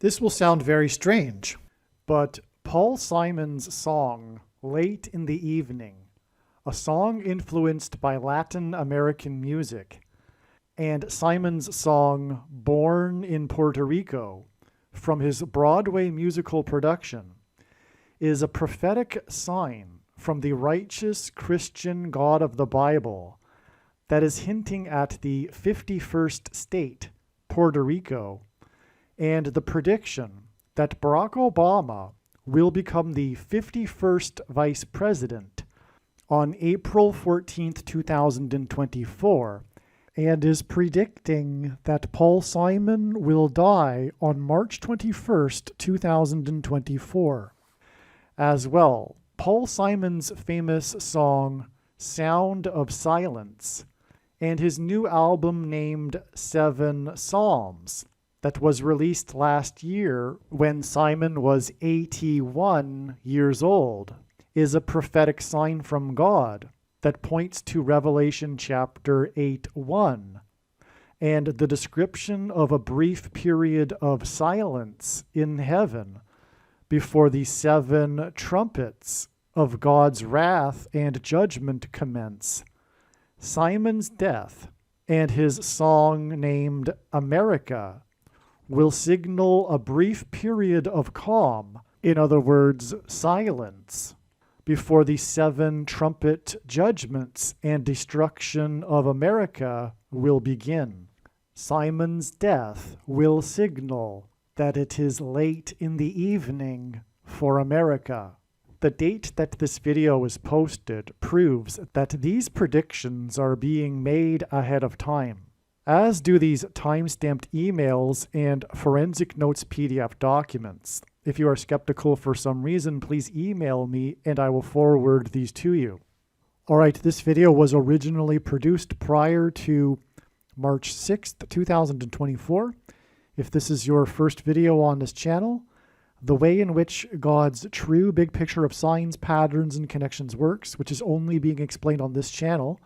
This will sound very strange, but Paul Simon's song, Late in the Evening, a song influenced by Latin American music, and Simon's song, Born in Puerto Rico, from his Broadway musical production, is a prophetic sign from the righteous Christian God of the Bible that is hinting at the 51st state, Puerto Rico, and the prediction that Barack Obama will become the 51st vice president on April 14th, 2024, and is predicting that Paul Simon will die on March 21st, 2024. As well, Paul Simon's famous song, Sound of Silence, and his new album named Seven Psalms, that was released last year when Simon was 81 years old, is a prophetic sign from God that points to Revelation chapter 8:1 and the description of a brief period of silence in heaven before the seven trumpets of God's wrath and judgment commence. Simon's death and his song named America will signal a brief period of calm, in other words, silence, before the seven trumpet judgments and destruction of America will begin. Simon's death will signal that it is late in the evening for America. The date that this video was posted proves that these predictions are being made ahead of time, as do these time-stamped emails and forensic notes PDF documents. If you are skeptical for some reason, please email me and I will forward these to you. Alright, this video was originally produced prior to March 6th, 2024. If this is your first video on this channel, the way in which God's true big picture of signs, patterns, and connections works, which is only being explained on this channel,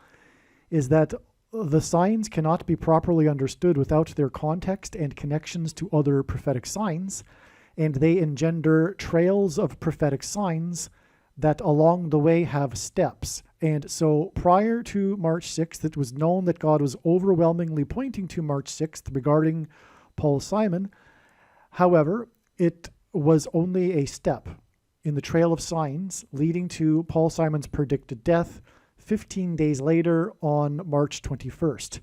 is that the signs cannot be properly understood without their context and connections to other prophetic signs, and they engender trails of prophetic signs that along the way have steps. And so prior to March 6th, it was known that God was overwhelmingly pointing to March 6th regarding Paul Simon. However, it was only a step in the trail of signs leading to Paul Simon's predicted death 15 days later on March 21st.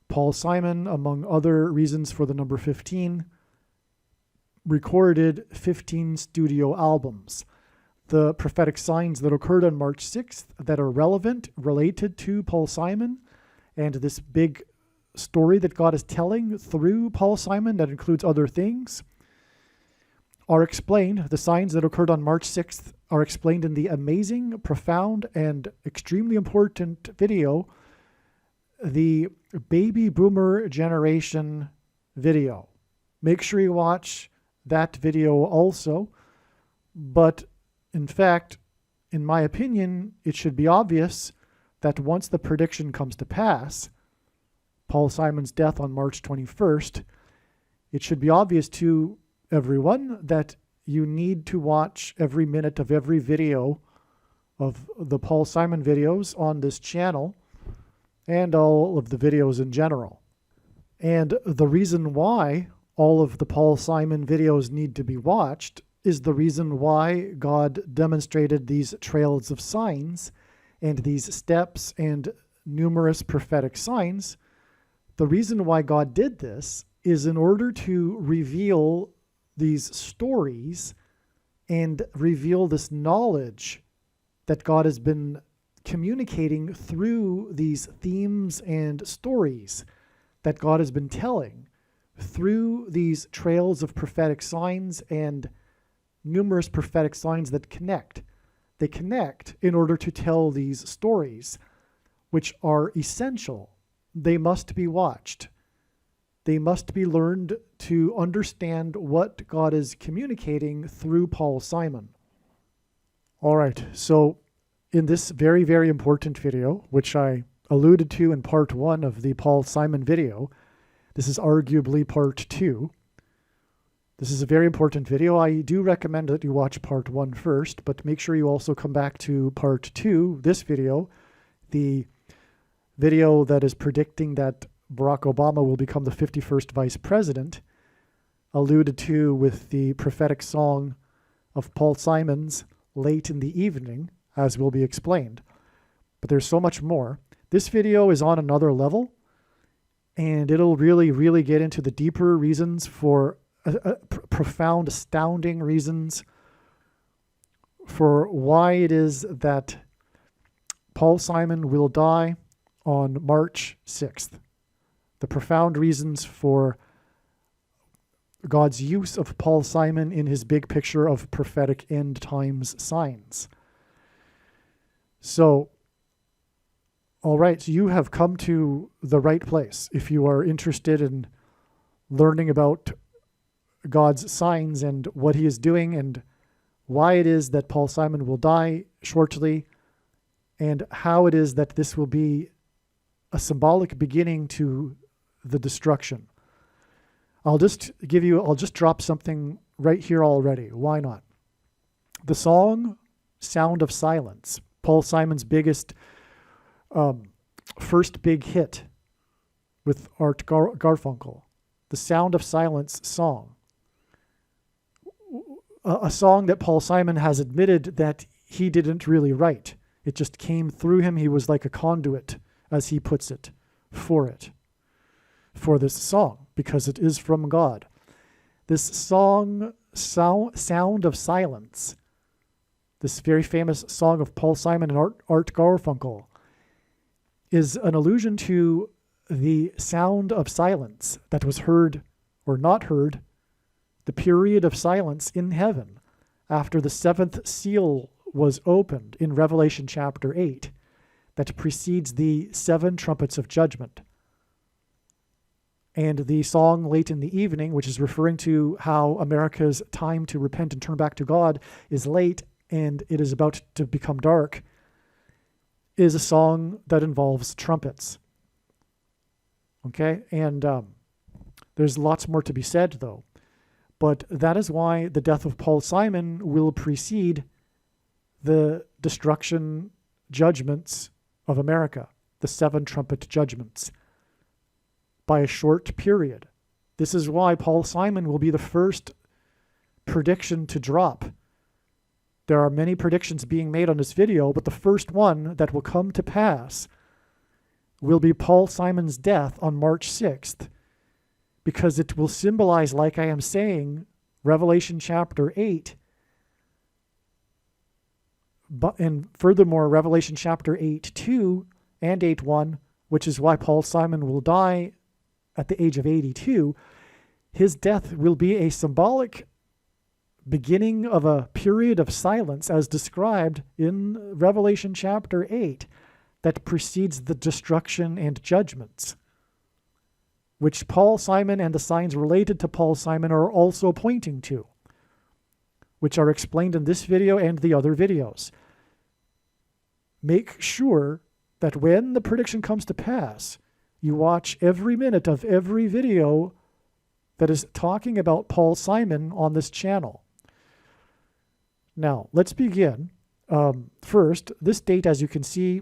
Paul Simon, among other reasons for the number 15, recorded 15 studio albums. The prophetic signs that occurred on March 6th that are relevant, related to Paul Simon, and this big story that God is telling through Paul Simon that includes other things, are explained. The signs that occurred on March 6th are explained in the amazing, profound, and extremely important video, the Baby Boomer Generation video. Make sure you watch that video also. But in fact, in my opinion, it should be obvious that once the prediction comes to pass, Paul Simon's death on March 21st, it should be obvious to everyone that you need to watch every minute of every video of the Paul Simon videos on this channel and all of the videos in general. And the reason why all of the Paul Simon videos need to be watched is the reason why God demonstrated these trails of signs and these steps and numerous prophetic signs. The reason why God did this is in order to reveal these stories and reveal this knowledge that God has been communicating through these themes and stories that God has been telling through these trails of prophetic signs and numerous prophetic signs that connect. They connect in order to tell these stories, which are essential. They must be watched. They must be learned to understand what God is communicating through Paul Simon. All right, so in this very, very important video, which I alluded to in part 1 of the Paul Simon video, this is arguably part 2, This is a very important video. I do recommend that you watch part 1 first, but make sure you also come back to part 2, this video, the video that is predicting that Barack Obama will become the 51st vice president, alluded to with the prophetic song of Paul Simon's Late in the Evening, as will be explained. But there's so much more. This video is on another level, and it'll really get into the deeper reasons for profound, astounding reasons for why it is that Paul Simon will die on March 6th. The profound reasons for God's use of Paul Simon in his big picture of prophetic end times signs. So, all right, so you have come to the right place if you are interested in learning about God's signs and what he is doing and why it is that Paul Simon will die shortly and how it is that this will be a symbolic beginning to the destruction. I'll just drop something right here already. Why not? The song Sound of Silence, Paul Simon's biggest, first big hit with Art Garfunkel, the Sound of Silence song. A song that Paul Simon has admitted that he didn't really write. It just came through him. He was like a conduit, as he puts it, for this song, because it is from God. This song, Sound of Silence, this very famous song of Paul Simon and Art Garfunkel, is an allusion to the sound of silence that was heard or not heard, the period of silence in heaven after the seventh seal was opened in Revelation chapter 8 that precedes the 7 trumpets of judgment. And the song Late in the Evening, which is referring to how America's time to repent and turn back to God is late and it is about to become dark, is a song that involves trumpets. Okay? And there's lots more to be said, though. But that is why the death of Paul Simon will precede the destruction judgments of America, the 7 trumpet judgments, by a short period. This is why Paul Simon will be the first prediction to drop. There are many predictions being made on this video, but the first one that will come to pass will be Paul Simon's death on March 6th, because it will symbolize, like I am saying, Revelation chapter 8, and furthermore, Revelation chapter 8:2 and 8:1, which is why Paul Simon will die at the age of 82. His death will be a symbolic beginning of a period of silence as described in Revelation chapter 8 that precedes the destruction and judgments, which Paul Simon and the signs related to Paul Simon are also pointing to, which are explained in this video and the other videos. Make sure that when the prediction comes to pass, you watch every minute of every video that is talking about Paul Simon on this channel. Now, let's begin. First, this date, as you can see,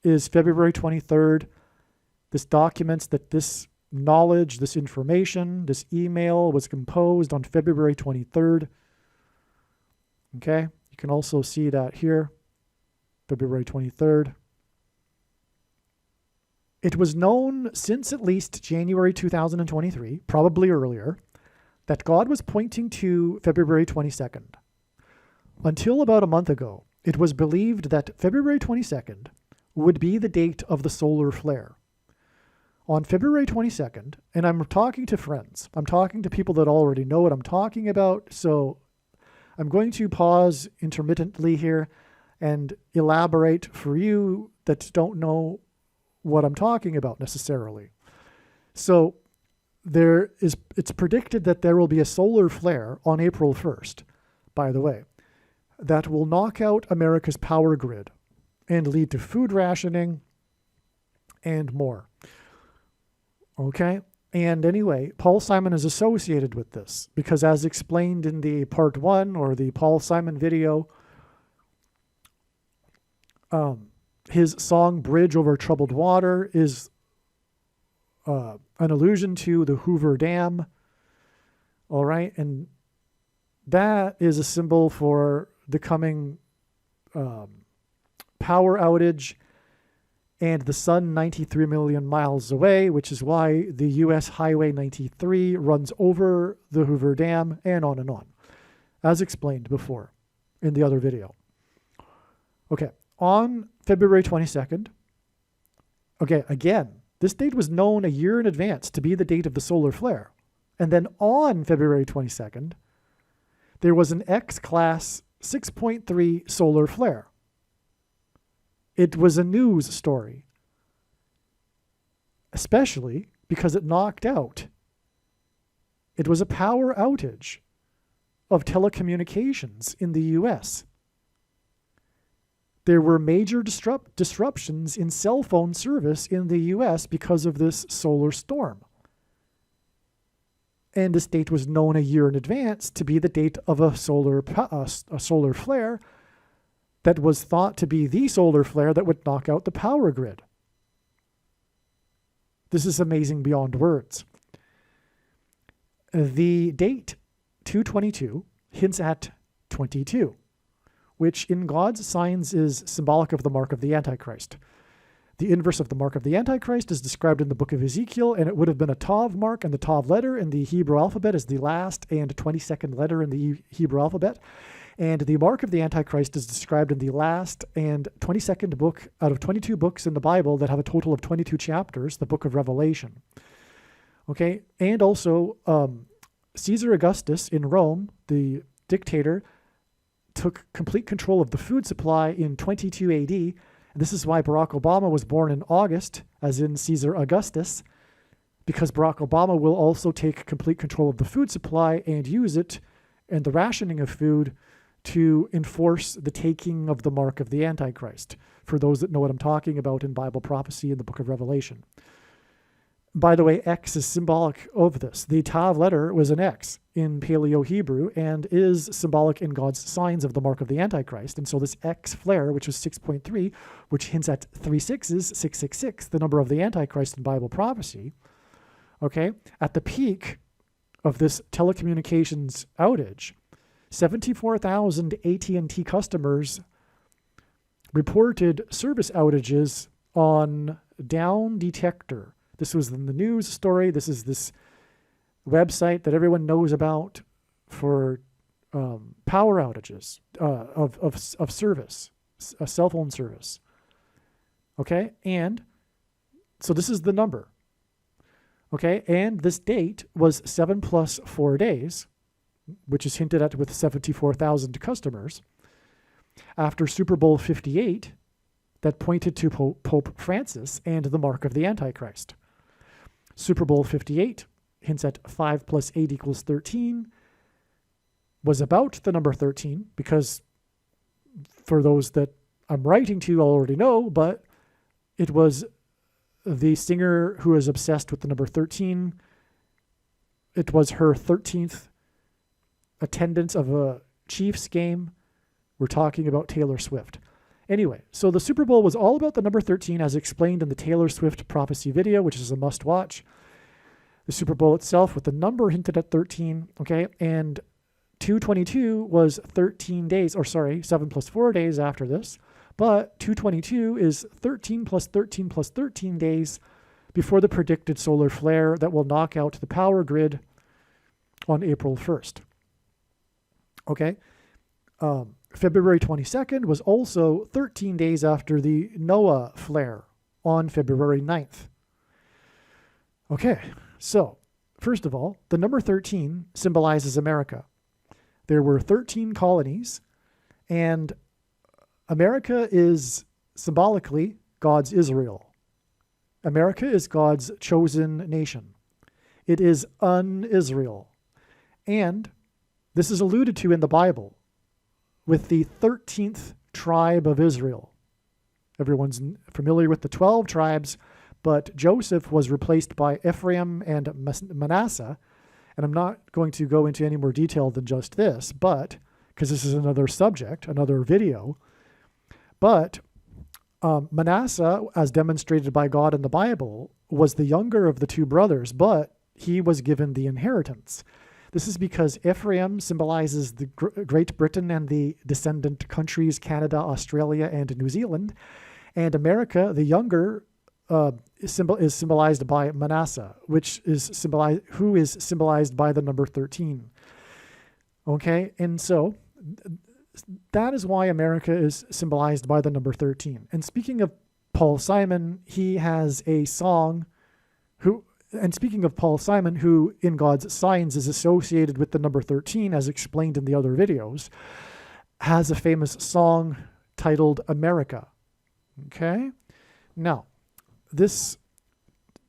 is February 23rd. This documents that this knowledge, this information, this email was composed on February 23rd. Okay, you can also see that here, February 23rd. It was known since at least January 2023, probably earlier, that God was pointing to February 22nd. Until about a month ago, it was believed that February 22nd would be the date of the solar flare. On February 22nd, and I'm talking to friends, I'm talking to people that already know what I'm talking about, so I'm going to pause intermittently here and elaborate for you that don't know what I'm talking about necessarily. So it's predicted that there will be a solar flare on April 1st, by the way, that will knock out America's power grid and lead to food rationing and more. Okay? And anyway, Paul Simon is associated with this because, as explained in the part 1 or the Paul Simon video, his song Bridge Over Troubled Water is an allusion to the Hoover Dam. All right. And that is a symbol for the coming power outage and the sun 93 million miles away, which is why the U.S. Highway 93 runs over the Hoover Dam, and on, as explained before in the other video. Okay, on February 22nd, okay, again, this date was known a year in advance to be the date of the solar flare. And then on February 22nd, there was an X-class 6.3 solar flare. It was a news story, especially because it knocked out. It was a power outage of telecommunications in the U.S. There were major disruptions in cell phone service in the U.S. because of this solar storm. And this date was known a year in advance to be the date of a solar flare that was thought to be the solar flare that would knock out the power grid. This is amazing beyond words. The date 222 hints at 22, which in God's signs is symbolic of the mark of the Antichrist. The inverse of the mark of the Antichrist is described in the book of Ezekiel, and it would have been a Tav mark, and the Tav letter in the Hebrew alphabet is the last and 22nd letter in the Hebrew alphabet. And the mark of the Antichrist is described in the last and 22nd book out of 22 books in the Bible that have a total of 22 chapters, the book of Revelation. Okay, and also Caesar Augustus in Rome, the dictator, took complete control of the food supply in 22 AD. And this is why Barack Obama was born in August, as in Caesar Augustus, because Barack Obama will also take complete control of the food supply and use it and the rationing of food to enforce the taking of the mark of the Antichrist, for those that know what I'm talking about in Bible prophecy in the book of Revelation. By the way, X is symbolic of this. The Tav letter was an X in Paleo-Hebrew and is symbolic in God's signs of the mark of the Antichrist. And so this X flare, which was 6.3, which hints at 3 6s, 666, the number of the Antichrist in Bible prophecy, okay, at the peak of this telecommunications outage, 74,000 AT&T customers reported service outages on Down Detector. This was in the news story. This is this website that everyone knows about for power outages of service, a cell phone service. Okay, and so this is the number. Okay, and this date was 7 plus 4 days, which is hinted at with 74,000 customers, after Super Bowl 58, that pointed to Pope Francis and the mark of the Antichrist. Super Bowl 58 hints at 5 plus 8 equals 13, was about the number 13, because for those that I'm writing to already know, but it was the singer who is obsessed with the number 13. It was her 13th attendance of a Chiefs game. We're talking about Taylor Swift. Anyway, so the Super Bowl was all about the number 13 as explained in the Taylor Swift prophecy video, which is a must watch. The Super Bowl itself with the number hinted at 13, okay? And 222 was 13 days, 7 plus 4 days after this. But 222 is 13 plus 13 plus 13 days before the predicted solar flare that will knock out the power grid on April 1st. Okay? February 22nd was also 13 days after the Noah flare on February 9th. Okay, so first of all, the number 13 symbolizes America. There were 13 colonies, and America is symbolically God's Israel. America is God's chosen nation. It is un-Israel. And this is alluded to in the Bible with the 13th tribe of Israel. Everyone's familiar with the 12 tribes, but Joseph was replaced by Ephraim and Manasseh. And I'm not going to go into any more detail than just this, but because this is another subject, another video. But Manasseh, as demonstrated by God in the Bible, was the younger of the two brothers, but he was given the inheritance. This is because Ephraim symbolizes the Great Britain and the descendant countries, Canada, Australia, and New Zealand. And America, the younger, is symbolized by Manasseh, who is symbolized by the number 13. Okay, and so that is why America is symbolized by the number 13. And speaking of Paul Simon, he has a song who in God's Signs is associated with the number 13, as explained in the other videos, has a famous song titled America. Okay? Now, this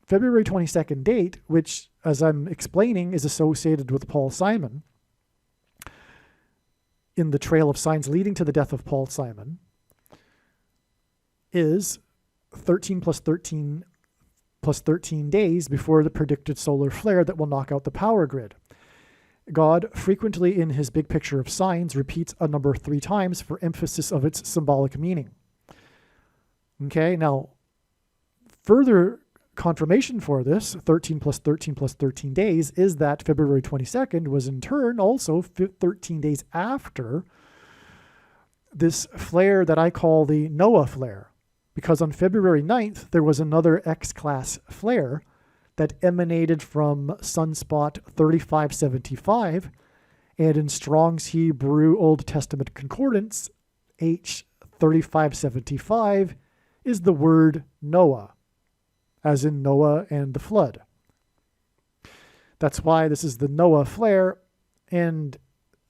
February 22nd date, which, as I'm explaining, is associated with Paul Simon, in the trail of signs leading to the death of Paul Simon, is 13 plus 13 plus 13 days before the predicted solar flare that will knock out the power grid. God frequently in his big picture of signs repeats a number 3 times for emphasis of its symbolic meaning. Okay, now further confirmation for this, 13 plus 13 plus 13 days, is that February 22nd was in turn also 13 days after this flare that I call the Noah flare. Because on February 9th, there was another X-class flare that emanated from sunspot 3575, and in Strong's Hebrew Old Testament Concordance, H3575 is the word Noah, as in Noah and the flood. That's why this is the Noah flare, and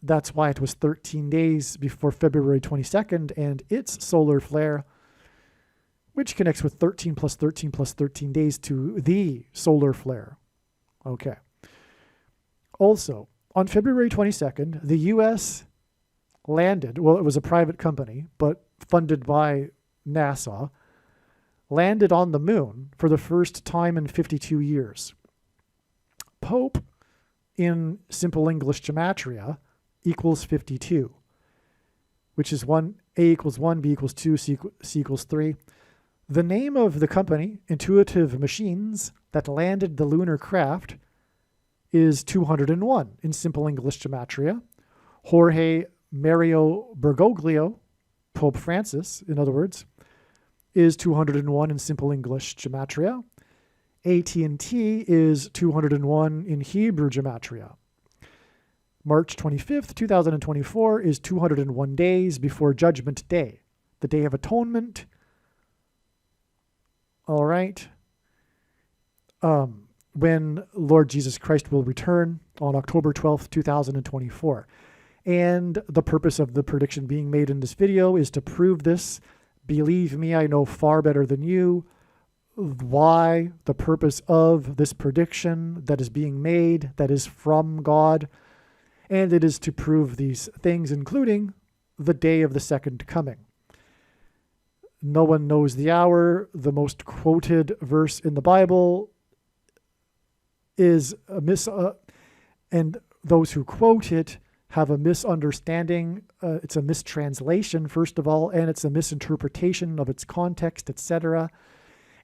that's why it was 13 days before February 22nd and its solar flare, which connects with 13 plus 13 plus 13 days to the solar flare. Okay. Also, on February 22nd, the U.S. landed, well, it was a private company, but funded by NASA, landed on the moon for the first time in 52 years. Pope, in simple English gematria, equals 52, which is A equals 1, B equals 2, C equals 3. The name of the company, Intuitive Machines, that landed the lunar craft is 201 in simple English gematria. Jorge Mario Bergoglio, Pope Francis, in other words, is 201 in simple English gematria. AT&T is 201 in Hebrew gematria. March 25th, 2024 is 201 days before Judgment Day, the Day of Atonement. All right. When Lord Jesus Christ will return on October 12th, 2024. And the purpose of the prediction being made in this video is to prove this. Believe me, I know far better than you why the purpose of this prediction that is being made, that is from God, and it is to prove these things, including the day of the second coming. No one knows the hour. The most quoted verse in the Bible is and those who quote it have a misunderstanding. It's a mistranslation, first of all, and it's a misinterpretation of its context, etc.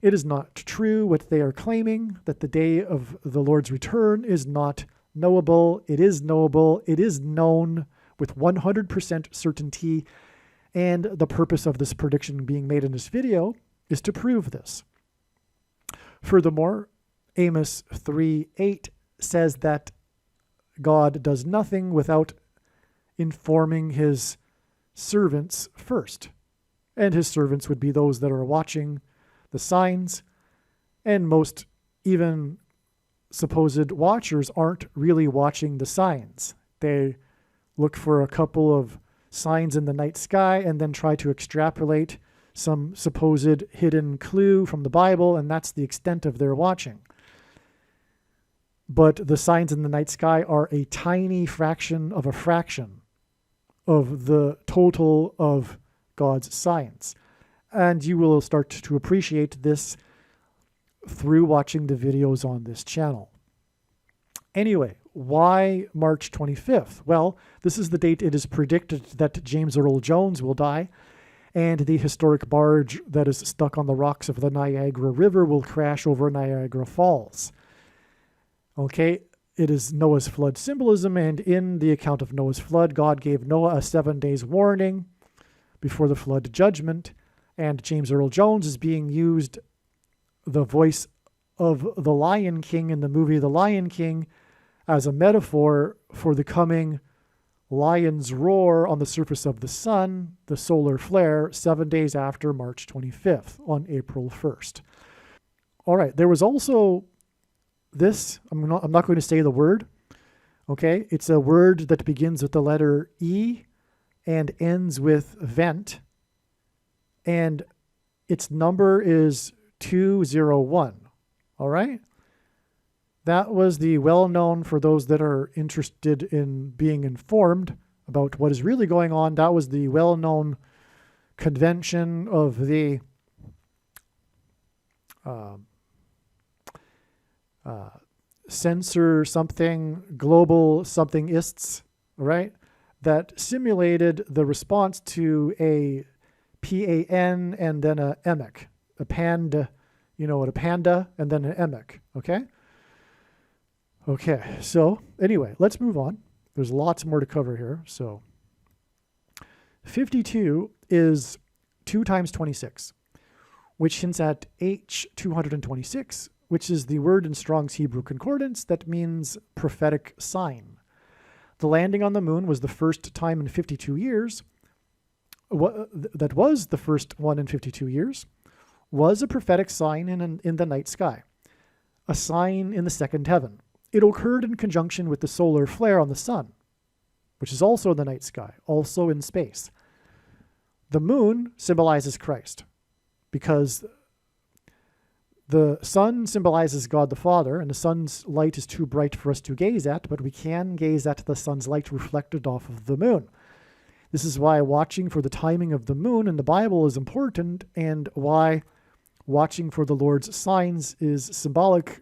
It is not true what they are claiming, that the day of the Lord's return is not knowable. It is knowable. It is known with 100% certainty. And the purpose of this prediction being made in this video is to prove this. Furthermore, Amos 3:8 says that God does nothing without informing his servants first. And his servants would be those that are watching the signs. And most even supposed watchers aren't really watching the signs. They look for a couple of signs in the night sky and then try to extrapolate some supposed hidden clue from the Bible, and that's the extent of their watching. But the signs in the night sky are a tiny fraction of a fraction of the total of God's signs. And you will start to appreciate this through watching the videos on this channel. Anyway, why March 25th? Well, this is the date it is predicted that James Earl Jones will die, and the historic barge that is stuck on the rocks of the Niagara River will crash over Niagara Falls. Okay, it is Noah's flood symbolism, and in the account of Noah's flood, God gave Noah a 7 days warning before the flood judgment, and James Earl Jones is being used, the voice of the Lion King in the movie The Lion King, as a metaphor for the coming lion's roar on the surface of the sun, the solar flare, 7 days after March 25th, on April 1st. All right, there was also this, I'm not going to say the word, okay? It's a word that begins with the letter E and ends with vent, and its number is 201, all right? That was the well-known, for those that are interested in being informed about what is really going on, that was the well-known convention of the censor something, global something-ists, right? That simulated the response to a PAN and then a EMEC, a panda, you know what, a panda and then an EMEC, okay? Okay, so anyway, let's move on. There's lots more to cover here. So 52 is 2 times 26, which hints at H226, which is the word in Strong's Hebrew Concordance that means prophetic sign. The landing on the moon was the first time in 52 years, that was the first one in 52 years, was a prophetic sign in the night sky, a sign in the second heaven. It occurred in conjunction with the solar flare on the sun, which is also in the night sky, also in space. The moon symbolizes Christ because the sun symbolizes God the Father, and the sun's light is too bright for us to gaze at, but we can gaze at the sun's light reflected off of the moon. This is why watching for the timing of the moon in the Bible is important, and why watching for the Lord's signs is symbolic,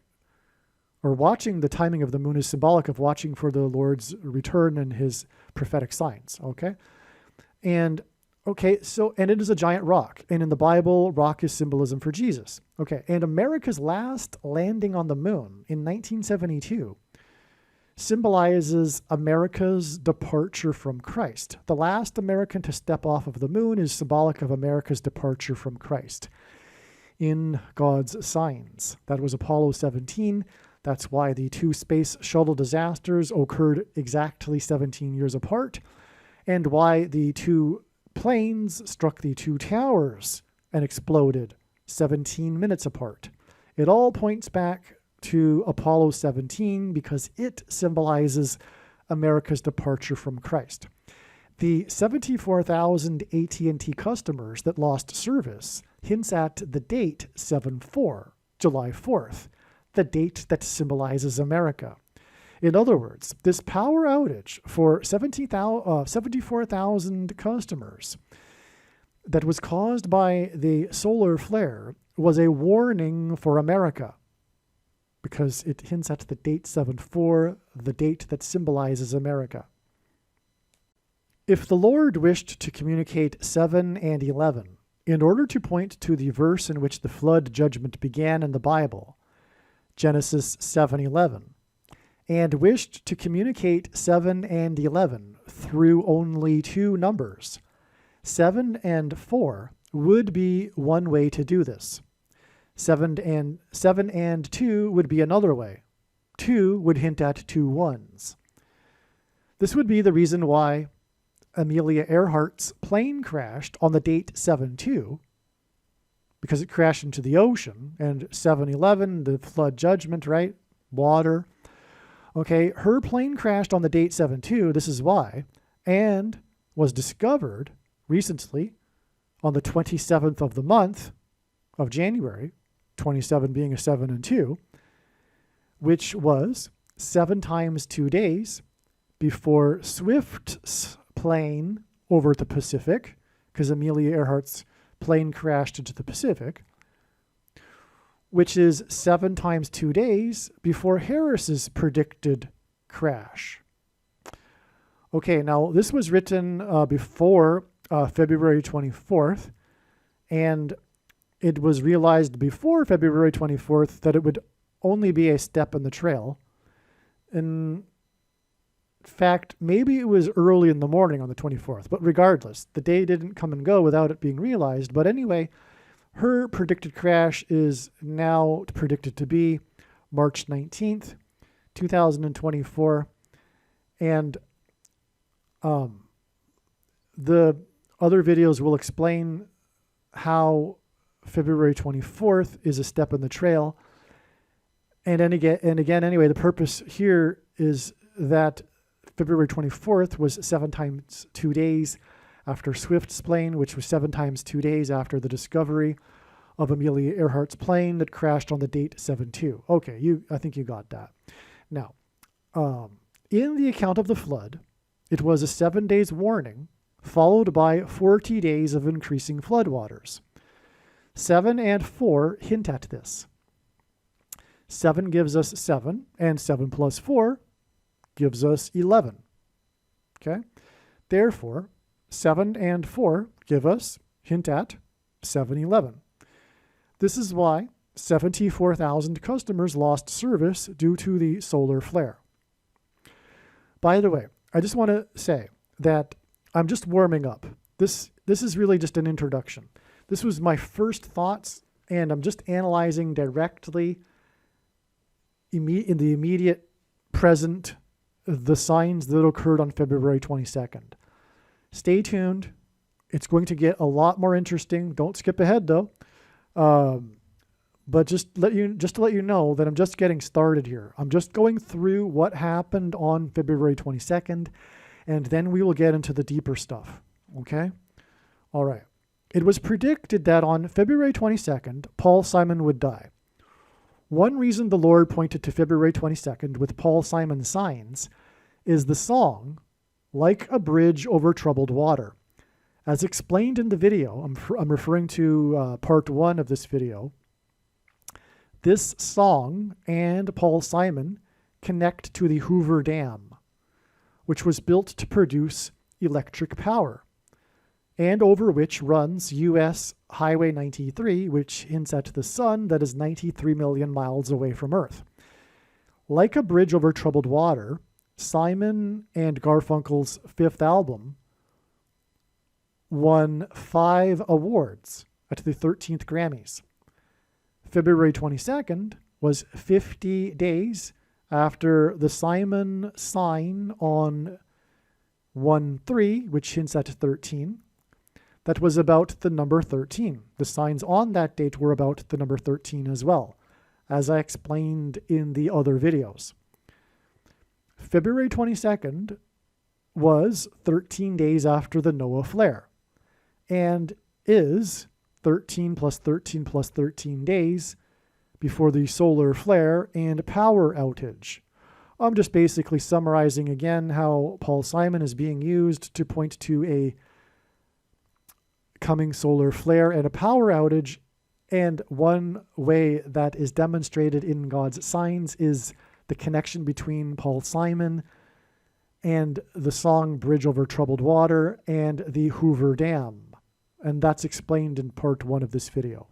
or watching the timing of the moon is symbolic of watching for the Lord's return and his prophetic signs, okay? And, okay, so, and it is a giant rock. And in the Bible, rock is symbolism for Jesus. Okay, and America's last landing on the moon in 1972 symbolizes America's departure from Christ. The last American to step off of the moon is symbolic of America's departure from Christ in God's signs. That was Apollo 17. That's why the 2 space shuttle disasters occurred exactly 17 years apart, and why the 2 planes struck the 2 towers and exploded 17 minutes apart. It all points back to Apollo 17 because it symbolizes America's departure from Christ. The 74,000 AT&T customers that lost service hints at the date 7/4, July 4th, the date that symbolizes America. In other words, this power outage for 74,000 customers that was caused by the solar flare was a warning for America because it hints at the date 7/4, the date that symbolizes America. If the Lord wished to communicate 7 and 11 in order to point to the verse in which the flood judgment began in the Bible, Genesis 7:11, and wished to communicate 7 and 11 through only 2 numbers, 7 and 4 would be one way to do this. 7 and 2 would be another way. 2 would hint at 2 ones. This would be the reason why Amelia Earhart's plane crashed on the date 7/2, because it crashed into the ocean, and 7/11, the flood judgment, right? Water. Okay, her plane crashed on the date 7/2, this is why, and was discovered recently on the 27th of the month of January, 27 being a 7 and 2, which was 7 times 2 days before Swift's plane over the Pacific, because Amelia Earhart's plane crashed into the Pacific, which is 7 times 2 days before Harris's predicted crash. Okay, now this was written before February 24th, and it was realized before February 24th that it would only be a step in the trail. In fact, maybe it was early in the morning on the 24th, but regardless, the day didn't come and go without it being realized. But anyway, her predicted crash is now predicted to be March 19th, 2024. And the other videos will explain how February 24th is a step in the trail. And again, anyway, the purpose here is that February 24th was 7 times 2 days after Swift's plane, which was 7 times 2 days after the discovery of Amelia Earhart's plane that crashed on the date 7/2. Okay, I think you got that. Now, in the account of the flood, it was a 7 days warning followed by 40 days of increasing floodwaters. 7 and 4 hint at this. 7 gives us 7, and 7 plus 4 gives us 11. Okay? Therefore, 7 and 4 give us, hint at, 7/11. This is why 74,000 customers lost service due to the solar flare. By the way, I just want to say that I'm just warming up. This is really just an introduction. This was my first thoughts, and I'm just analyzing directly in the immediate present the signs that occurred on February 22nd. Stay tuned. It's going to get a lot more interesting. Don't skip ahead though. But just to let you know that I'm just getting started here. I'm just going through what happened on February 22nd, and then we will get into the deeper stuff. Okay? All right. It was predicted that on February 22nd, Paul Simon would die. One reason the Lord pointed to February 22nd with Paul Simon signs is the song, Like a Bridge Over Troubled Water. As explained in the video, I'm referring to part 1 of this video, this song and Paul Simon connect to the Hoover Dam, which was built to produce electric power, and over which runs U.S. Highway 93, which hints at the sun that is 93 million miles away from Earth. Like a Bridge Over Troubled Water, Simon and Garfunkel's 5th album won 5 awards at the 13th Grammys. February 22nd was 50 days after the Simon sign on 1-3, which hints at 13. That was about the number 13. The signs on that date were about the number 13 as well, as I explained in the other videos. February 22nd was 13 days after the Noah flare, and is 13 plus 13 plus 13 days before the solar flare and power outage. I'm just basically summarizing again how Paul Simon is being used to point to a coming solar flare and a power outage. And one way that is demonstrated in God's signs is the connection between Paul Simon and the song Bridge Over Troubled Water and the Hoover Dam. And that's explained in part 1 of this video.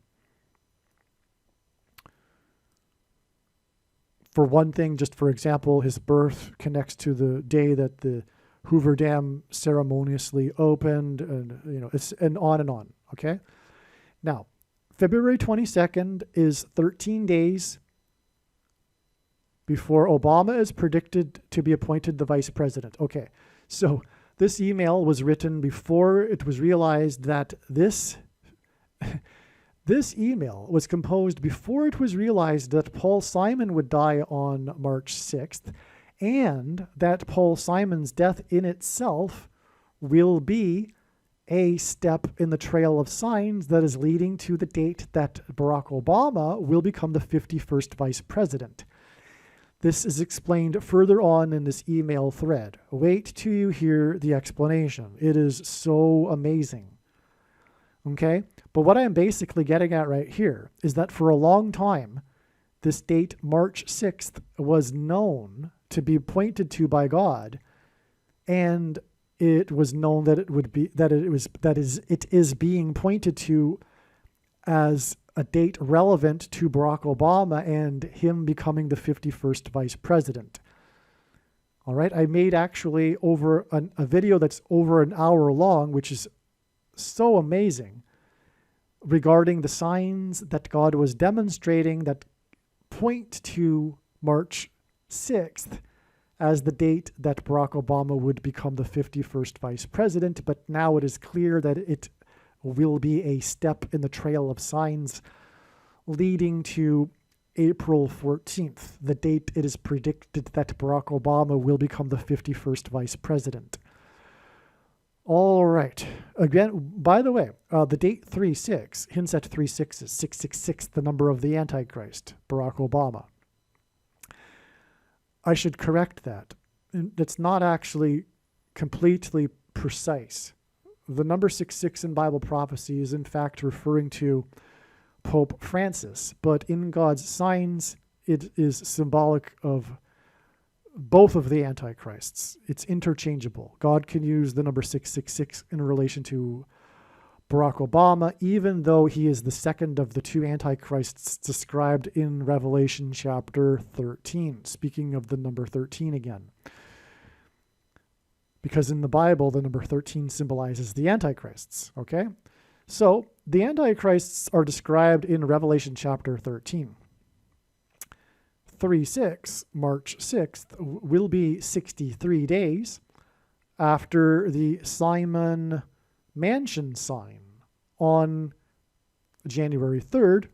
For one thing, just for example, his birth connects to the day that the Hoover Dam ceremoniously opened, and it's and on, okay? Now, February 22nd is 13 days before Obama is predicted to be appointed the vice president. Okay, so this email was written before it was realized that this email was composed before it was realized that Paul Simon would die on March 6th, and that Paul Simon's death in itself will be a step in the trail of signs that is leading to the date that Barack Obama will become the 51st vice president. This is explained further on in this email thread. Wait till you hear the explanation. It is so amazing. Okay? But what I'm basically getting at right here is that for a long time, this date, March 6th, was known to be pointed to by God, and it was known that it is being pointed to as a date relevant to Barack Obama and him becoming the 51st vice president. All right, I made actually over a video that's over an hour long, which is so amazing, regarding the signs that God was demonstrating that point to March 6th as the date that Barack Obama would become the 51st vice president. But now it is clear that it will be a step in the trail of signs leading to April 14th, the date it is predicted that Barack Obama will become the 51st vice president. All right. Again, by the way, the date 3/6 hints at 3 6s, 666, the number of the Antichrist, Barack Obama. I should correct that. It's not actually completely precise. The number 66 in Bible prophecy is in fact referring to Pope Francis, but in God's signs, it is symbolic of both of the Antichrists. It's interchangeable. God can use the number 666 in relation to Barack Obama, even though he is the second of the two Antichrists described in Revelation chapter 13. Speaking of the number 13 again. Because in the Bible, the number 13 symbolizes the Antichrists, okay? So the Antichrists are described in Revelation chapter 13. 3/6, March 6th, will be 63 days after the Simon Mansion sign on January 3rd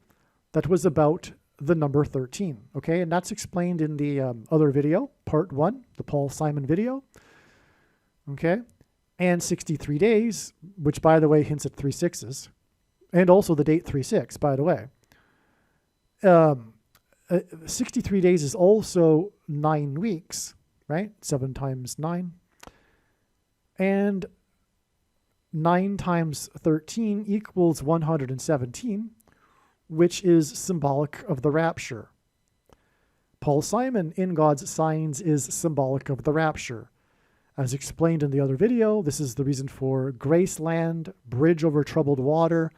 that was about the number 13, okay? And that's explained in the other video, part 1, the Paul Simon video, okay? And 63 days, which, by the way, hints at 3 6s, and also the date 3/6, by the way. 63 days is also 9 weeks, right? 7 times 9. And 9 times 13 equals 117, which is symbolic of the rapture. Paul Simon in God's signs is symbolic of the rapture. As explained in the other video, this is the reason for Graceland, Bridge Over Troubled Water,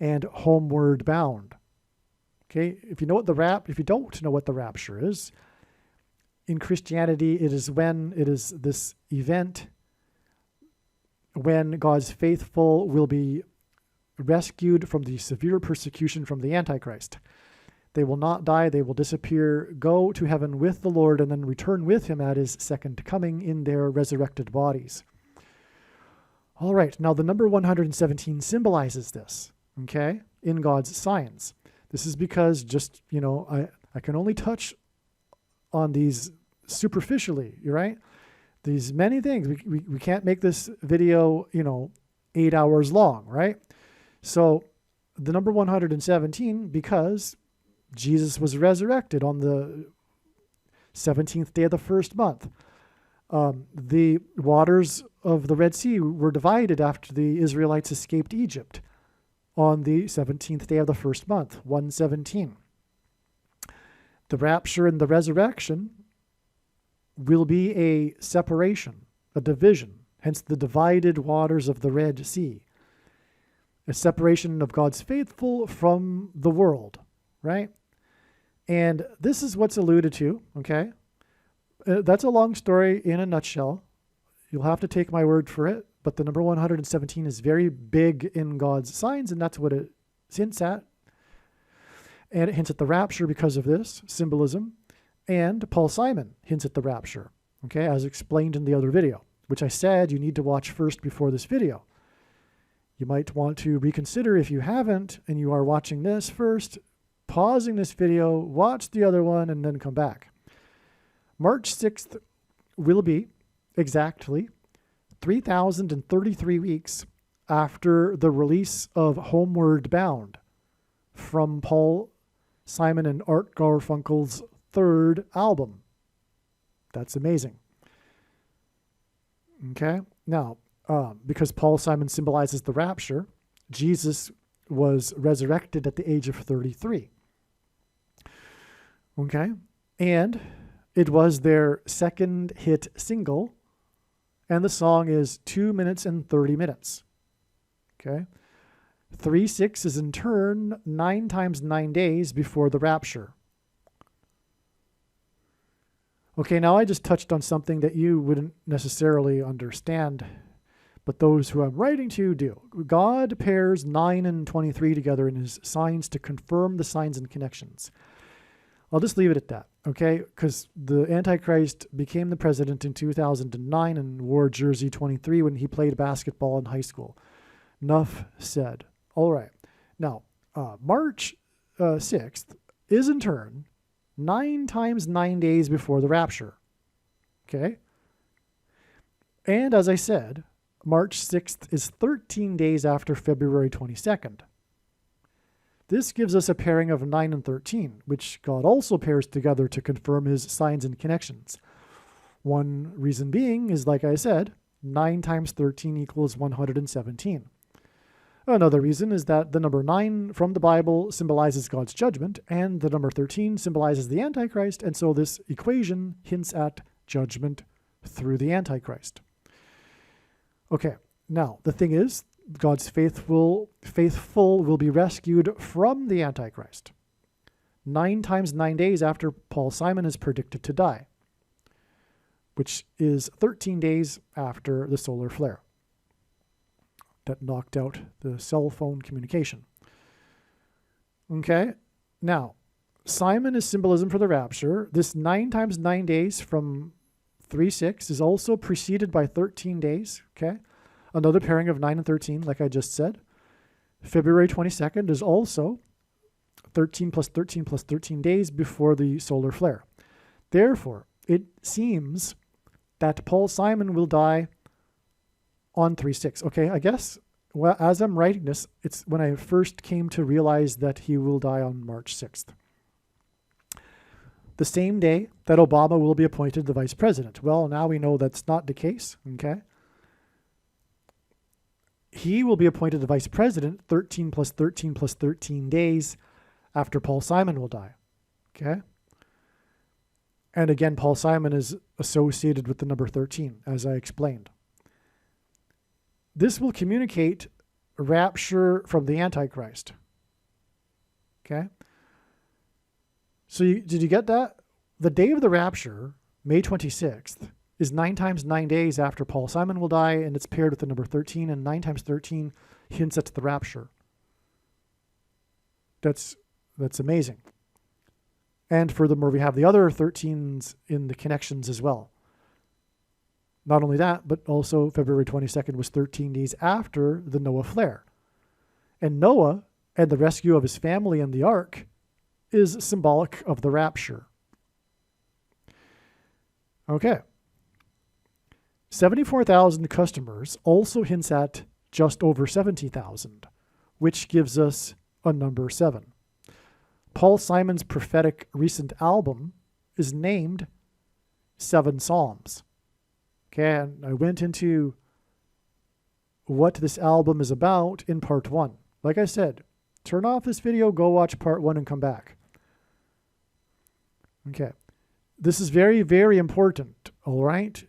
and Homeward Bound. Okay, if you don't know what the rapture is, in Christianity, it is this event when God's faithful will be rescued from the severe persecution from the Antichrist. They will not die, they will disappear, go to heaven with the Lord, and then return with him at his second coming in their resurrected bodies. All right, now the number 117 symbolizes this, okay, in God's signs. This is because just, I can only touch on these superficially, right? These many things. We can't make this video, 8 hours long, right? So the number 117, because Jesus was resurrected on the 17th day of the first month. The waters of the Red Sea were divided after the Israelites escaped Egypt on the 17th day of the first month, 117. The rapture and the resurrection will be a separation, a division, hence the divided waters of the Red Sea. A separation of God's faithful from the world, right? And this is what's alluded to, okay? That's a long story in a nutshell. You'll have to take my word for it, but the number 117 is very big in God's signs, and that's what it hints at. And it hints at the rapture because of this symbolism. And Paul Simon hints at the rapture, okay, as explained in the other video, which I said you need to watch first before this video. You might want to reconsider if you haven't, and you are watching this first, pausing this video, watch the other one, and then come back. March 6th will be exactly 3,033 weeks after the release of Homeward Bound from Paul Simon and Art Garfunkel's third album. That's amazing. Okay, now, because Paul Simon symbolizes the rapture, Jesus was resurrected at the age of 33. Okay? And it was their second hit single, and the song is 2 minutes and 30 minutes. Okay? 3/6 is in turn 9 times 9 days before the rapture. Okay, now I just touched on something that you wouldn't necessarily understand, but those who I'm writing to do. God pairs 9 and 23 together in his signs to confirm the signs and connections. I'll just leave it at that, okay? Because the Antichrist became the president in 2009 and wore jersey 23 when he played basketball in high school. Enough said. All right. Now, March 6th is in turn 9 times 9 days before the rapture. Okay? And as I said, March 6th is 13 days after February 22nd. This gives us a pairing of 9 and 13, which God also pairs together to confirm his signs and connections. One reason being is, like I said, 9 times 13 equals 117. Another reason is that the number 9 from the Bible symbolizes God's judgment, and the number 13 symbolizes the Antichrist, and so this equation hints at judgment through the Antichrist. Okay, now the thing is, God's faithful will be rescued from the Antichrist 9 times 9 days after Paul Simon is predicted to die, which is 13 days after the solar flare that knocked out the cell phone communication. Okay, now, Simon is symbolism for the rapture. This 9 times 9 days from 3/6 is also preceded by 13 days, okay? Another pairing of 9 and 13, like I just said. February 22nd is also 13 plus 13 plus 13 days before the solar flare. Therefore, it seems that Paul Simon will die on 3/6. Okay, I guess well, as I'm writing this, it's when I first came to realize that he will die on March 6th. The same day that Obama will be appointed the vice president. Well, now we know that's not the case, okay? He will be appointed the vice president 13 plus 13 plus 13 days after Paul Simon will die, okay? And again, Paul Simon is associated with the number 13, as I explained. This will communicate rapture from the Antichrist. Okay? So did you get that? The day of the rapture, May 26th, is 9 times 9 days after Paul Simon will die, and it's paired with the number 13, and 9 times 13 hints at the rapture. That's amazing. And furthermore, we have the other 13s in the connections as well. Not only that, but also February 22nd was 13 days after the Noah flare. And Noah and the rescue of his family in the ark is symbolic of the rapture. Okay. 74,000 customers also hints at just over 70,000, which gives us a number 7. Paul Simon's prophetic recent album is named 7 Psalms. Okay, and I went into what this album is about in part 1. Like I said, turn off this video, go watch part 1 and come back. Okay, this is very, very important, all right?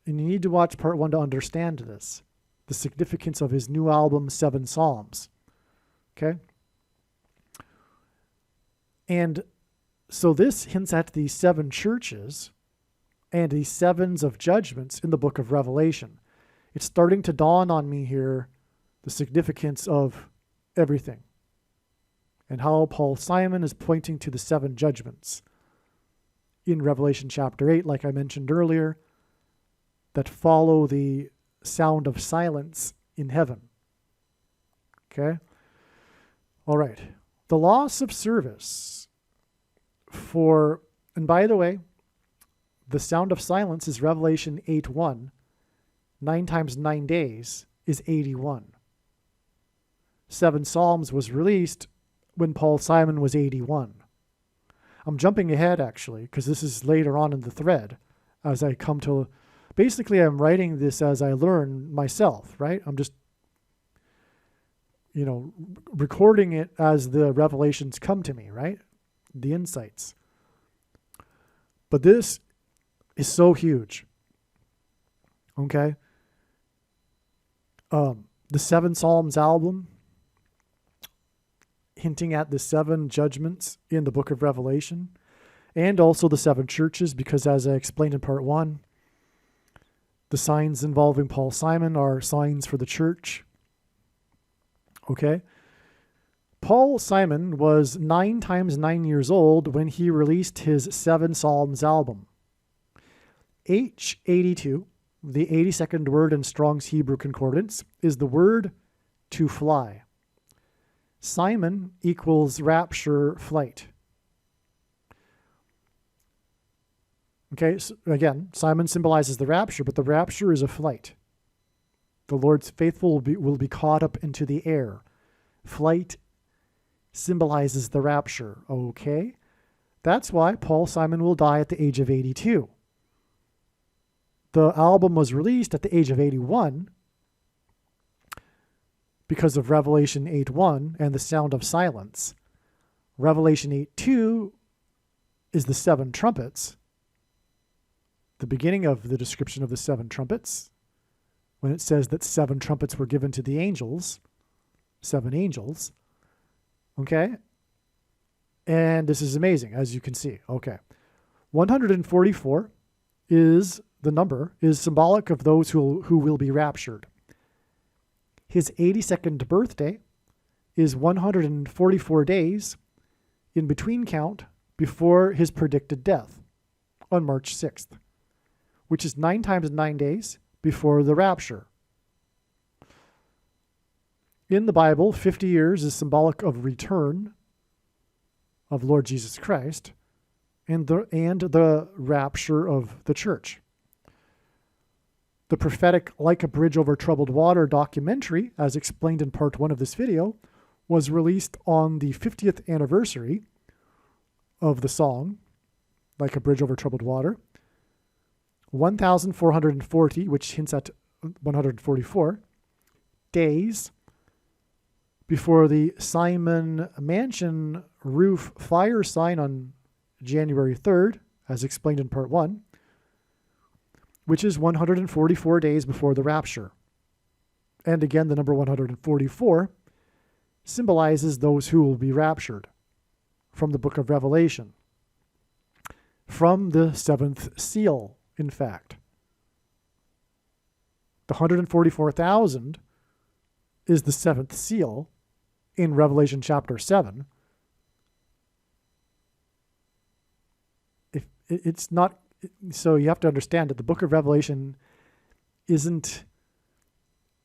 And you need to watch part 1 to understand this, the significance of his new album, 7 Psalms. Okay? And so this hints at the 7 churches and the 7s of judgments in the book of Revelation. It's starting to dawn on me here the significance of everything and how Paul Simon is pointing to the 7 judgments in Revelation chapter 8, like I mentioned earlier, that follow the sound of silence in heaven. Okay? All right. The loss of service for, and by the way, the sound of silence is Revelation 8:1. 9 times 9 days is 81. 7 Psalms was released when Paul Simon was 81. I'm jumping ahead, actually, because this is later on in the thread as I come to... Basically, I'm writing this as I learn myself, right? I'm just recording it as the revelations come to me, right? The insights. But this is so huge. Okay? The Seven Psalms album, hinting at the 7 judgments in the book of Revelation, and also the 7 churches, because as I explained in part 1, the signs involving Paul Simon are signs for the church. Okay? Paul Simon was 9 times 9 years old when he released his 7 Psalms album. H82, the 82nd word in Strong's Hebrew Concordance, is the word to fly. Simon equals rapture, flight. Okay, so again, Simon symbolizes the rapture, but the rapture is a flight. The Lord's faithful will be caught up into the air. Flight symbolizes the rapture. Okay, that's why Paul Simon will die at the age of 82. The album was released at the age of 81 because of Revelation 8:1 and the sound of silence. Revelation 8:2 is the 7 trumpets, the beginning of the description of the 7 trumpets, when it says that 7 trumpets were given to the angels, 7 angels. Okay? And this is amazing, as you can see. Okay. 144 is the number, is symbolic of those who will be raptured. His 82nd birthday is 144 days in between count before his predicted death on March 6th, which is 9 times 9 days before the rapture. In the Bible, 50 years is symbolic of return of Lord Jesus Christ and the rapture of the church. The prophetic Like a Bridge Over Troubled Water documentary, as explained in part 1 of this video, was released on the 50th anniversary of the song Like a Bridge Over Troubled Water. 1,440, which hints at 144, days before the Simon Mansion roof fire sign on January 3rd, as explained in part 1, which is 144 days before the rapture. And again, the number 144 symbolizes those who will be raptured from the book of Revelation, from the 7th seal, in fact. The 144,000 is the 7th seal in Revelation chapter 7. If it's not, so you have to understand that the book of Revelation isn't,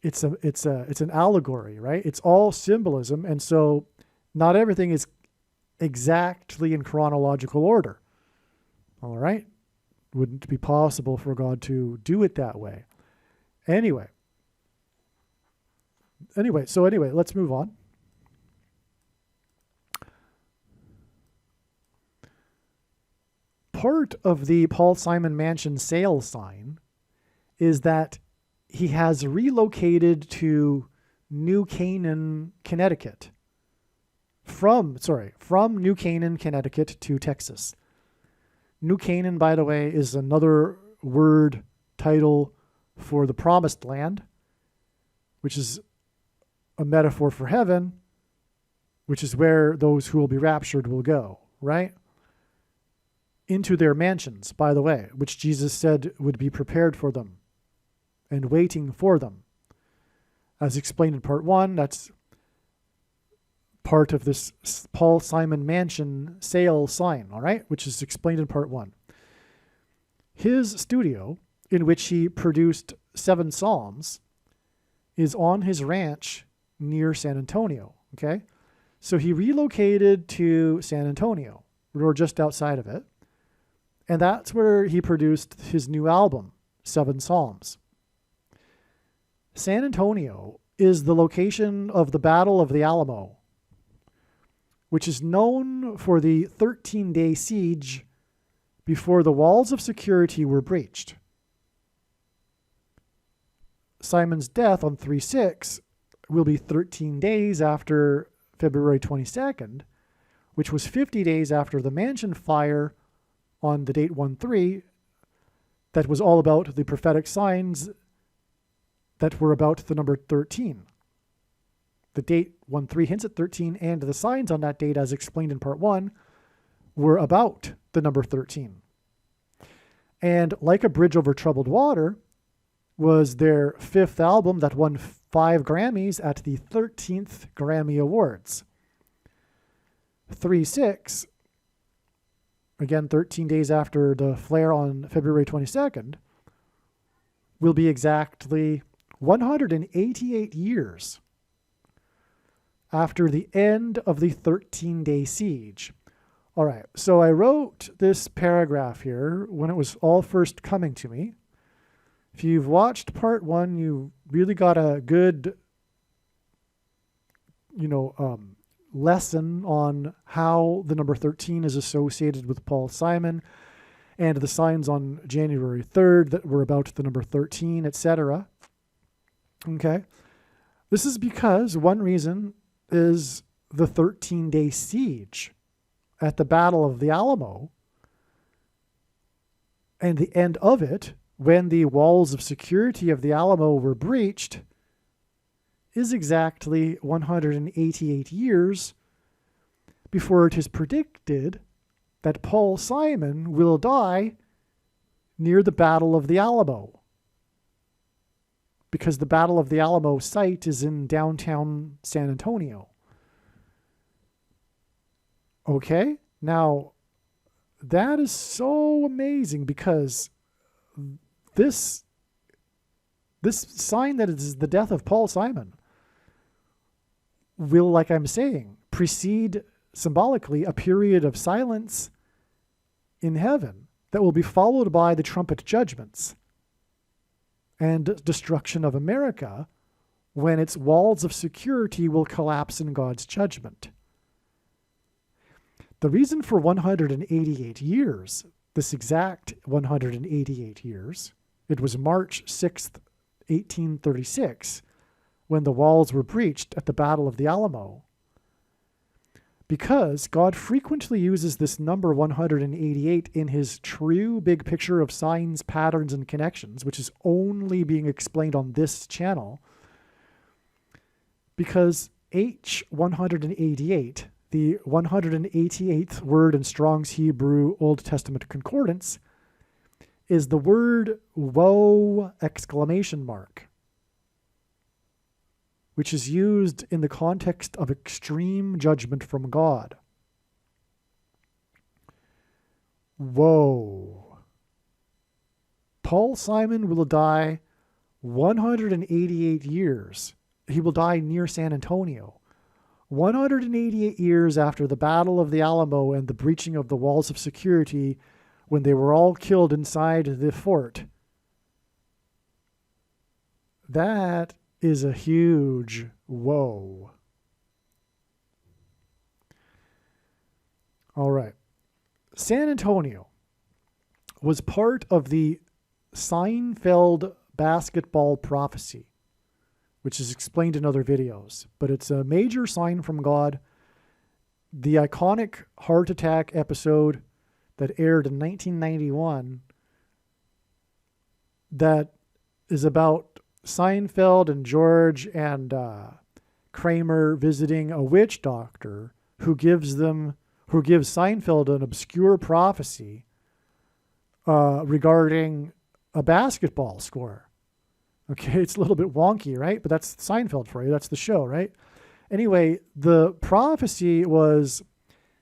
it's an allegory, right? It's all symbolism, and so not everything is exactly in chronological order. All right? Wouldn't be possible for God to do it that way. Anyway, let's move on. Part of the Paul Simon Mansion sale sign is that he has relocated to New Canaan, Connecticut. From New Canaan, Connecticut to Texas. New Canaan, by the way, is another word title for the promised land, which is a metaphor for heaven, which is where those who will be raptured will go, right? Into their mansions, by the way, which Jesus said would be prepared for them and waiting for them. As explained in part 1, that's part of this Paul Simon Mansion sale sign, all right, which is explained in part 1. His studio, in which he produced 7 psalms, is on his ranch near San Antonio, okay? So he relocated to San Antonio, or just outside of it, and that's where he produced his new album, 7 Psalms. San Antonio is the location of the Battle of the Alamo, which is known for the 13-day siege before the walls of security were breached. Simon's death on 3/6 will be 13 days after February 22nd, which was 50 days after the mansion fire on the date 1-3, that was all about the prophetic signs that were about the number 13. The date 1-3 hints at 13, and the signs on that date, as explained in part 1, were about the number 13. And Like a Bridge Over Troubled Water was their 5th album that won 5 Grammys at the 13th Grammy Awards. 3-6, again 13 days after the flare on February 22nd, will be exactly 188 years after the end of the 13-day siege. All right, so I wrote this paragraph here when it was all first coming to me. If you've watched part 1, you really got a good, lesson on how the number 13 is associated with Paul Simon and the signs on January 3rd that were about the number 13, etc. Okay. This is because one reason is the 13-day siege at the Battle of the Alamo, and the end of it, when the walls of security of the Alamo were breached, is exactly 188 years before it is predicted that Paul Simon will die near the Battle of the Alamo, because the Battle of the Alamo site is in downtown San Antonio. Okay, now that is so amazing, because this sign that it is the death of Paul Simon will, like I'm saying, precede symbolically a period of silence in heaven that will be followed by the trumpet judgments and destruction of America, when its walls of security will collapse in God's judgment. The reason for 188 years, this exact 188 years, it was March 6th, 1836, when the walls were breached at the Battle of the Alamo. Because God frequently uses this number 188 in his true big picture of signs, patterns, and connections, which is only being explained on this channel, because H188, the 188th word in Strong's Hebrew Old Testament Concordance, is the word woe ! Which is used in the context of extreme judgment from God. Woe! Paul Simon will die 188 years. He will die near San Antonio. 188 years after the Battle of the Alamo and the breaching of the walls of security, when they were all killed inside the fort. That is a huge woe. All right. San Antonio was part of the Seinfeld basketball prophecy, which is explained in other videos, but it's a major sign from God. The iconic heart attack episode that aired in 1991 that is about Seinfeld and George and Kramer visiting a witch doctor who gives Seinfeld an obscure prophecy regarding a basketball score. Okay, it's a little bit wonky, right? But that's Seinfeld for you. That's the show, right? Anyway, the prophecy was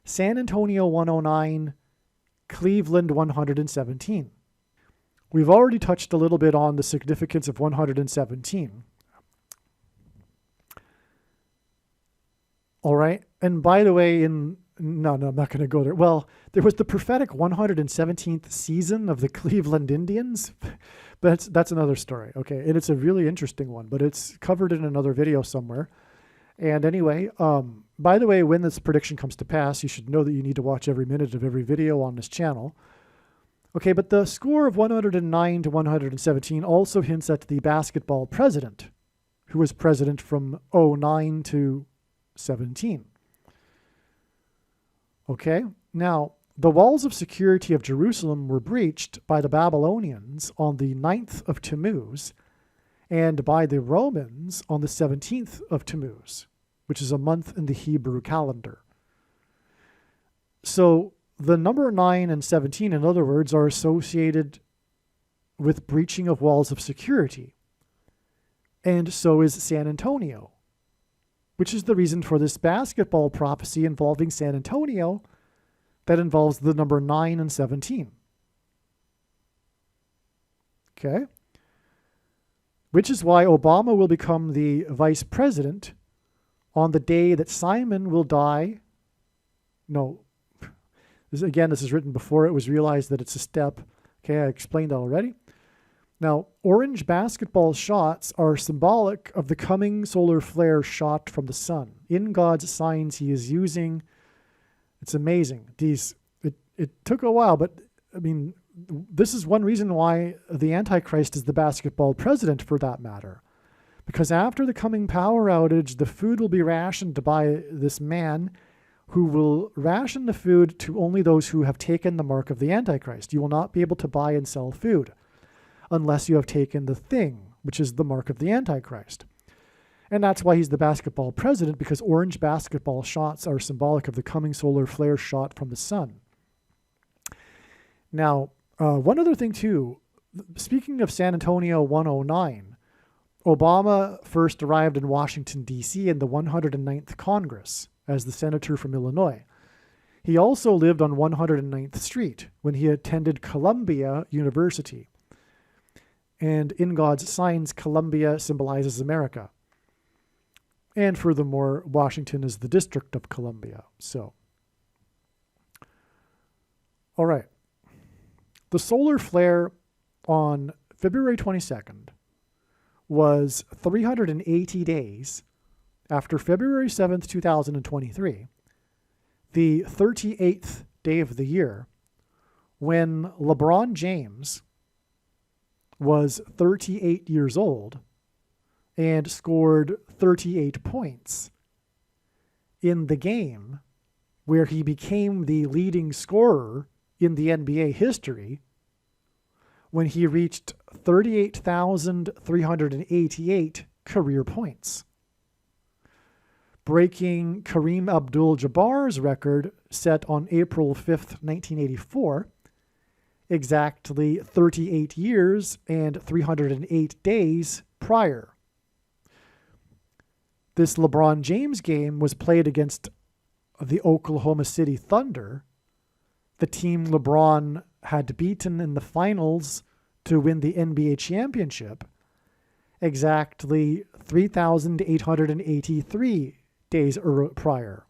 San Antonio 109, Cleveland 117. We've already touched a little bit on the significance of 117. All right. And by the way, no, I'm not going to go there. Well, there was the prophetic 117th season of the Cleveland Indians, but that's another story. Okay. And it's a really interesting one, but it's covered in another video somewhere. And anyway, by the way, when this prediction comes to pass, you should know that you need to watch every minute of every video on this channel. Okay, but the score of 109 to 117 also hints at the basketball president, who was president from 09 to 17. Okay, now the walls of security of Jerusalem were breached by the Babylonians on the 9th of Tammuz and by the Romans on the 17th of Tammuz, which is a month in the Hebrew calendar. So the number 9 and 17, in other words, are associated with breaching of walls of security. And so is San Antonio, which is the reason for this basketball prophecy involving San Antonio that involves the number 9 and 17. Okay? Which is why Obama will become the vice president on the day that Simon will die. No, this is written before it was realized that it's a step. Okay, I explained that already. Now, orange basketball shots are symbolic of the coming solar flare shot from the sun. In God's signs he is using, it's amazing. It took a while, but I mean, this is one reason why the Antichrist is the basketball president, for that matter. Because after the coming power outage, the food will be rationed by this man who will ration the food to only those who have taken the mark of the Antichrist. You will not be able to buy and sell food unless you have taken the thing, which is the mark of the Antichrist. And that's why he's the basketball president, because orange basketball shots are symbolic of the coming solar flare shot from the sun. Now, one other thing too, speaking of San Antonio 109, Obama first arrived in Washington, D.C. in the 109th Congress as the senator from Illinois. He also lived on 109th Street when he attended Columbia University. And in God's signs, Columbia symbolizes America. And furthermore, Washington is the District of Columbia. So, all right. The solar flare on February 22nd was 380 days after February 7th, 2023, the 38th day of the year, when LeBron James was 38 years old and scored 38 points in the game where he became the leading scorer in the NBA history when he reached 38,388 career points, breaking Kareem Abdul-Jabbar's record set on April 5th, 1984, exactly 38 years and 308 days prior. This LeBron James game was played against the Oklahoma City Thunder, the team LeBron had beaten in the finals to win the NBA championship, exactly 3,883 days prior.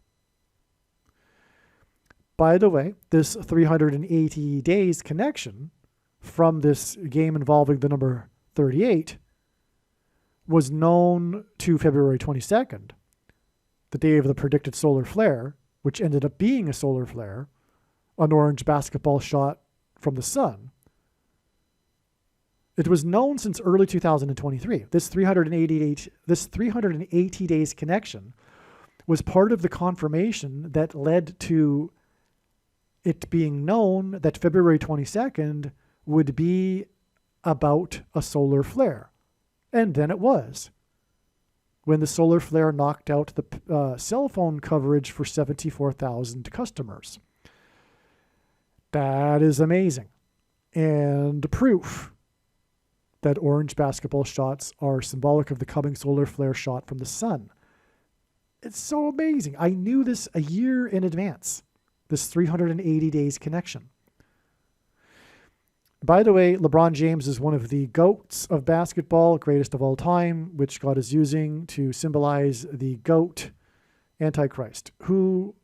By the way, this 380 days connection from this game involving the number 38 was known to February 22nd, the day of the predicted solar flare, which ended up being a solar flare, an orange basketball shot from the sun. It was known since early 2023. This 380 days connection was part of the confirmation that led to it being known that February 22nd would be about a solar flare. And then it was, when the solar flare knocked out the cell phone coverage for 74,000 customers. That is amazing. And proof that orange basketball shots are symbolic of the coming solar flare shot from the sun. It's so amazing. I knew this a year in advance, this 380 days connection. By the way, LeBron James is one of the GOATs of basketball, greatest of all time, which God is using to symbolize the GOAT, Antichrist, who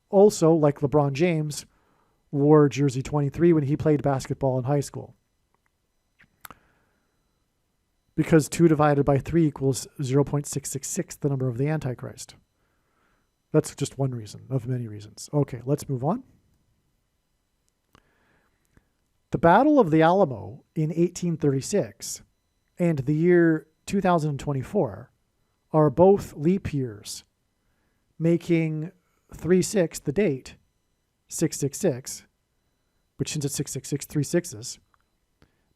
also, like LeBron James, wore jersey 23 when he played basketball in high school. Because 2 divided by 3 equals 0.666, the number of the Antichrist. That's just one reason of many reasons. Okay, let's move on. The Battle of the Alamo in 1836 and the year 2024 are both leap years, making 3/6 the date, 666, which hints at 666, 3 sixes,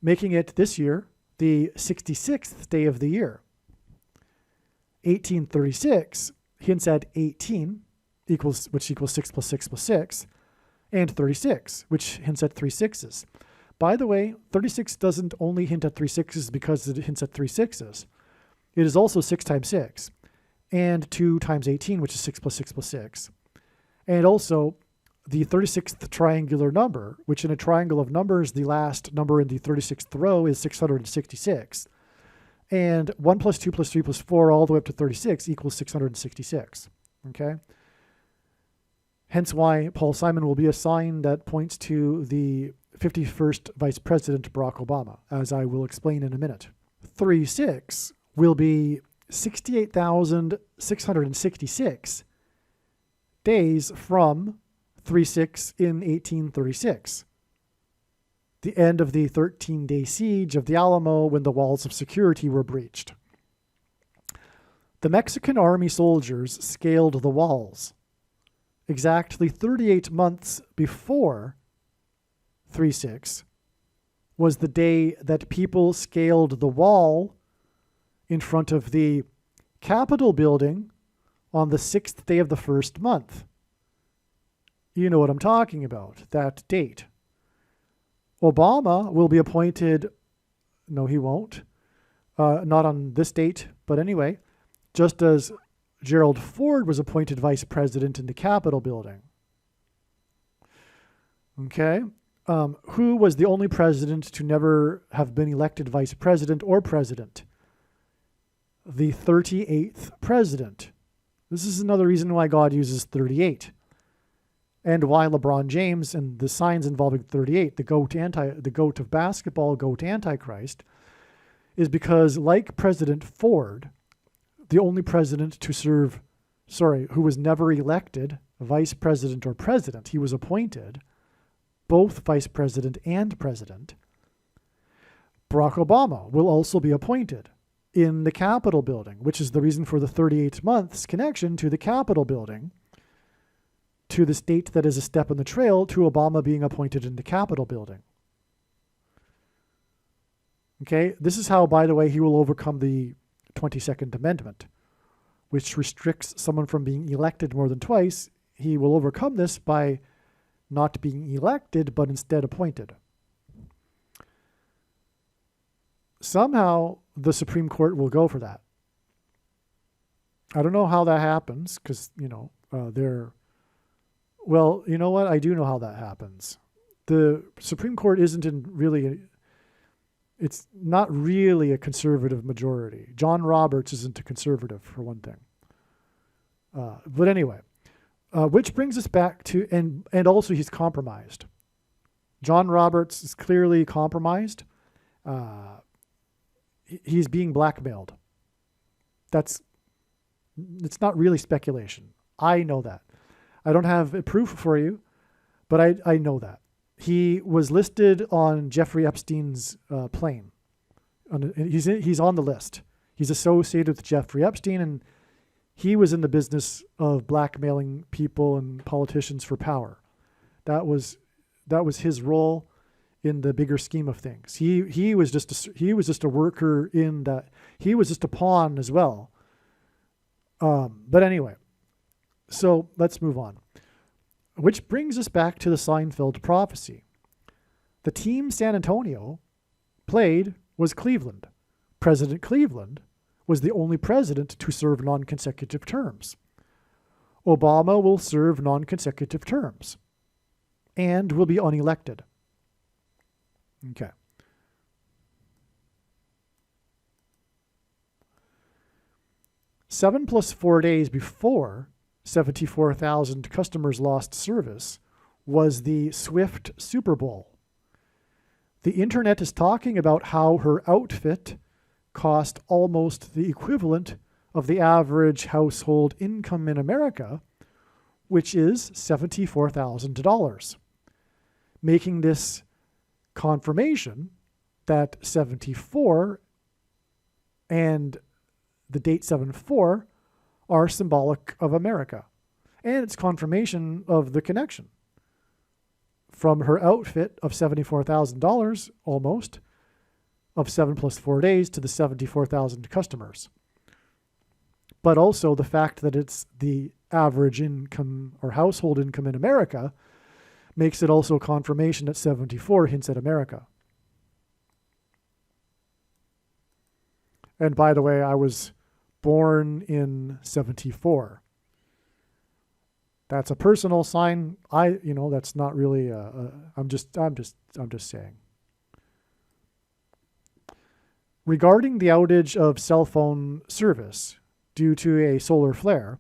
making it this year the 66th day of the year. 1836 hints at 18, which equals 6 plus 6 plus 6, and 36, which hints at 3 sixes. By the way, 36 doesn't only hint at 3 sixes because it hints at 3 sixes. It is also 6 times 6, and 2 times 18, which is 6 plus 6 plus 6. And also the 36th triangular number, which in a triangle of numbers, the last number in the 36th row is 666. And 1 plus 2 plus 3 plus 4 all the way up to 36 equals 666. Okay? Hence why Paul Simon will be a sign that points to the 51st Vice President Barack Obama, as I will explain in a minute. 3/6 will be 68,666 days from 3/6 in 1836, the end of the 13-day siege of the Alamo when the walls of security were breached. The Mexican army soldiers scaled the walls exactly 38 months before 3/6 was the day that people scaled the wall in front of the Capitol building on the 6th day of the first month. You know what I'm talking about, that date. Obama will be appointed, no he won't, not on this date, but anyway, just as Gerald Ford was appointed vice president in the Capitol building. Okay, who was the only president to never have been elected vice president or president? The 38th president. This is another reason why God uses 38. And why LeBron James and the signs involving 38, the goat of basketball, goat Antichrist, is because like President Ford, the only president to serve, who was never elected vice president or president, he was appointed both vice president and president. Barack Obama will also be appointed in the Capitol building, which is the reason for the 38 months connection to the Capitol building, to this date that is a step in the trail to Obama being appointed in the Capitol building. Okay, this is how, by the way, he will overcome the 22nd Amendment, which restricts someone from being elected more than twice. He will overcome this by not being elected, but instead appointed. Somehow, the Supreme Court will go for that. I don't know how that happens, because, well, you know what? I do know how that happens. The Supreme Court it's not really a conservative majority. John Roberts isn't a conservative, for one thing. But anyway, which brings us back to, and also he's compromised. John Roberts is clearly compromised. He's being blackmailed. It's not really speculation. I know that. I don't have a proof for you, but I know that. He was listed on Jeffrey Epstein's plane. He's on the list. He's associated with Jeffrey Epstein, and he was in the business of blackmailing people and politicians for power. That was his role in the bigger scheme of things. He was just a worker in that. He was just a pawn as well. But anyway, so let's move on. Which brings us back to the Seinfeld prophecy. The team San Antonio played was Cleveland. President Cleveland was the only president to serve non-consecutive terms. Obama will serve non-consecutive terms and will be unelected. Okay. Seven plus 4 days before 74,000 customers lost service was the Swift Super Bowl. The internet is talking about how her outfit cost almost the equivalent of the average household income in America, which is $74,000, making this confirmation that 74 and the date 7-4 are symbolic of America. And it's confirmation of the connection. From her outfit of $74,000 almost, of 7 plus 4 days to the 74,000 customers. But also the fact that it's the average income or household income in America makes it also confirmation that 74 hints at America. And by the way, I was born in 74. That's a personal sign. That's not really I'm just saying. Regarding the outage of cell phone service due to a solar flare,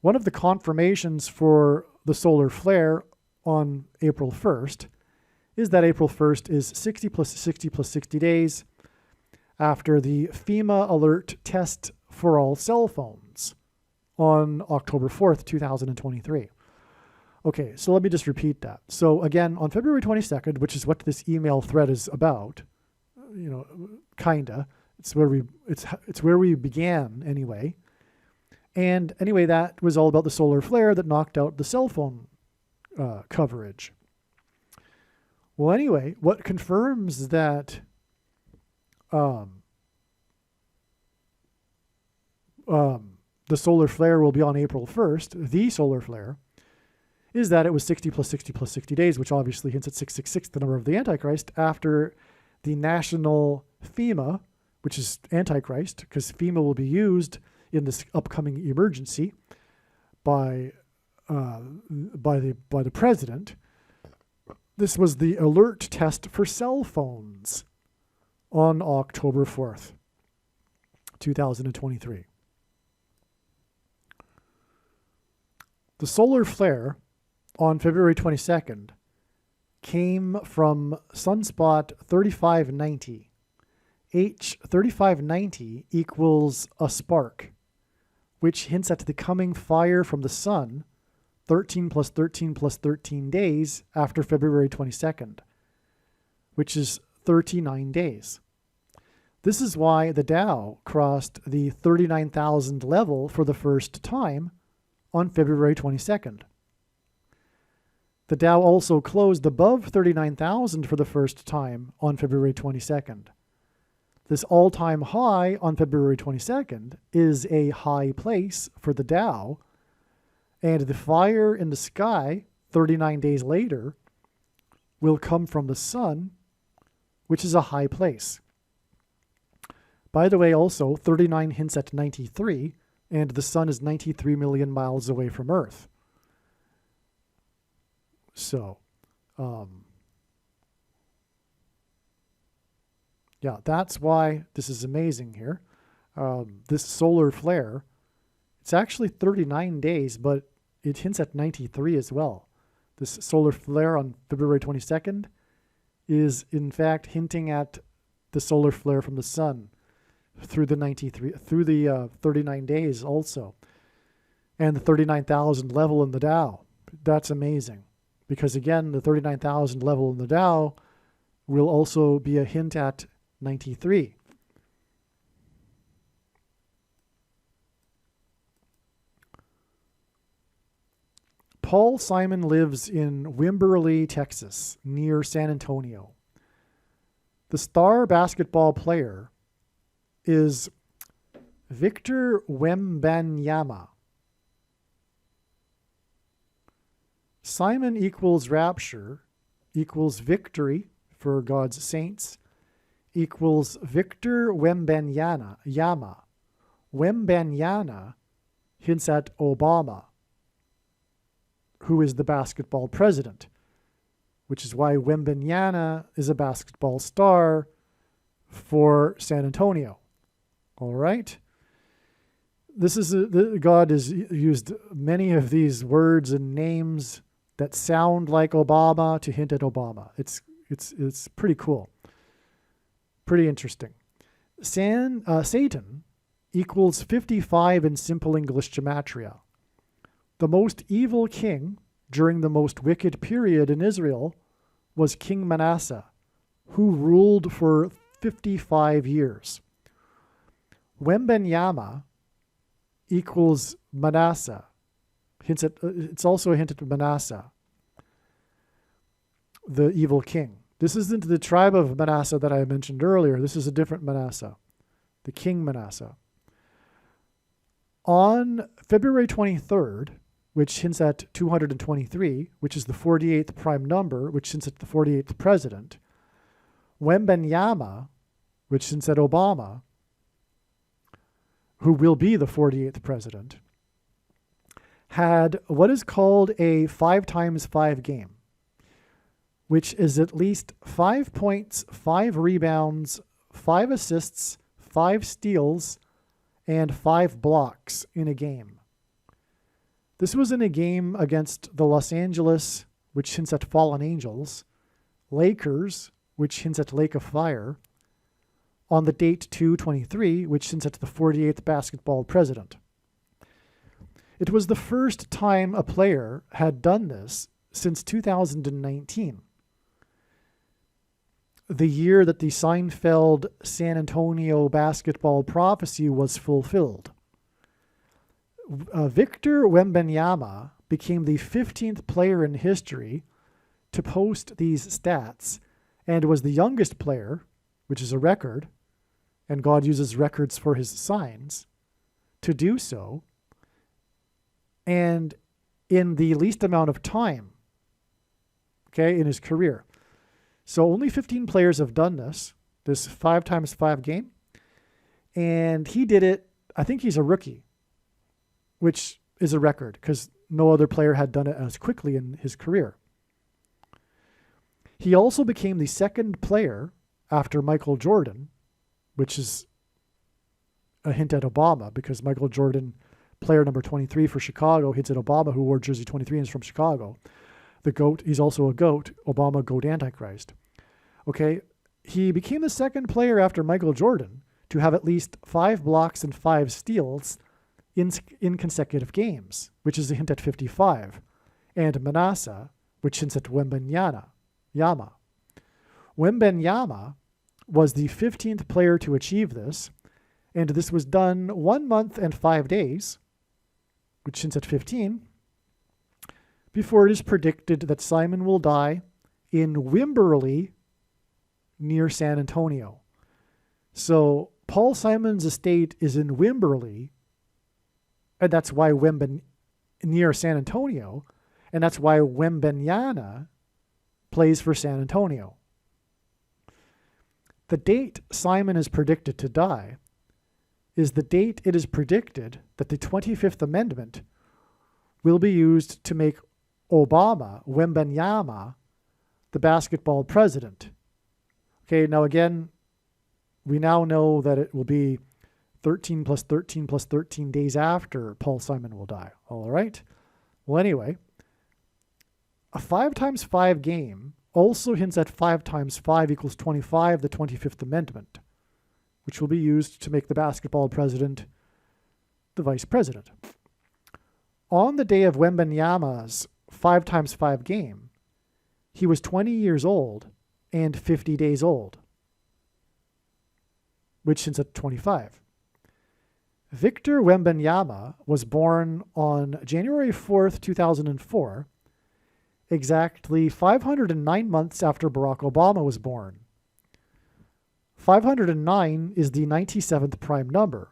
one of the confirmations for the solar flare on April 1st is that April 1st is 60 plus 60 plus 60 days after the FEMA alert test for all cell phones on October 4th, 2023. Okay, so let me just repeat that. So again, on February 22nd, which is what this email thread is about, kinda, it's where we began anyway. And anyway, that was all about the solar flare that knocked out the cell phone coverage. Well, anyway, what confirms that the solar flare will be on April 1st, the solar flare, is that it was 60 plus 60 plus 60 days, which obviously hints at 666, the number of the Antichrist, after the national FEMA, which is Antichrist, because FEMA will be used in this upcoming emergency by the president. This was the alert test for cell phones on October 4th, 2023. The solar flare on February 22nd came from sunspot 3590. H3590 equals a spark, which hints at the coming fire from the sun 13 plus 13 plus 13 days after February 22nd, which is 39 days. This is why the Dow crossed the 39,000 level for the first time on February 22nd. The Dow also closed above 39,000 for the first time on February 22nd. This all-time high on February 22nd is a high place for the Dow, and the fire in the sky 39 days later will come from the sun, which is a high place. By the way, also, 39 hints at 93, and the sun is 93 million miles away from Earth. So, yeah, that's why this is amazing here. This solar flare, it's actually 39 days, but it hints at 93 as well. This solar flare on February 22nd is, in fact, hinting at the solar flare from the sun through the 39 days also. And the 39,000 level in the Dow. That's amazing. Because again, the 39,000 level in the Dow will also be a hint at 93. Paul Simon lives in Wimberley, Texas, near San Antonio. The star basketball player is Victor Wembanyama. Simon equals rapture, equals victory for God's saints, equals Victor Wembanyama. Wembanyama hints at Obama, who is the basketball president, which is why Wembanyama is a basketball star for San Antonio. All right? God has used many of these words and names that sound like Obama to hint at Obama. It's pretty cool. Pretty interesting. Satan equals 55 in simple English gematria. The most evil king during the most wicked period in Israel was King Manasseh, who ruled for 55 years. Wembenyama equals Manasseh. It's also a hint at Manasseh, the evil king. This isn't the tribe of Manasseh that I mentioned earlier. This is a different Manasseh, the king Manasseh. On February 23rd, which hints at 223, which is the 48th prime number, which hints at the 48th president, Wembenyama, which hints at Obama, who will be the 48th president, had what is called a 5x5 game, which is at least 5 points, 5 rebounds, 5 assists, 5 steals, and 5 blocks in a game. This was in a game against the Los Angeles, which hints at fallen angels, Lakers, which hints at Lake of Fire, on the date 2/23, which hints at the 48th basketball president. It was the first time a player had done this since 2019, the year that the Seinfeld San Antonio basketball prophecy was fulfilled. Victor Wembanyama became the 15th player in history to post these stats and was the youngest player, which is a record, and God uses records for his signs, to do so, and in the least amount of time, in his career. So only 15 players have done this 5x5 game, and he did it. I think he's a rookie, which is a record because no other player had done it as quickly in his career. He also became the second player after Michael Jordan, which is a hint at Obama because Michael Jordan, player number 23 for Chicago, hints at Obama, who wore jersey 23 and is from Chicago. The GOAT, he's also a GOAT, Obama, GOAT, Antichrist. He became the second player after Michael Jordan to have at least 5 blocks and 5 steals in consecutive games, which is a hint at 55, and Manasseh, which hints at Wembenyama. Wembenyama was the 15th player to achieve this, and this was done 1 month and 5 days, which hints at 15, before it is predicted that Simon will die in Wimberley near San Antonio. So Paul Simon's estate is in Wimberley, and that's why near San Antonio, and that's why Wembenyama plays for San Antonio. The date Simon is predicted to die is the date it is predicted that the 25th Amendment will be used to make Obama, Wembenyama, the basketball president. Now again, we now know that it will be 13 plus 13 plus 13 days after Paul Simon will die. All right? Well, anyway, a 5x5 game also hints at 5x5 equals 25, the 25th Amendment, which will be used to make the basketball president the vice president. On the day of Wembenyama's 5x5 game, he was 20 years old and 50 days old, which hints at 25. Victor Wembenyama was born on January 4th, 2004, exactly 509 months after Barack Obama was born. 509 is the 97th prime number.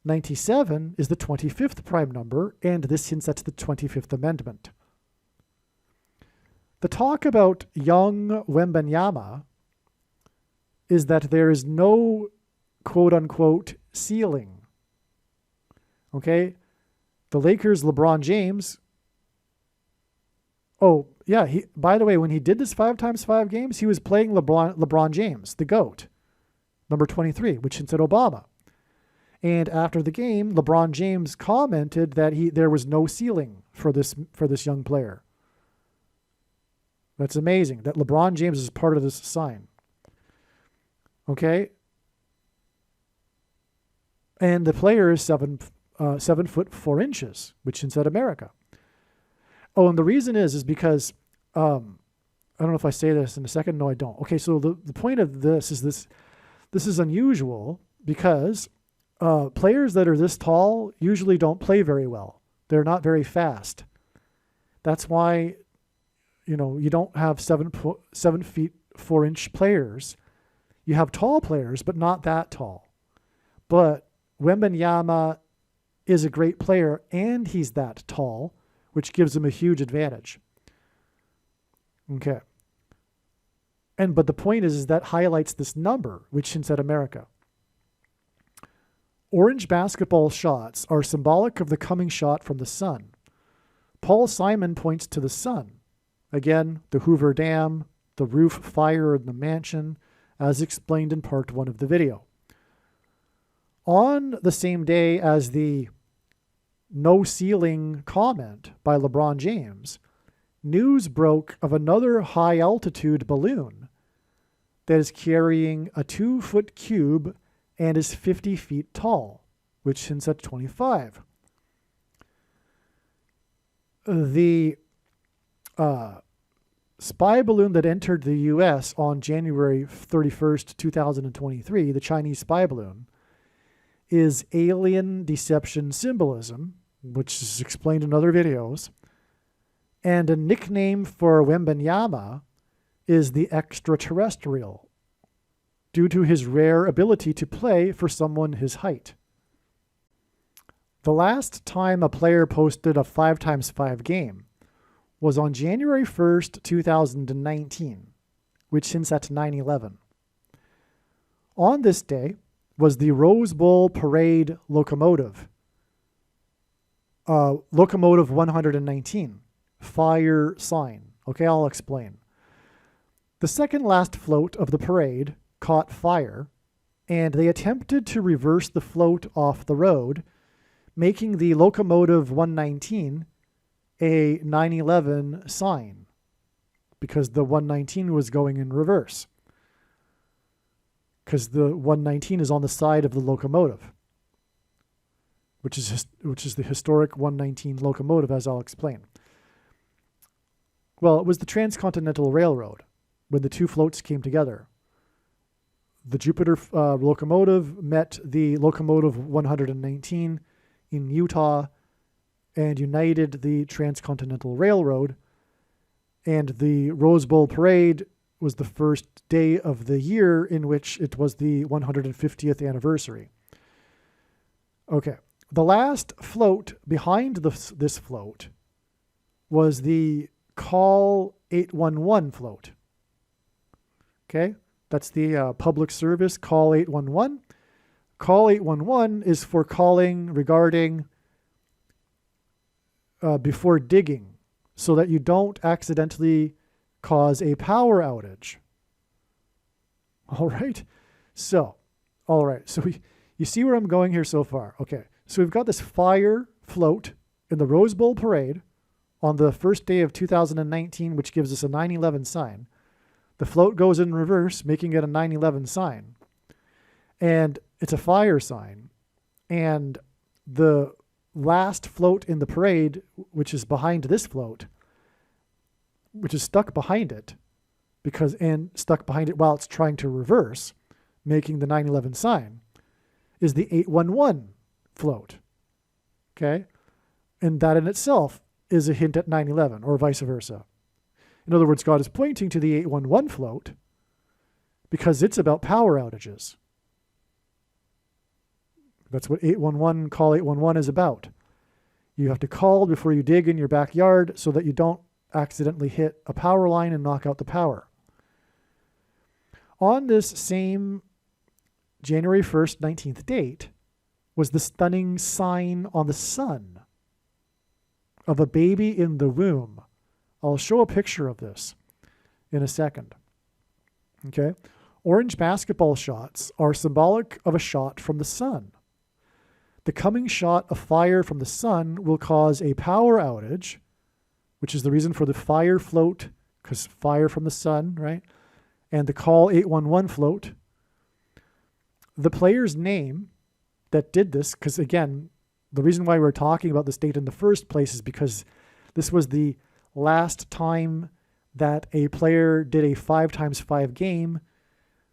97 is the 25th prime number, and this hints at the 25th Amendment. The talk about young Wembenyama is that there is no quote-unquote ceiling. The Lakers' LeBron James, by the way, when he did this 5x5 games, he was playing LeBron James, the GOAT, number 23, which hints at Obama. And after the game, LeBron James commented that there was no ceiling for this young player. That's amazing that LeBron James is part of this sign. And the player is 7 foot 4 inches, which hints at America. Oh, and the reason is because I don't know if I say this in a second. No, I don't. So the point of this is this is unusual because players that are this tall usually don't play very well. They're not very fast. That's why, you don't have 7 feet 4 inch players. You have tall players, but not that tall. But Wembanyama is a great player, and he's that tall, which gives him a huge advantage. Okay. But the point is that highlights this number, which hints at America. Orange basketball shots are symbolic of the coming shot from the sun. Paul Simon points to the sun. Again, the Hoover Dam, the roof fire in the mansion, as explained in part 1 of the video. On the same day as the no ceiling comment by LeBron James, news broke of another high altitude balloon that is carrying a 2-foot cube and is 50 feet tall, which hints at 25. The spy balloon that entered the U.S. on January 31st, 2023, the Chinese spy balloon, is alien deception symbolism, which is explained in other videos, and a nickname for Wembanyama is the extraterrestrial, due to his rare ability to play for someone his height. The last time a player posted a 5x5 game was on January 1st, 2019, which hints at 9/11. On this day was the Rose Bowl Parade locomotive, locomotive 119, fire sign. Okay, I'll explain. The second last float of the parade caught fire, and they attempted to reverse the float off the road, making the locomotive 119 a 9/11 sign, because the 119 was going in reverse, because the 119 is on the side of the locomotive, which is the historic 119 locomotive, as I'll explain. Well, it was the Transcontinental Railroad when the two floats came together. The Jupiter locomotive met the locomotive 119 in Utah and united the Transcontinental Railroad, and the Rose Bowl Parade was the first day of the year in which it was the 150th anniversary. Okay, the last float behind this float was the Call 811 float. Okay, that's the public service Call 811. Call 811 is for calling regarding before digging, so that you don't accidentally cause a power outage. All right. So you see where I'm going here so far. Okay. So we've got this fire float in the Rose Bowl Parade on the first day of 2019, which gives us a 9/11 sign. The float goes in reverse, making it a 9/11 sign. And it's a fire sign. And the last float in the parade, which is behind this float, which is stuck behind it, stuck behind it while it's trying to reverse, making the 9/11 sign, is the 811 float. Okay? And that in itself is a hint at 9/11, or vice versa. In other words, God is pointing to the 811 float because it's about power outages. That's what Call 811 is about. You have to call before you dig in your backyard so that you don't accidentally hit a power line and knock out the power. On this same January 1st, 19th date was the stunning sign on the sun of a baby in the womb. I'll show a picture of this in a second. Okay? Orange basketball shots are symbolic of a shot from the sun. The coming shot of fire from the sun will cause a power outage, which is the reason for the fire float, because fire from the sun, right? And the Call 811 float. The player's name that did this, because again, the reason why we're talking about this date in the first place is because this was the last time that a player did a 5x5 game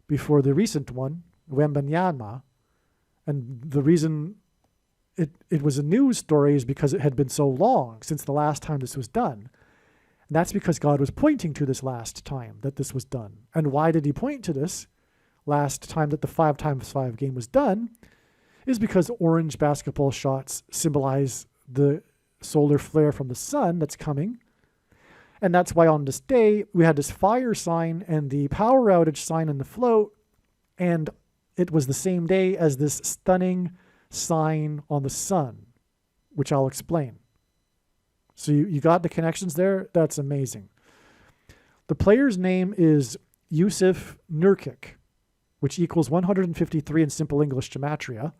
before the recent one, Wembanyama, And the reason it was a news story is because it had been so long since the last time this was done. And that's because God was pointing to this last time that this was done. And why did he point to this last time that the 5x5 game was done? Is because orange basketball shots symbolize the solar flare from the sun that's coming. And that's why on this day, we had this fire sign and the power outage sign in the float. And it was the same day as this stunning sign on the sun, which I'll explain. So you got the connections there? That's amazing. The player's name is Yusuf Nurkic, which equals 153 in simple English gematria.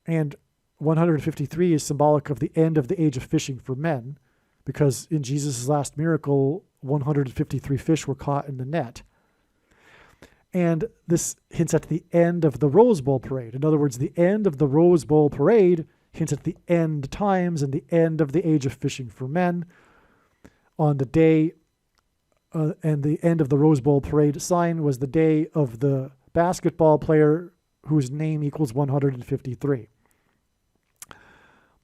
And 153 is symbolic of the end of the age of fishing for men, because in Jesus' last miracle, 153 fish were caught in the net. And this hints at the end of the Rose Bowl parade. In other words, the end of the Rose Bowl parade hints at the end times and the end of the age of fishing for men. On the day, and the end of the Rose Bowl parade sign was the day of the basketball player whose name equals 153.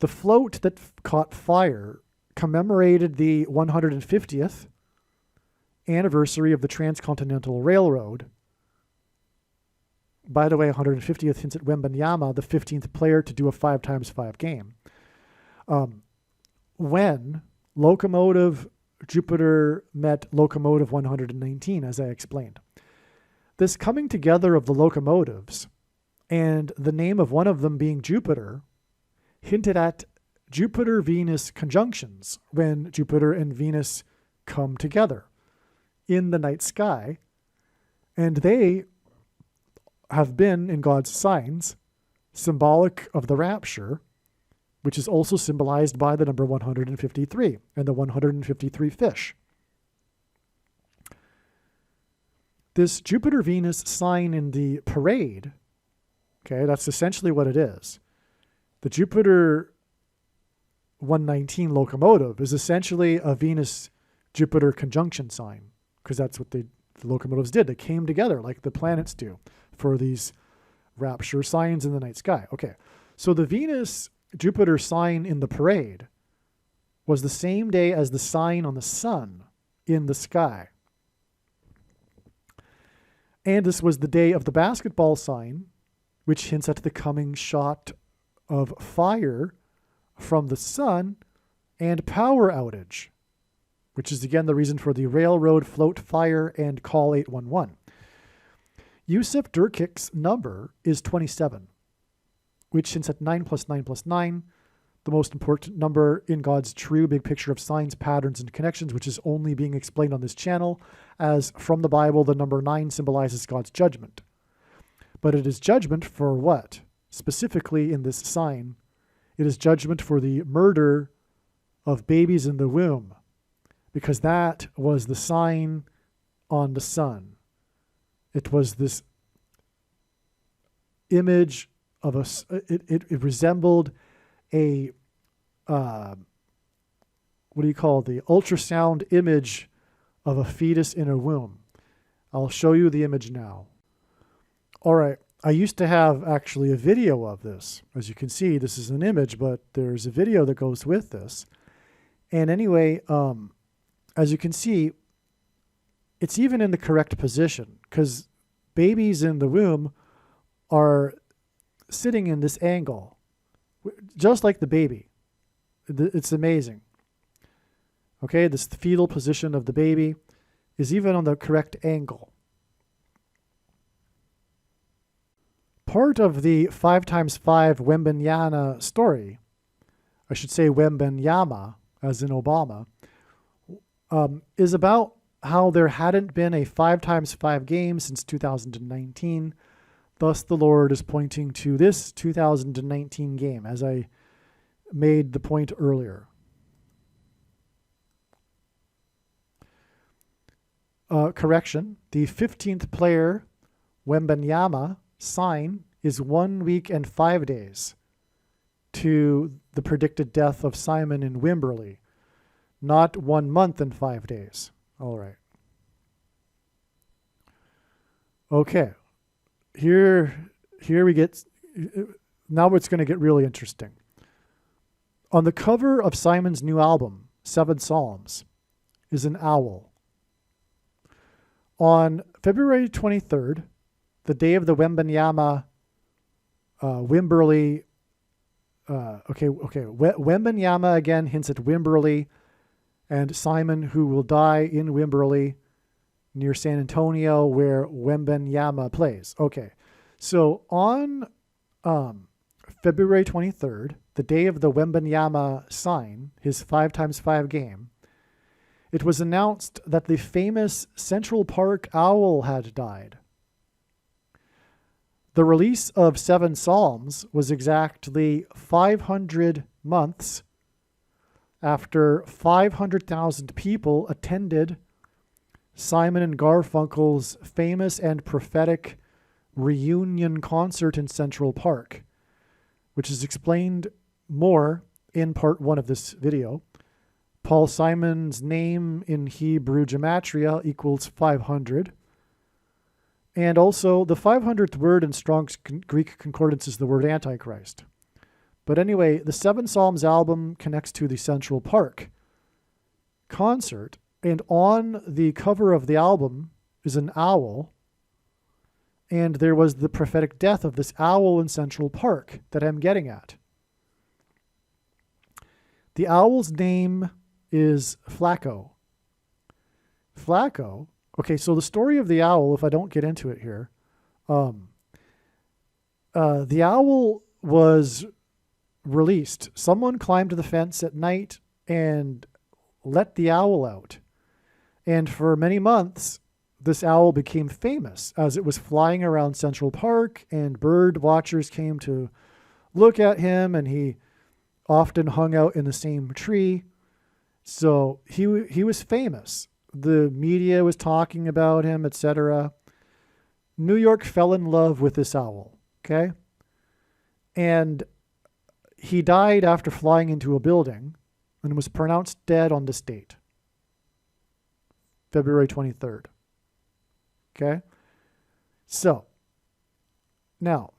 The float that caught fire commemorated the 150th anniversary of the Transcontinental Railroad. By the way, 150th hints at Wembanyama, the 15th player to do a 5x5 game. When Locomotive Jupiter met Locomotive 119, as I explained. This coming together of the locomotives and the name of one of them being Jupiter hinted at Jupiter-Venus conjunctions when Jupiter and Venus come together in the night sky. And they have been, in God's signs, symbolic of the rapture, which is also symbolized by the number 153 and the 153 fish. This Jupiter-Venus sign in the parade, okay, that's essentially what it is. The Jupiter 119 locomotive is essentially a Venus-Jupiter conjunction sign, because that's what the locomotives did. They came together like the planets do for these rapture signs in the night sky. Okay, so the Venus-Jupiter sign in the parade was the same day as the sign on the sun in the sky. And this was the day of the basketball sign, which hints at the coming shot of fire from the sun and power outage, which is again the reason for the railroad float fire and call 811. Yusuf Nurkic's number is 27, which hints at 9 plus 9 plus 9, the most important number in God's true big picture of signs, patterns, and connections, which is only being explained on this channel, as from the Bible, the number 9 symbolizes God's judgment. But it is judgment for what? Specifically in this sign, it is judgment for the murder of babies in the womb, because that was the sign on the sun. It was this image of it resembled a, what do you call it? The ultrasound image of a fetus in a womb. I'll show you the image now. All right. I used to have actually a video of this. As you can see, this is an image, but there's a video that goes with this. And anyway, as you can see, it's even in the correct position, because babies in the womb are sitting in this angle, just like the baby. It's amazing. Okay, this fetal position of the baby is even on the correct angle. Part of the 5x5 Wembanyama story, I should say Wembanyama, as in Obama, is about how there hadn't been a 5x5 game since 2019. Thus, the Lord is pointing to this 2019 game, as I made the point earlier. Correction, the 15th player, Wembanyama, sign is 1 week and 5 days to the predicted death of Simon in Wimberley, not 1 month and 5 days. All right. Okay. Here here we get, now it's going to get really interesting. On the cover of Simon's new album, Seven Psalms, is an owl. On February 23rd, the day of the Wembanyama Wimberley, Wembanyama again hints at Wimberley and Simon, who will die in Wimberley near San Antonio, where Wembanyama plays. Okay, so on February 23rd, the day of the Wembanyama sign, his 5x5 game, it was announced that the famous Central Park owl had died. The release of Seven Psalms was exactly 500 months after 500,000 people attended Simon and Garfunkel's famous and prophetic reunion concert in Central Park, which is explained more in part 1 of this video. Paul Simon's name in Hebrew gematria equals 500. And also, the 500th word in Strong's Greek Concordance is the word Antichrist. But anyway, the Seven Psalms album connects to the Central Park concert, and on the cover of the album is an owl, and there was the prophetic death of this owl in Central Park that I'm getting at. The owl's name is Flacco. Flacco. Okay, so the story of the owl, if I don't get into it here, the owl was released. Someone climbed the fence at night and let the owl out. And for many months, this owl became famous as it was flying around Central Park, and bird watchers came to look at him, and he often hung out in the same tree. So he was famous. The media was talking about him, etc. New York fell in love with this owl, okay? And he died after flying into a building and was pronounced dead on this date, February 23rd. Okay? So, now,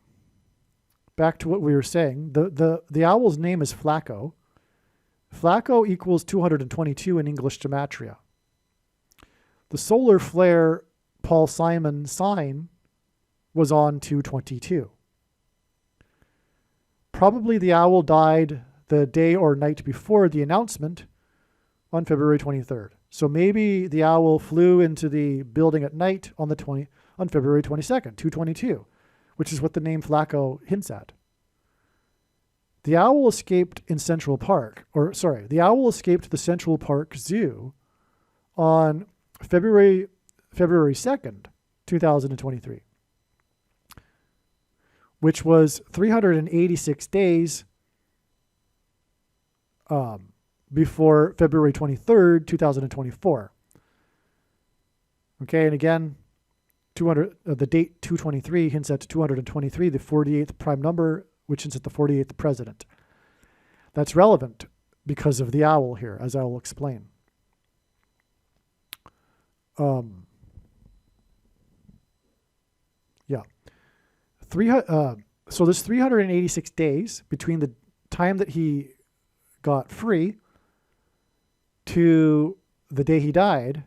back to what we were saying. The owl's name is Flacco. Flacco equals 222 in English gematria. The solar flare Paul Simon sign was on 222. Probably the owl died the day or night before the announcement on February 23rd. So maybe the owl flew into the building at night on February 22nd, 222, which is what the name Flacco hints at. The owl escaped in Central Park, the owl escaped the Central Park Zoo on February 2nd, 2023, which was 386 days before February 23rd, 2024. Okay, and again, the date 223 hints at 223, the 48th prime number, which hints at the 48th president. That's relevant because of the owl here, as I will explain. So there's 386 days between the time that he got free to the day he died,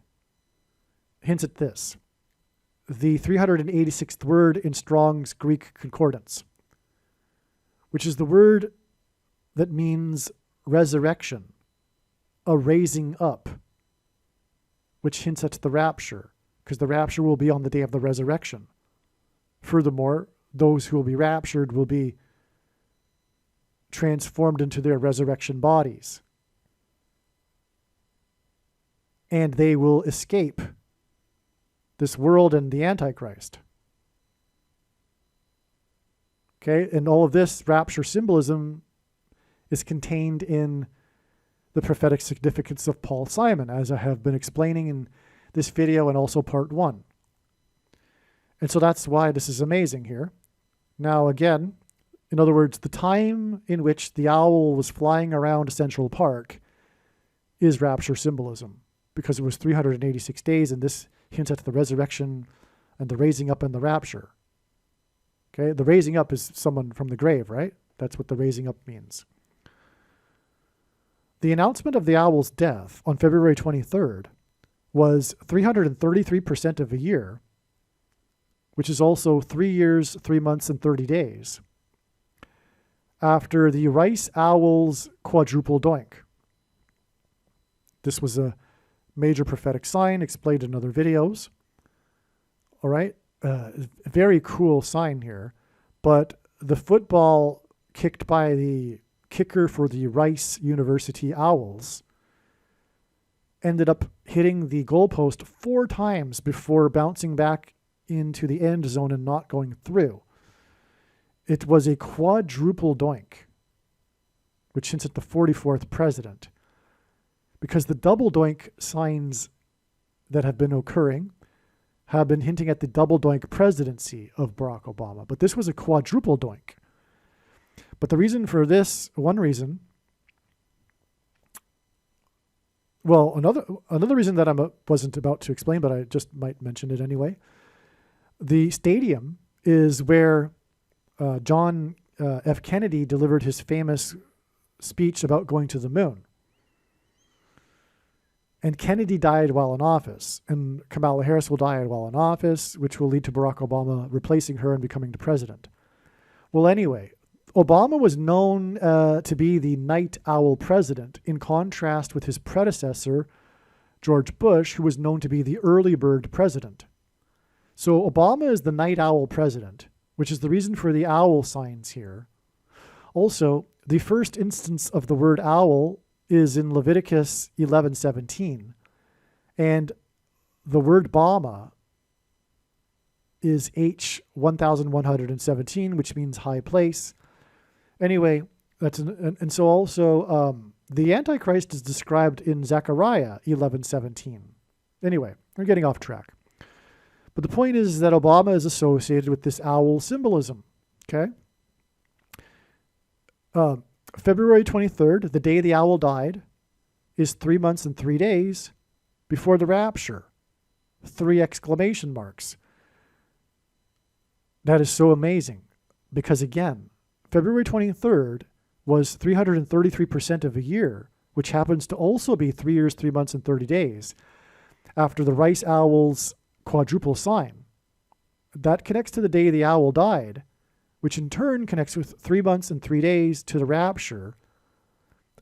hints at this. The 386th word in Strong's Greek Concordance, which is the word that means resurrection, a raising up, which hints at the rapture, because the rapture will be on the day of the resurrection. Furthermore, those who will be raptured will be transformed into their resurrection bodies. And they will escape this world and the Antichrist. Okay, and all of this rapture symbolism is contained in the prophetic significance of Paul Simon, as I have been explaining in this video and also part 1. And so that's why this is amazing here. Now again, in other words, the time in which the owl was flying around Central Park is rapture symbolism, because it was 386 days, and this hints at the resurrection and the raising up and the rapture. Okay, the raising up is someone from the grave, right? That's what the raising up means. The announcement of the owl's death on February 23rd was 333% of a year, which is also 3 years, 3 months, and 30 days, after the Rice owl's quadruple doink. This was a major prophetic sign explained in other videos. All right, very cool sign here. But the football kicked by the kicker for the Rice University Owls ended up hitting the goalpost 4 times before bouncing back into the end zone and not going through. It was a quadruple doink, which hints at the 44th president, because the double doink signs that have been occurring have been hinting at the double doink presidency of Barack Obama. But this was a quadruple doink. But the reason for this, one reason, well, another reason that I wasn't about to explain, but I just might mention it anyway. The stadium is where John F. Kennedy delivered his famous speech about going to the moon. And Kennedy died while in office, and Kamala Harris will die while in office, which will lead to Barack Obama replacing her and becoming the president. Well, anyway, Obama was known to be the night owl president, in contrast with his predecessor, George Bush, who was known to be the early bird president. So Obama is the night owl president, which is the reason for the owl signs here. Also, the first instance of the word owl is in Leviticus 11:17, and the word Bama is H1117, which means high place. Anyway, and so also the Antichrist is described in Zechariah 11:17. Anyway, we're getting off track. But the point is that Obama is associated with this owl symbolism. Okay. February 23rd, the day the owl died, is 3 months and 3 days before the rapture. 3 exclamation marks. That is so amazing because, again, February 23rd was 333% of a year, which happens to also be 3 years, 3 months, and 30 days after the Rice owl's quadruple sign. That connects to the day the owl died, which in turn connects with 3 months and 3 days to the rapture.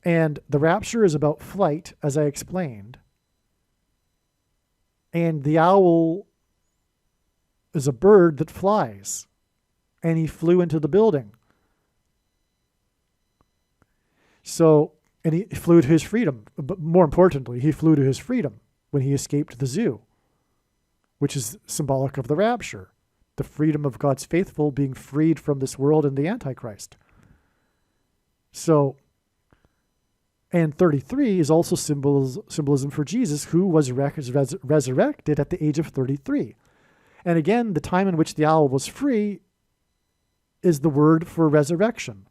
And the rapture is about flight, as I explained. And the owl is a bird that flies. And he flew into the building. So, and he flew to his freedom. But more importantly, he flew to his freedom when he escaped the zoo, which is symbolic of the rapture. The freedom of God's faithful being freed from this world and the Antichrist. So, and 33 is also symbolism for Jesus, who was resurrected at the age of 33. And again, the time in which the owl was free is the word for resurrection.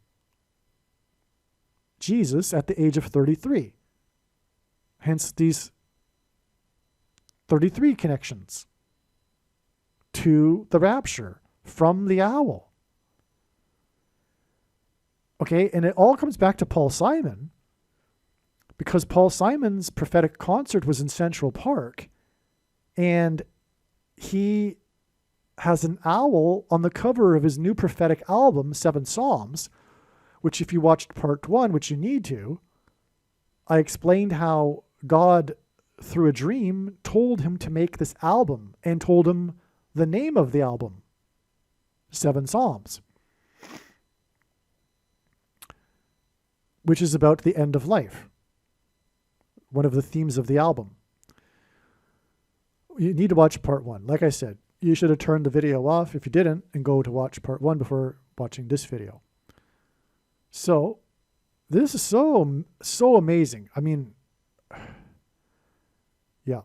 Jesus at the age of 33. Hence these 33 connections to the rapture from the owl. Okay, and it all comes back to Paul Simon, because Paul Simon's prophetic concert was in Central Park, and he has an owl on the cover of his new prophetic album, 7 Psalms, which if you watched part 1, which you need to, I explained how God, through a dream, told him to make this album and told him the name of the album, 7 Psalms, which is about the end of life. One of the themes of the album. You need to watch part 1. Like I said, you should have turned the video off if you didn't and go to watch part 1 before watching this video. So, this is so amazing. I mean, yeah.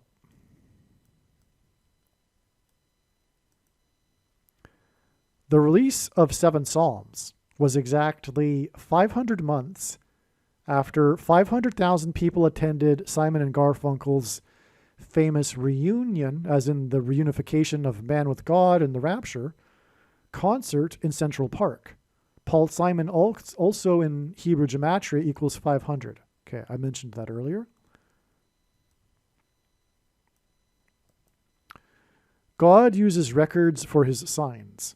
The release of 7 Psalms was exactly 500 months after 500,000 people attended Simon and Garfunkel's famous reunion, as in the reunification of man with God and the rapture, concert in Central Park. Paul Simon also in Hebrew Gematria equals 500. Okay, I mentioned that earlier. God uses records for his signs.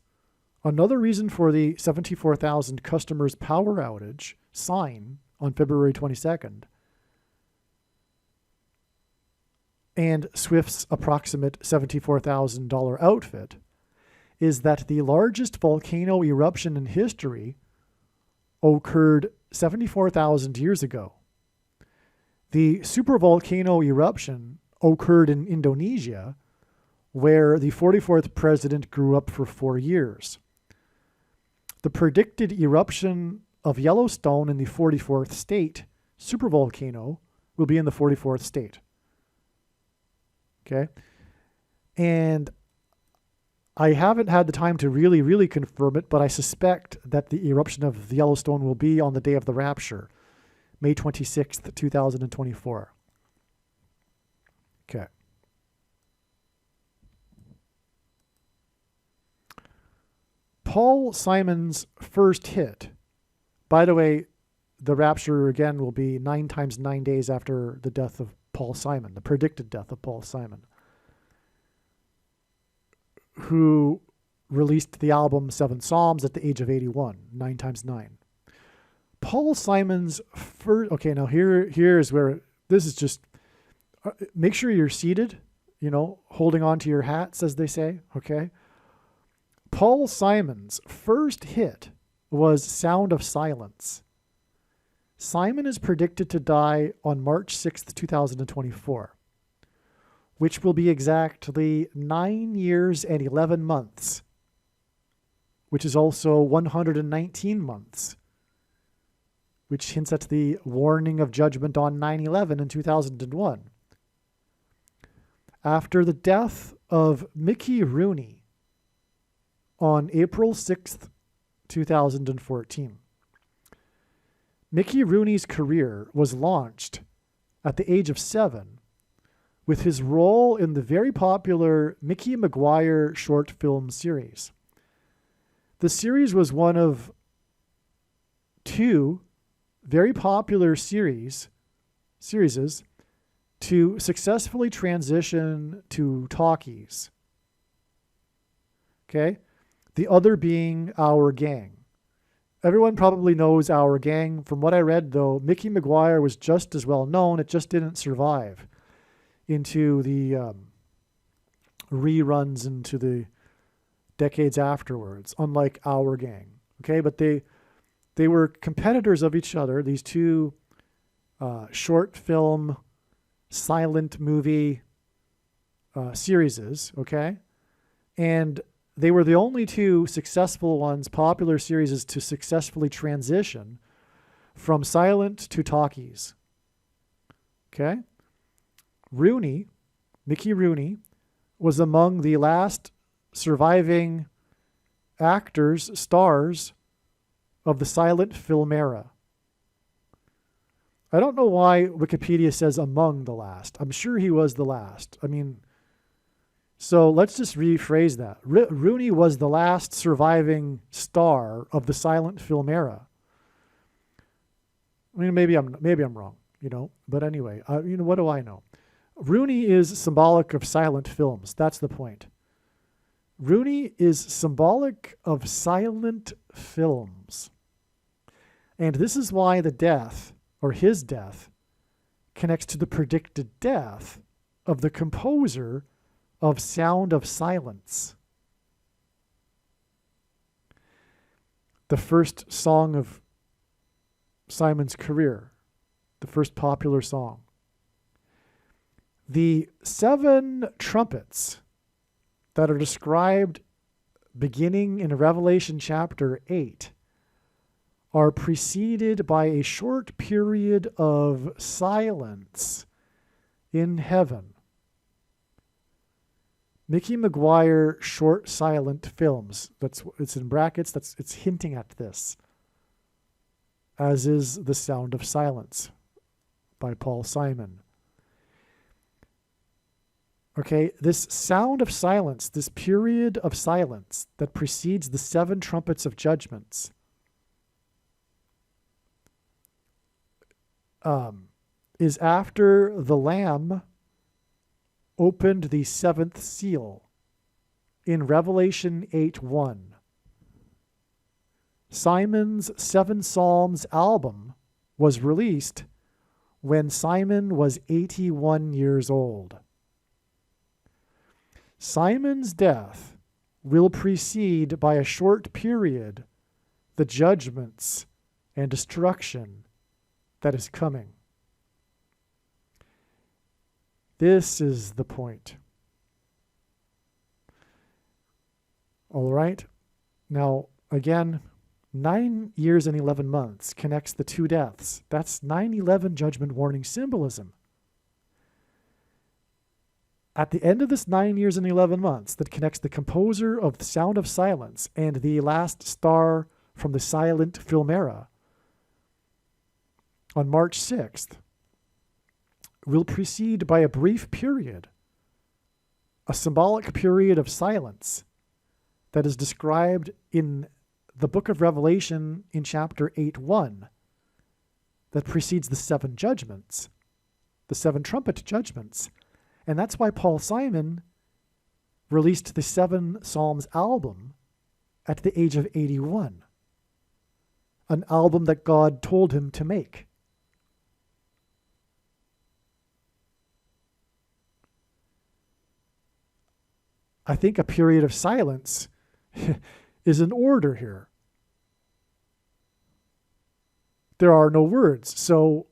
Another reason for the 74,000 customers power outage sign on February 22nd and Swift's approximate $74,000 outfit is that the largest volcano eruption in history occurred 74,000 years ago. The supervolcano eruption occurred in Indonesia, where the 44th president grew up for 4 years. The predicted eruption of Yellowstone in the 44th state supervolcano will be in the 44th state. Okay? And I haven't had the time to really confirm it, but I suspect that the eruption of the Yellowstone will be on the day of the rapture, May 26th, 2024. Okay. Paul Simon's first hit, by the way, the rapture again will be 9 times 9 days after the death of Paul Simon, the predicted death of Paul Simon, who released the album Seven Psalms at the age of 81, 9 times 9. Paul Simon's first, okay, now here's where, this is just, make sure you're seated, holding on to your hats, as they say, okay? Paul Simon's first hit was Sound of Silence. Simon is predicted to die on March 6th, 2024, which will be exactly 9 years and 11 months, which is also 119 months, which hints at the warning of judgment on 9/11 in 2001. After the death of Mickey Rooney on April 6th, 2014, Mickey Rooney's career was launched at the age of 7 with his role in the very popular Mickey Maguire short film series. The series was one of 2 very popular series to successfully transition to talkies. Okay? The other being Our Gang. Everyone probably knows Our Gang. From what I read, though, Mickey Maguire was just as well known. It just didn't survive into the reruns into the decades afterwards, unlike Our Gang. Okay? But they were competitors of each other, these 2 short film, silent movie series, okay? And they were the only 2 successful ones, popular series, to successfully transition from silent to talkies. Okay? Mickey Rooney, was among the last surviving stars of the silent film era. I don't know why Wikipedia says among the last. I'm sure he was the last. So let's just rephrase that. Rooney was the last surviving star of the silent film era. Maybe I'm wrong, But anyway, what do I know? Rooney is symbolic of silent films. That's the point. Rooney is symbolic of silent films. And this is why the death, or his death, connects to the predicted death of the composer of Sound of Silence, the first song of Simon's career, the first popular song. The 7 trumpets that are described beginning in Revelation chapter 8 are preceded by a short period of silence in heaven. Mickey Maguire short silent films. It's in brackets. It's hinting at this. As is The Sound of Silence by Paul Simon. Okay, this sound of silence, this period of silence that precedes the 7 trumpets of judgments, is after the Lamb opened the 7th seal in Revelation 8:1. Simon's 7 Psalms album was released when Simon was 81 years old. Simon's death will precede by a short period the judgments and destruction that is coming. This is the point. All right. Now, again, 9 years and 11 months connects the 2 deaths. That's 9/11 judgment warning symbolism. At the end of this 9 years and 11 months that connects the composer of The Sound of Silence and the last star from the silent film era, on March 6th, will precede by a brief period, a symbolic period of silence that is described in the book of Revelation in chapter 8:1 that precedes the 7 judgments, the 7 trumpet judgments. And that's why Paul Simon released the 7 Psalms album at the age of 81, an album that God told him to make. I think a period of silence is in order here. There are no words, so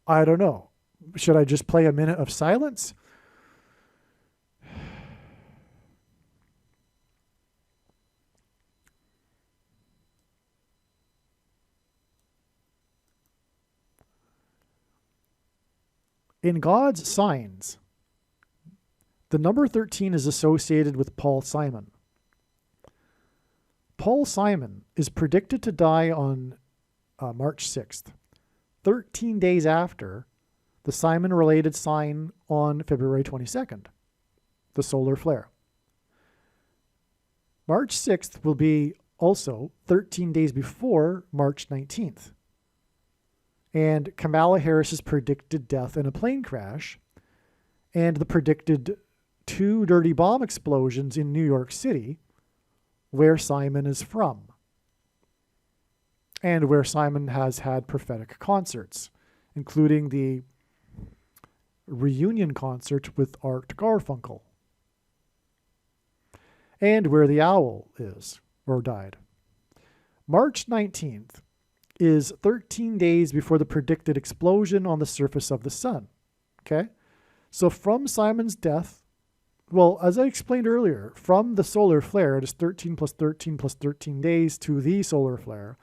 I don't know. Should I just play a minute of silence? In God's signs, the number 13 is associated with Paul Simon. Paul Simon is predicted to die on March 6th, 13 days after the Simon-related sign on February 22nd, the solar flare. March 6th will be also 13 days before March 19th. And Kamala Harris's predicted death in a plane crash and the predicted 2 dirty bomb explosions in New York City, where Simon is from, and where Simon has had prophetic concerts, including the reunion concert with Art Garfunkel, and where the owl is, or died. March 19th is 13 days before the predicted explosion on the surface of the sun. Okay? So from Simon's death, well, as I explained earlier, from the solar flare, it is 13 plus 13 plus 13 days to the solar flare.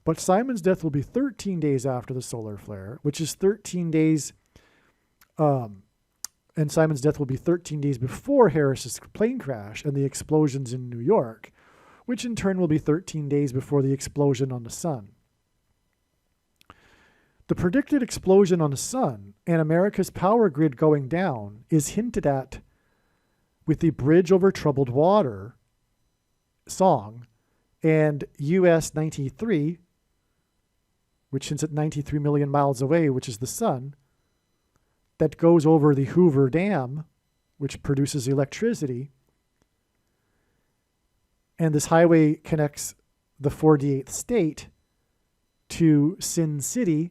But Simon's death will be 13 days after the solar flare, which is 13 days, and Simon's death will be 13 days before Harris's plane crash and the explosions in New York, which in turn will be 13 days before the explosion on the sun. The predicted explosion on the sun and America's power grid going down is hinted at with the Bridge Over Troubled Water song and US 93, which hints at 93 million miles away, which is the sun, that goes over the Hoover Dam, which produces electricity. And this highway connects the 48th state to Sin City,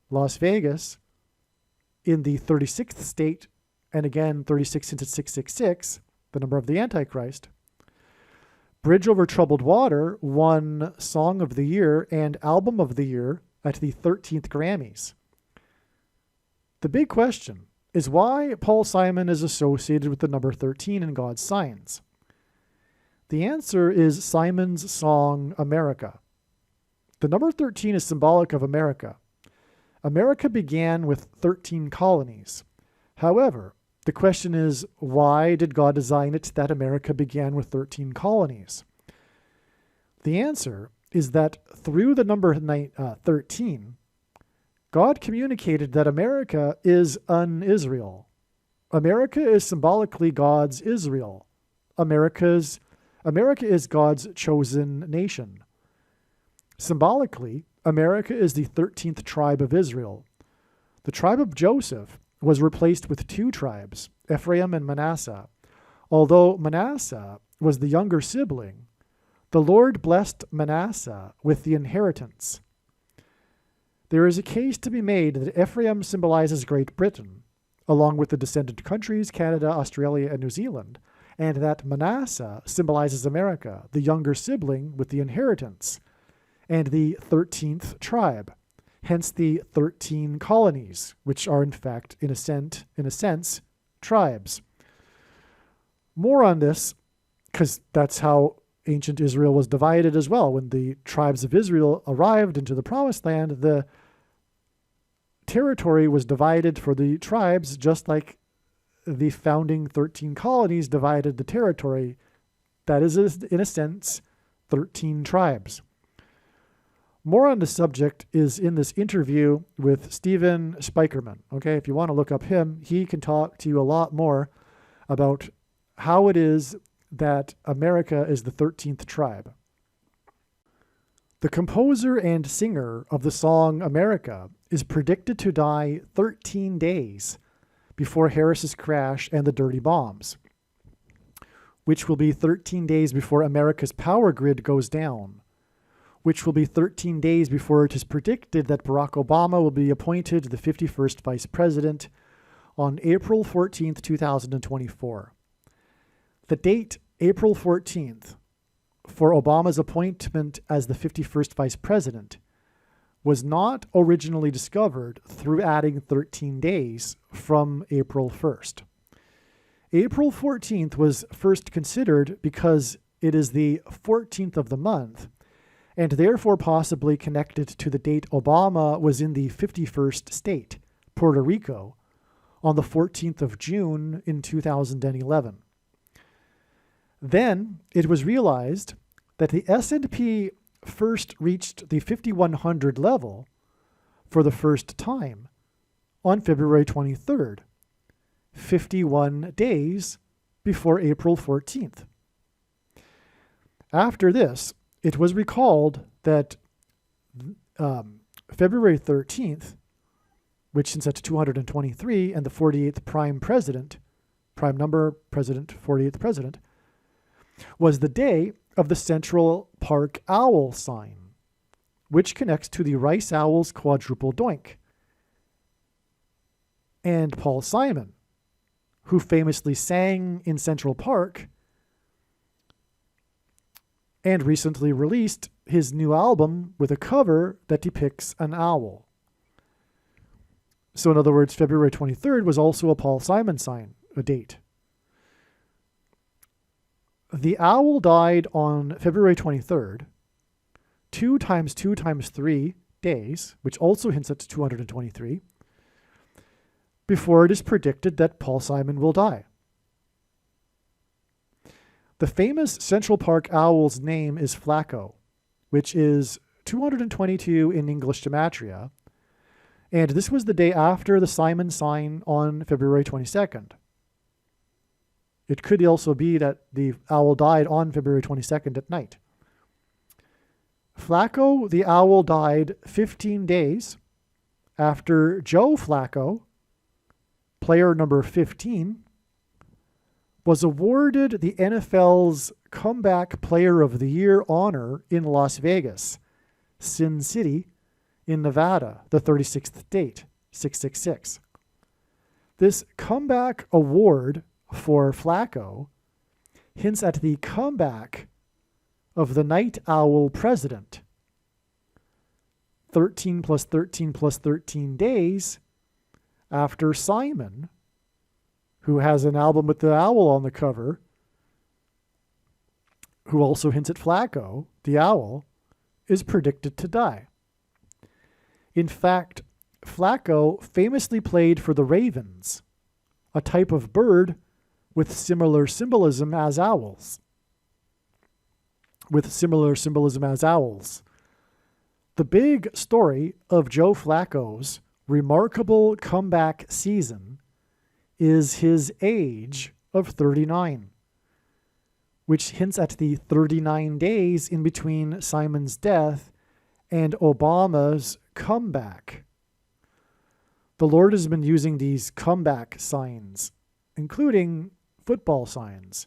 Las Vegas, in the 36th state, and again, 36 into 666, the number of the Antichrist. Bridge Over Troubled Water won Song of the Year and Album of the Year at the 13th Grammys. The big question is why Paul Simon is associated with the number 13 in God's signs. The answer is Simon's song, America. The number 13 is symbolic of America. America began with 13 colonies. However, the question is, why did God design it that America began with 13 colonies? The answer is that through the number 13, God communicated that America is an Israel, America is symbolically God's Israel. America is God's chosen nation. Symbolically, America is the 13th tribe of Israel. The tribe of Joseph was replaced with two tribes, Ephraim and Manasseh. Although Manasseh was the younger sibling, the Lord blessed Manasseh with the inheritance. There is a case to be made that Ephraim symbolizes Great Britain, along with the descendant countries Canada, Australia, and New Zealand, and that Manasseh symbolizes America, the younger sibling with the inheritance, and the 13th tribe, hence the 13 colonies, which are in fact, in a sense, tribes. More on this, because that's how ancient Israel was divided as well. When the tribes of Israel arrived into the Promised Land, the territory was divided for the tribes, just like the founding 13 colonies divided the territory. That is, in a sense, 13 tribes. More on the subject is in this interview with Stephen Speicherman. Okay, if you want to look up him, he can talk to you a lot more about how it is that America is the 13th tribe. The composer and singer of the song America is predicted to die 13 days before Harris's crash and the dirty bombs, which will be 13 days before America's power grid goes down, which will be 13 days before it is predicted that Barack Obama will be appointed the 51st Vice President on April 14th, 2024. The date, April 14th, for Obama's appointment as the 51st Vice President was not originally discovered through adding 13 days from April 1st. April 14th was first considered because it is the 14th of the month, and therefore possibly connected to the date Obama was in the 51st state, Puerto Rico, on the 14th of June in 2011. Then it was realized that the S&P first reached the 5100 level for the first time on February 23rd, 51 days before April 14th. After this, it was recalled that February 13th, which since that's 223 and the 48th prime number president, 48th president, was the day of the Central Park Owl sign, which connects to the Rice Owl's quadruple doink. And Paul Simon, who famously sang in Central Park and recently released his new album with a cover that depicts an owl. So in other words, February 23rd was also a Paul Simon sign, a date. The owl died on February 23rd, 2 times 2 times 3 days, which also hints at 223, before it is predicted that Paul Simon will die. The famous Central Park owl's name is Flacco, which is 222 in English gematria, and this was the day after the Simon sign on February 22nd. It could also be that the owl died on February 22nd at night. Flacco, the owl, died 15 days after Joe Flacco, player number 15, was awarded the NFL's Comeback Player of the Year honor in Las Vegas, Sin City, in Nevada, the 36th date, 666. This comeback award for Flacco hints at the comeback of the night owl president. 13 plus 13 plus 13 days after Simon, who has an album with the owl on the cover, who also hints at Flacco, the owl, is predicted to die. In fact, Flacco famously played for the Ravens, a type of bird with similar symbolism as owls. The big story of Joe Flacco's remarkable comeback season is his age of 39, which hints at the 39 days in between Simon's death and Obama's comeback. The Lord has been using these comeback signs, including football signs.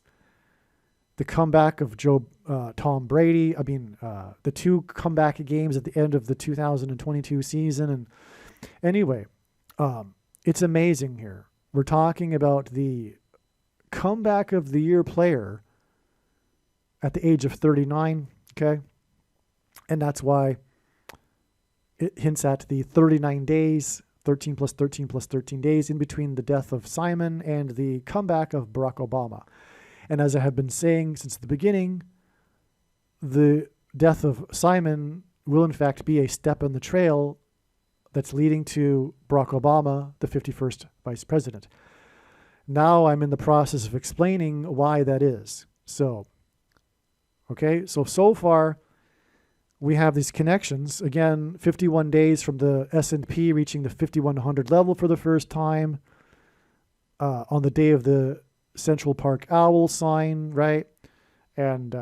The comeback of Tom Brady, the two comeback games at the end of the 2022 season. And anyway, it's amazing here. We're talking about the comeback of the year player at the age of 39, okay? And that's why it hints at the 39 days, 13 plus 13 plus 13 days in between the death of Simon and the comeback of Barack Obama. And as I have been saying since the beginning, the death of Simon will in fact be a step in the trail that's leading to Barack Obama, the 51st vice president. Now I'm in the process of explaining why that is. So far we have these connections. Again, 51 days from the S&P reaching the 5100 level for the first time on the day of the Central Park Owl sign, right? And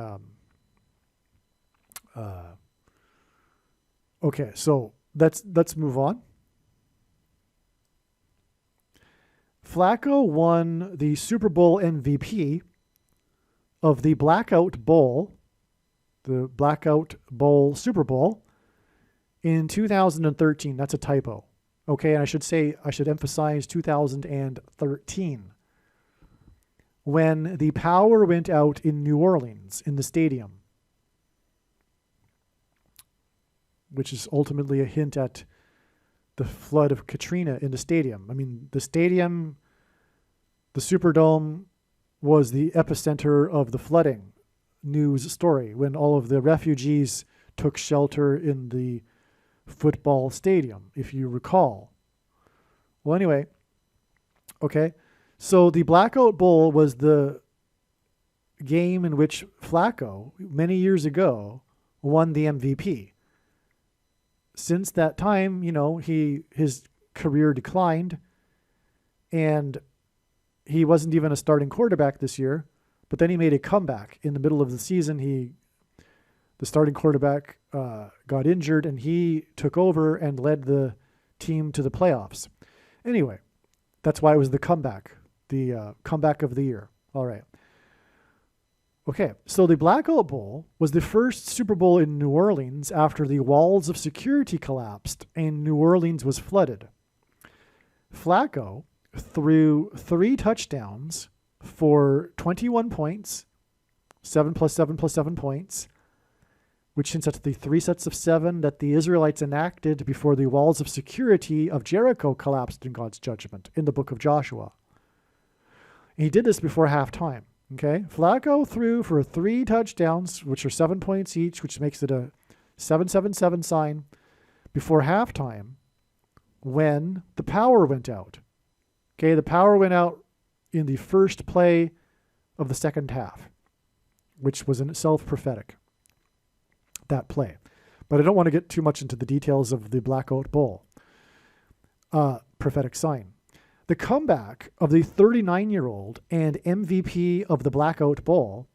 okay, so let's move on. Flacco won the Super Bowl MVP of the Blackout Bowl, the Blackout Bowl Super Bowl in 2013. That's a typo. Okay, and I should emphasize 2013. When the power went out in New Orleans in the stadium, which is ultimately a hint at the flood of Katrina in the stadium. I mean, the stadium, the Superdome, was the epicenter of the flooding news story when all of the refugees took shelter in the football stadium, if you recall. Well, anyway, okay. So the Blackout Bowl was the game in which Flacco, many years ago, won the MVP. Since that time, his career declined, and he wasn't even a starting quarterback this year. But then he made a comeback in the middle of the season. The starting quarterback got injured, and he took over and led the team to the playoffs. Anyway, that's why it was the comeback of the year. All right. Okay, so the Blackout Bowl was the first Super Bowl in New Orleans after the walls of security collapsed and New Orleans was flooded. Flacco threw 3 touchdowns for 21 points, 7 plus 7 plus 7 points, which hints at the 3 sets of 7 that the Israelites enacted before the walls of security of Jericho collapsed in God's judgment in the book of Joshua. He did this before halftime. Okay, Flacco threw for 3 touchdowns, which are 7 points each, which makes it a 7-7-7 sign before halftime when the power went out. Okay, the power went out in the first play of the second half, which was in itself prophetic, that play. But I don't want to get too much into the details of the Blackout Bowl prophetic sign. The comeback of the 39-year-old and MVP of the Blackout Bowl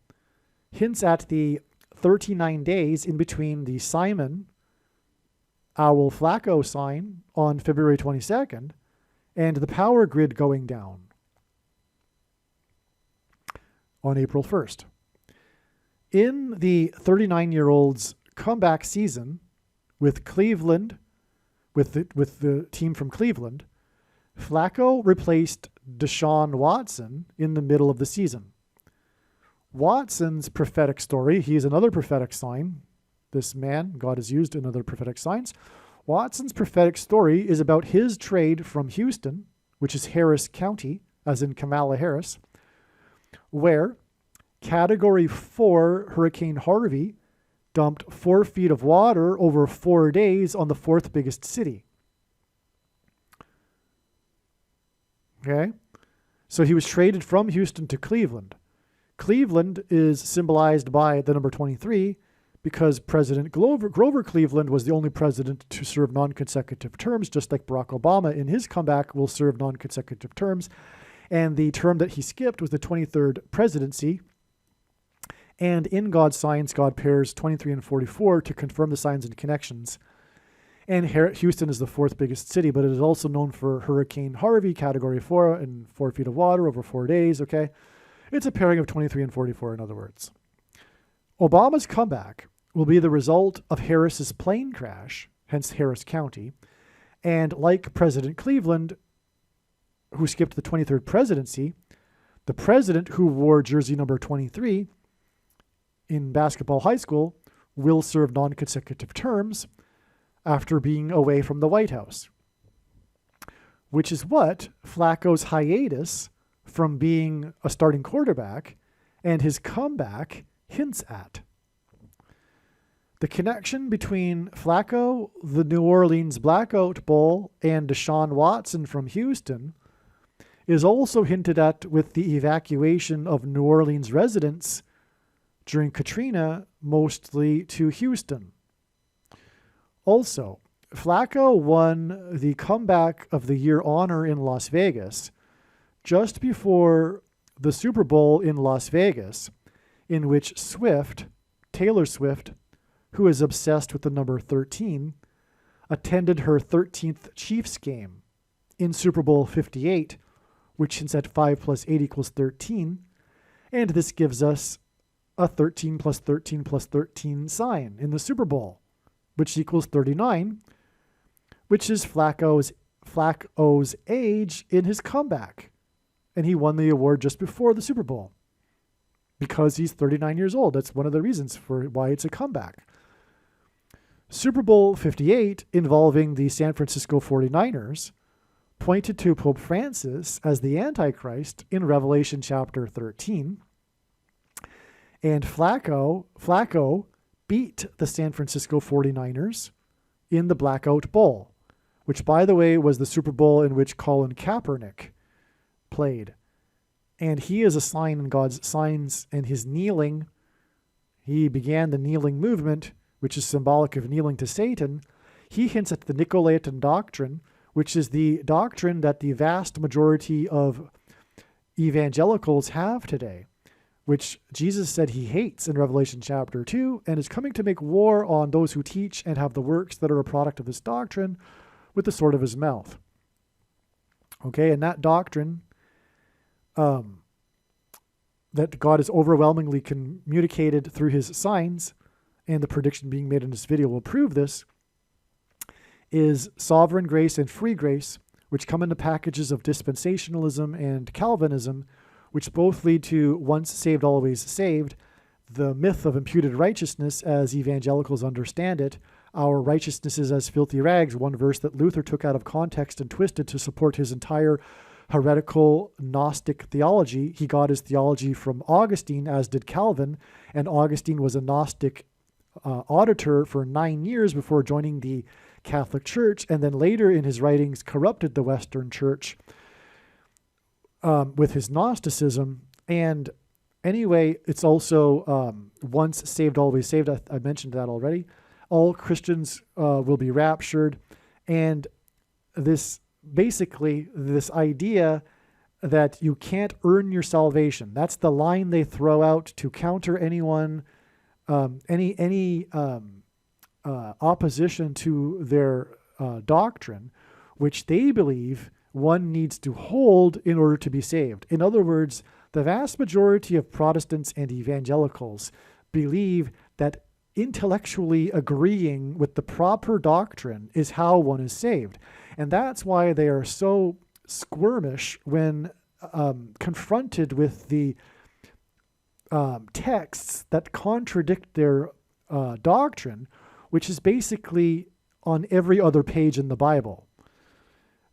hints at the 39 days in between the Simon Owl Flacco sign on February 22nd and the power grid going down on April 1st. In the 39-year-old's comeback season with Cleveland, with the team from Cleveland, Flacco replaced Deshaun Watson in the middle of the season. Watson's prophetic story, he is another prophetic sign. This man, God has used in other prophetic signs. Watson's prophetic story is about his trade from Houston, which is Harris County, as in Kamala Harris, where Category 4 Hurricane Harvey dumped 4 feet of water over 4 days on the 4th biggest city. Okay, so he was traded from Houston to Cleveland. Cleveland is symbolized by the number 23 because President Grover Cleveland was the only president to serve non-consecutive terms, just like Barack Obama in his comeback will serve non-consecutive terms. And the term that he skipped was the 23rd presidency. And in God's signs, God pairs 23 and 44 to confirm the signs and connections. And Houston is the fourth biggest city, but it is also known for Hurricane Harvey, Category 4, and 4 feet of water over 4 days, okay? It's a pairing of 23 and 44, in other words. Obama's comeback will be the result of Harris's plane crash, hence Harris County, and like President Cleveland, who skipped the 23rd presidency, the president who wore jersey number 23 in basketball high school will serve non-consecutive terms after being away from the White House, which is what Flacco's hiatus from being a starting quarterback and his comeback hints at. The connection between Flacco, the New Orleans Blackout Bowl, and Deshaun Watson from Houston is also hinted at with the evacuation of New Orleans residents during Katrina, mostly to Houston. Also, Flacco won the Comeback of the Year honor in Las Vegas just before the Super Bowl in Las Vegas, in which Taylor Swift, who is obsessed with the number 13, attended her 13th Chiefs game in Super Bowl 58, which hints at 5 plus 8 equals 13, and this gives us a 13 plus 13 plus 13 sign in the Super Bowl, which equals 39, which is Flacco's age in his comeback. And he won the award just before the Super Bowl because he's 39 years old. That's one of the reasons for why it's a comeback. Super Bowl 58, involving the San Francisco 49ers, pointed to Pope Francis as the Antichrist in Revelation chapter 13. And Flacco beat the San Francisco 49ers in the Blackout Bowl, which, by the way, was the Super Bowl in which Colin Kaepernick played. And he is a sign in God's signs, and his kneeling, he began the kneeling movement, which is symbolic of kneeling to Satan. He hints at the Nicolaitan doctrine, which is the doctrine that the vast majority of evangelicals have today, which Jesus said he hates in Revelation chapter 2, and is coming to make war on those who teach and have the works that are a product of this doctrine with the sword of his mouth. Okay, and that doctrine that God is overwhelmingly communicated through his signs, and the prediction being made in this video will prove this, is sovereign grace and free grace, which come in the packages of dispensationalism and Calvinism, which both lead to once saved, always saved, the myth of imputed righteousness as evangelicals understand it. Our righteousness is as filthy rags, one verse that Luther took out of context and twisted to support his entire heretical Gnostic theology. He got his theology from Augustine, as did Calvin, and Augustine was a Gnostic auditor for 9 years before joining the Catholic Church, and then later in his writings corrupted the Western Church with his Gnosticism. And anyway, it's also once saved, always saved. I mentioned that already. All Christians will be raptured. And this idea that you can't earn your salvation, that's the line they throw out to counter anyone, any opposition to their doctrine, which they believe one needs to hold in order to be saved. In other words, the vast majority of Protestants and evangelicals believe that intellectually agreeing with the proper doctrine is how one is saved. And that's why they are so squirmish when confronted with the texts that contradict their doctrine, which is basically on every other page in the Bible.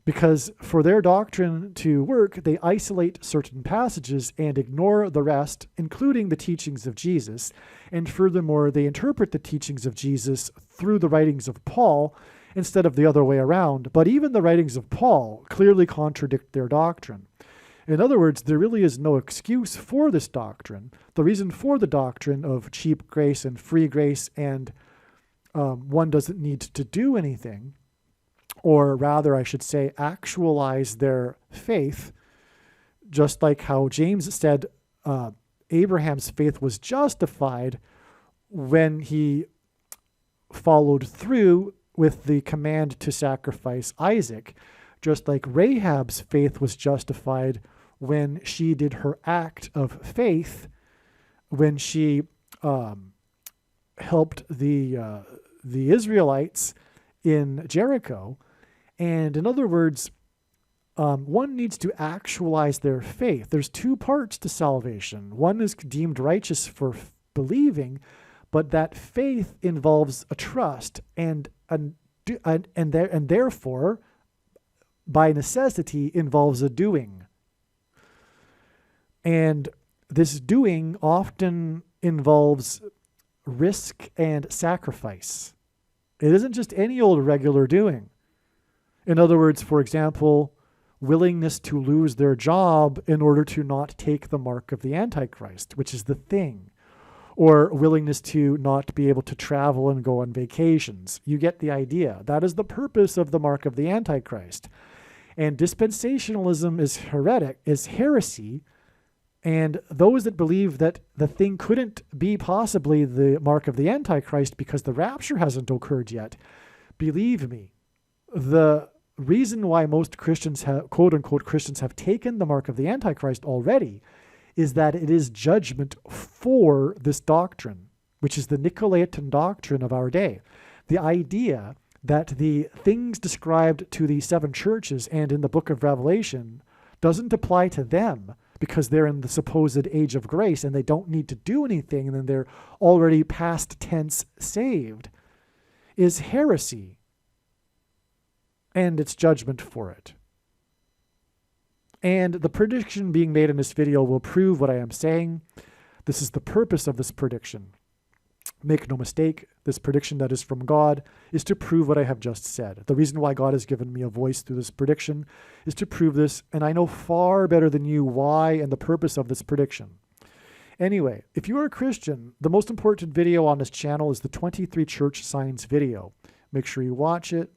Because for their doctrine to work, they isolate certain passages and ignore the rest, including the teachings of Jesus. And furthermore, they interpret the teachings of Jesus through the writings of Paul instead of the other way around. But even the writings of Paul clearly contradict their doctrine. In other words, there really is no excuse for this doctrine. The reason for the doctrine of cheap grace and free grace and one doesn't need to do anything, or rather, I should say, actualize their faith, just like how James said Abraham's faith was justified when he followed through with the command to sacrifice Isaac, just like Rahab's faith was justified when she did her act of faith, when she helped the Israelites in Jericho. And in other words, one needs to actualize their faith. There's two parts to salvation. One is deemed righteous for believing, but that faith involves a trust and therefore, by necessity, involves a doing. And this doing often involves risk and sacrifice. It isn't just any old regular doing. In other words, for example, willingness to lose their job in order to not take the mark of the Antichrist, which is the thing, or willingness to not be able to travel and go on vacations. You get the idea. That is the purpose of the mark of the Antichrist. And dispensationalism is heresy, and those that believe that the thing couldn't be possibly the mark of the Antichrist because the rapture hasn't occurred yet, believe me, the reason why most Christians have, quote-unquote Christians, have taken the mark of the Antichrist already is that it is judgment for this doctrine, which is the Nicolaitan doctrine of our day. The idea that the things described to the seven churches and in the book of Revelation doesn't apply to them because they're in the supposed age of grace and they don't need to do anything and then they're already past tense saved is heresy. And it's judgment for it. And the prediction being made in this video will prove what I am saying. This is the purpose of this prediction. Make no mistake, this prediction that is from God is to prove what I have just said. The reason why God has given me a voice through this prediction is to prove this, and I know far better than you why and the purpose of this prediction. Anyway, if you are a Christian, the most important video on this channel is the 23 church signs video. Make sure you watch it.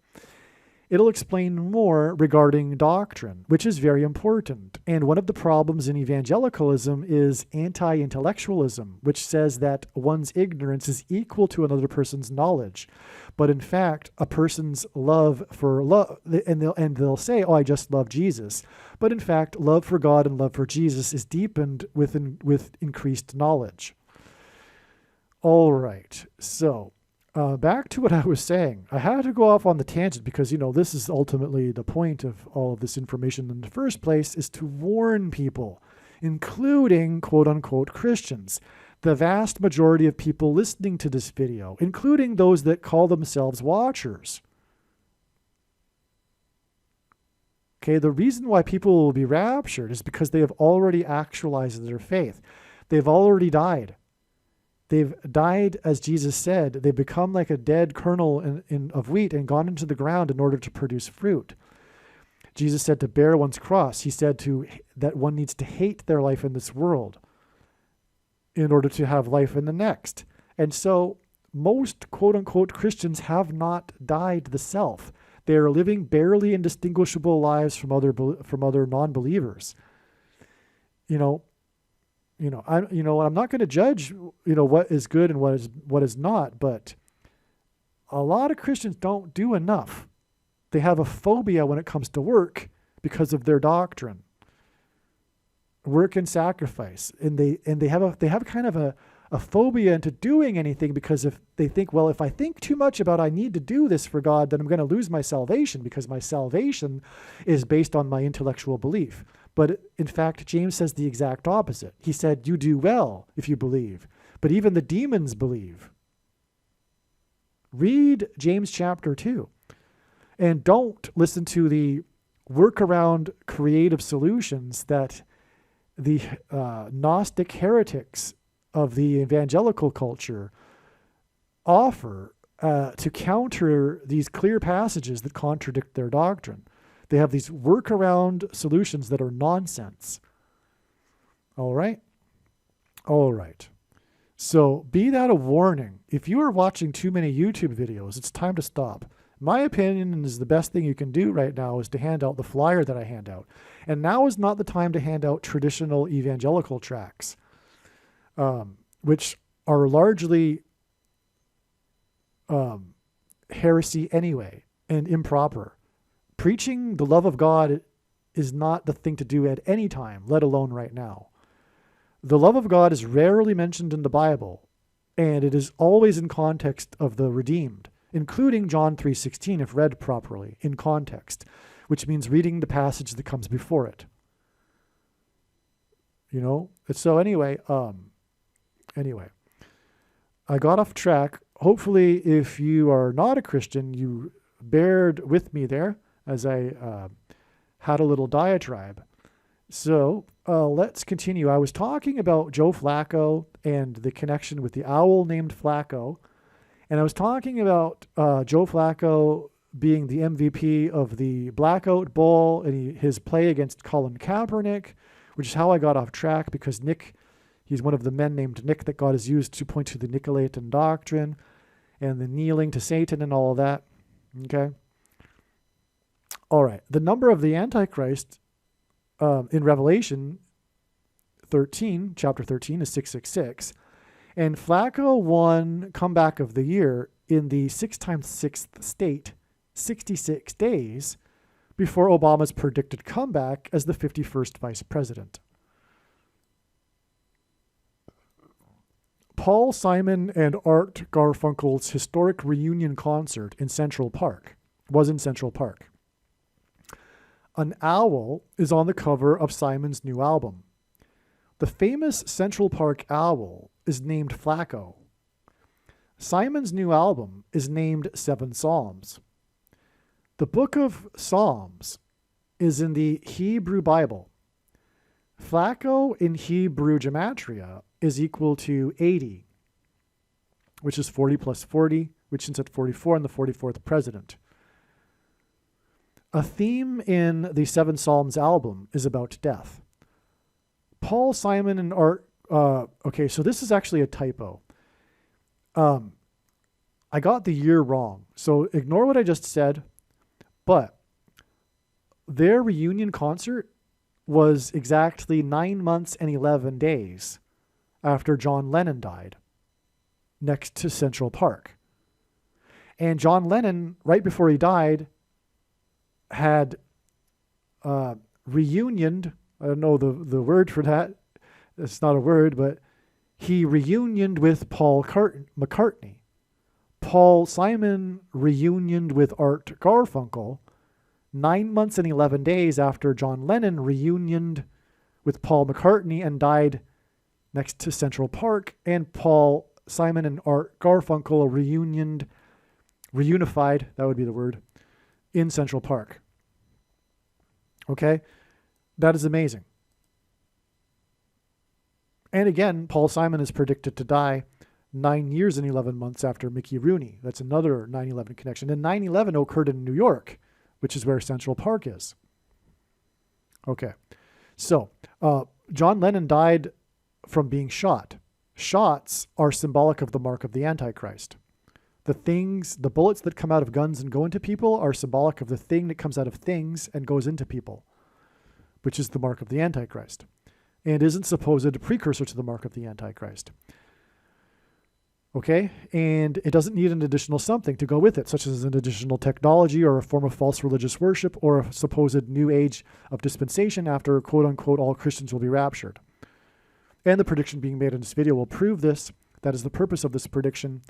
It'll explain more regarding doctrine, which is very important. And one of the problems in evangelicalism is anti-intellectualism, which says that one's ignorance is equal to another person's knowledge. But in fact, a person's love for love, and they'll say, oh, I just love Jesus. But in fact, love for God and love for Jesus is deepened with increased knowledge. All right, so back to what I was saying. I had to go off on the tangent because, this is ultimately the point of all of this information in the first place, is to warn people, including quote-unquote Christians. The vast majority of people listening to this video, including those that call themselves watchers. Okay, the reason why people will be raptured is because they have already actualized their faith. They've already died. They've died, as Jesus said. They've become like a dead kernel of wheat and gone into the ground in order to produce fruit. Jesus said to bear one's cross. He said that one needs to hate their life in this world in order to have life in the next. And so most quote-unquote Christians have not died the self. They are living barely indistinguishable lives from other non-believers. I'm not going to judge, what is good and what is not, but a lot of Christians don't do enough. They have a phobia when it comes to work because of their doctrine. Work and sacrifice. And they have kind of a phobia into doing anything because if they think, well, if I think too much about I need to do this for God, then I'm going to lose my salvation because my salvation is based on my intellectual belief. But in fact, James says the exact opposite. He said, you do well if you believe, but even the demons believe. Read James chapter 2 and don't listen to the workaround creative solutions that the Gnostic heretics of the evangelical culture offer to counter these clear passages that contradict their doctrine. They have these workaround solutions that are nonsense. All right? All right. So be that a warning. If you are watching too many YouTube videos, it's time to stop. My opinion is the best thing you can do right now is to hand out the flyer that I hand out. And now is not the time to hand out traditional evangelical tracts, which are largely heresy anyway and improper. Preaching the love of God is not the thing to do at any time, let alone right now. The love of God is rarely mentioned in the Bible, and it is always in context of the redeemed, including John 3:16 if read properly, in context, which means reading the passage that comes before it. You know? So anyway, I got off track. Hopefully, if you are not a Christian, you bared with me there as I had a little diatribe. So let's continue. I was talking about Joe Flacco and the connection with the owl named Flacco. And I was talking about Joe Flacco being the MVP of the Blackout Bowl and his play against Colin Kaepernick, which is how I got off track because he's one of the men named Nick that God has used to point to the Nicolaitan doctrine and the kneeling to Satan and all of that. Okay? All right. The number of the Antichrist in Revelation 13, chapter 13, is 666. And Flacco won Comeback of the Year in the 6 times 6th state, 66 days before Obama's predicted comeback as the 51st vice president. Paul Simon and Art Garfunkel's historic reunion concert in Central Park was in Central Park. An owl is on the cover of Simon's new album. The famous Central Park owl is named Flacco. Simon's new album is named 7 Psalms. The book of Psalms is in the Hebrew Bible. Flacco in Hebrew gematria is equal to 80, which is 40 plus 40, which is at 44 and the 44th president. A theme in the 7 Psalms album is about death. Paul Simon and Art. Okay, so this is actually a typo. I got the year wrong, so ignore what I just said. But their reunion concert was exactly 9 months and 11 days after John Lennon died, next to Central Park. And John Lennon, right before he died, had reunioned. I don't know the word for that. It's not a word, but he reunioned with Paul McCartney. Paul Simon reunioned with Art Garfunkel 9 months and 11 days after John Lennon reunioned with Paul McCartney and died next to Central Park, and Paul Simon and Art Garfunkel reunified, that would be the word, in Central Park. Okay? That is amazing. And again, Paul Simon is predicted to die 9 years and 11 months after Mickey Rooney. That's another 9/11 connection. And 9/11 occurred in New York, which is where Central Park is. Okay. So, John Lennon died from being shot. Shots are symbolic of the mark of the Antichrist. The bullets that come out of guns and go into people are symbolic of the thing that comes out of things and goes into people, which is the mark of the Antichrist, and isn't supposed precursor to the mark of the Antichrist. Okay? And it doesn't need an additional something to go with it, such as an additional technology or a form of false religious worship or a supposed new age of dispensation after, quote unquote, all Christians will be raptured. And the prediction being made in this video will prove this. That is the purpose of this prediction.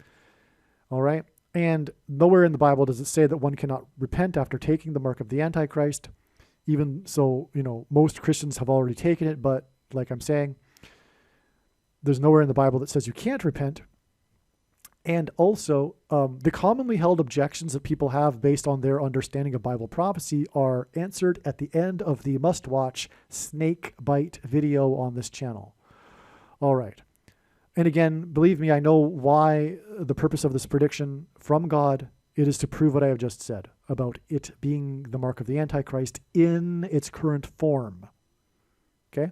All right? And nowhere in the Bible does it say that one cannot repent after taking the mark of the Antichrist. Even so, most Christians have already taken it, but like I'm saying, there's nowhere in the Bible that says you can't repent. And also, the commonly held objections that people have based on their understanding of Bible prophecy are answered at the end of the must-watch snake bite video on this channel. All right. And again, believe me, I know why the purpose of this prediction from God. It is to prove what I have just said about it being the mark of the Antichrist in its current form. Okay?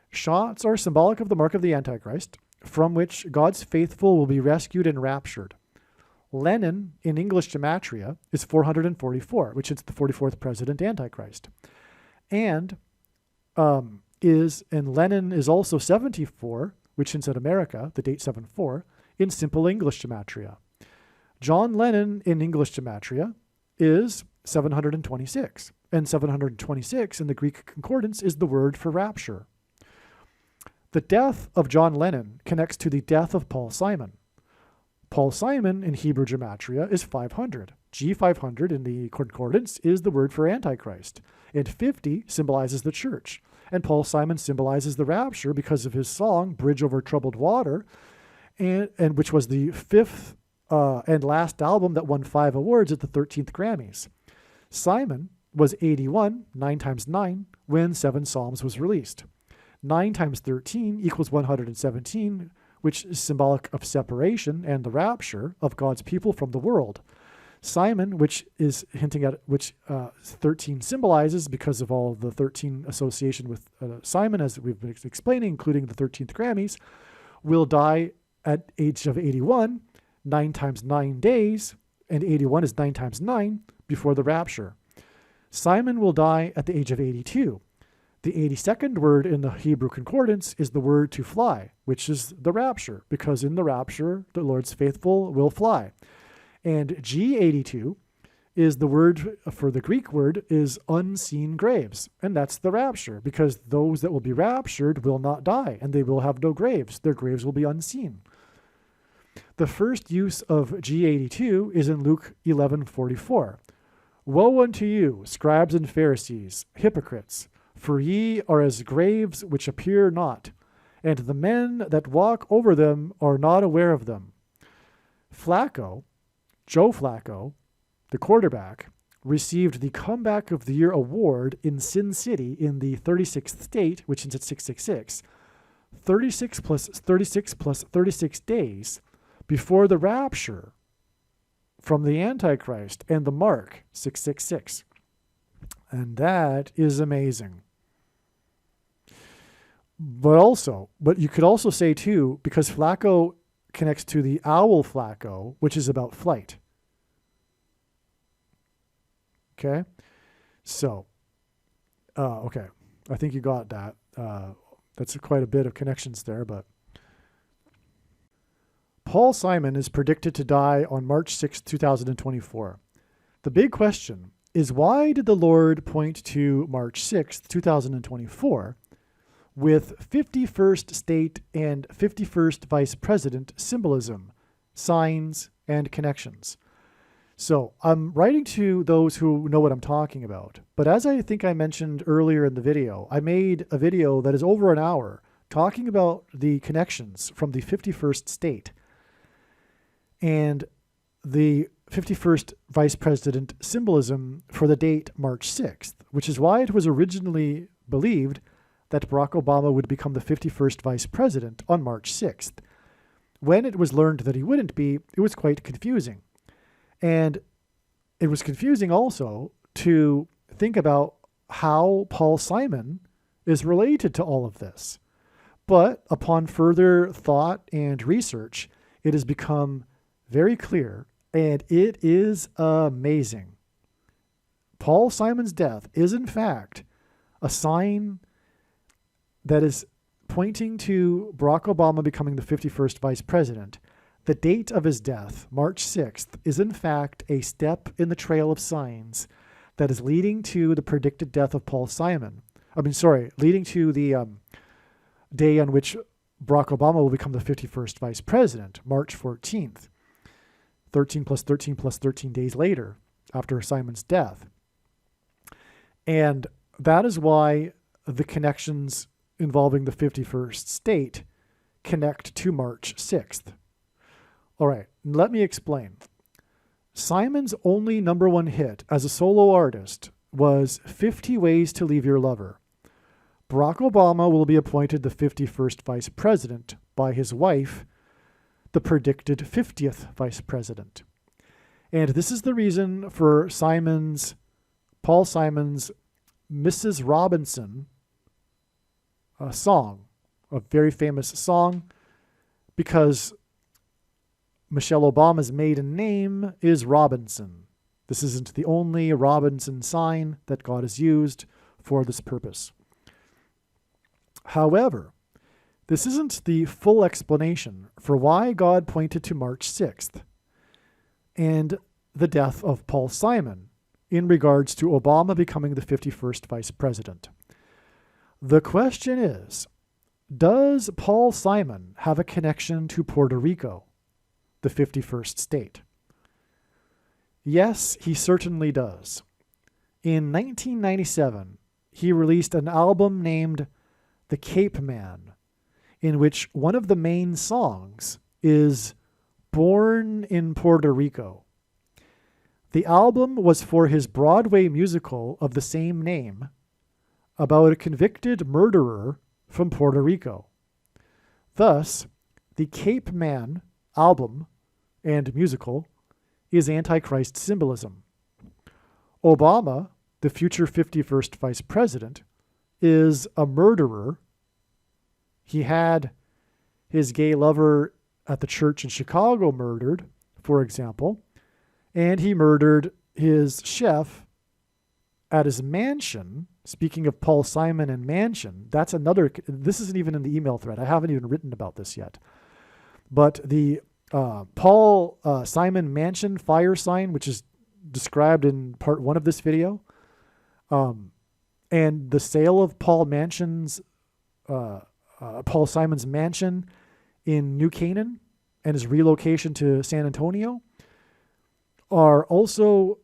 Shots are symbolic of the mark of the Antichrist, from which God's faithful will be rescued and raptured. Lenin in English gematria is 444, which is the 44th president Antichrist. And Lenin is also 74, which hints at America, the date 74, in simple English gematria. John Lennon in English gematria is 726, and 726 in the Greek concordance is the word for rapture. The death of John Lennon connects to the death of Paul Simon. Paul Simon in Hebrew gematria is 500. G500 in the concordance is the word for Antichrist. And 50 symbolizes the church. And Paul Simon symbolizes the rapture because of his song, Bridge Over Troubled Water, and which was the fifth and last album that won 5 awards at the 13th Grammys. Simon was 81, 9 times 9, when 7 Psalms was released. 9 times 13 equals 117, which is symbolic of separation and the rapture of God's people from the world. Simon, which is hinting at which 13 symbolizes because of all of the 13 association with Simon, as we've been explaining, including the 13th Grammys, will die at age of 81, 9 times 9 days, and 81 is 9 times 9 before the rapture. Simon will die at the age of 82. The 82nd word in the Hebrew concordance is the word to fly, which is the rapture, because in the rapture, the Lord's faithful will fly. And G82 is the word for the Greek word is unseen graves. And that's the rapture, because those that will be raptured will not die, and they will have no graves. Their graves will be unseen. The first use of G82 is in Luke 11:44. Woe unto you, scribes and Pharisees, hypocrites! For ye are as graves which appear not, and the men that walk over them are not aware of them. Joe Flacco, the quarterback, received the Comeback of the Year award in Sin City in the 36th state, which is at 666, 36 plus 36 days before the rapture from the Antichrist and the mark, 666. And that is amazing. But you could also say too, because Flacco connects to the owl Flacco, which is about flight. Okay? So, okay. I think you got that. That's quite a bit of connections there, but Paul Simon is predicted to die on March 6, 2024. The big question is, why did the Lord point to March 6, 2024, with 51st state and 51st vice president symbolism, signs, and connections? So I'm writing to those who know what I'm talking about. But as I think I mentioned earlier in the video, I made a video that is over an hour talking about the connections from the 51st state and the 51st vice president symbolism for the date March 6th, which is why it was originally believed that Barack Obama would become the 51st vice president on March 6th. When it was learned that he wouldn't be, it was quite confusing. And it was confusing also to think about how Paul Simon is related to all of this. But upon further thought and research, it has become very clear, and it is amazing. Paul Simon's death is, in fact, a sign that is pointing to Barack Obama becoming the 51st vice president. The date of his death, March 6th, is in fact a step in the trail of signs that is leading to the predicted death of Paul Simon. Leading to the day on which Barack Obama will become the 51st vice president, March 14th, 13 plus 13 plus 13 days later, after Simon's death. And that is why the connections involving the 51st state connect to March 6th. All right, let me explain. Simon's only #1 hit as a solo artist was 50 Ways to Leave Your Lover. Barack Obama will be appointed the 51st vice president by his wife, the predicted 50th vice president. And this is the reason for Paul Simon's Mrs. Robinson song, a very famous song, because Michelle Obama's maiden name is Robinson. This isn't the only Robinson sign that God has used for this purpose. However, this isn't the full explanation for why God pointed to March 6th and the death of Paul Simon in regards to Obama becoming the 51st vice president. The question is, does Paul Simon have a connection to Puerto Rico, the 51st state? Yes, he certainly does. In 1997, he released an album named The Cape Man, in which one of the main songs is Born in Puerto Rico. The album was for his Broadway musical of the same name about a convicted murderer from Puerto Rico. Thus, the Cape Man album and musical is Antichrist symbolism. Obama, the future 51st vice president, is a murderer. He had his gay lover at the church in Chicago murdered, for example, and he murdered his chef at his mansion. Speaking of Paul Simon and mansion, this isn't even in the email thread. I haven't even written about this yet. But the Paul Simon mansion fire sign, which is described in part 1 of this video, and the sale of Paul Simon's mansion in New Canaan and his relocation to San Antonio are also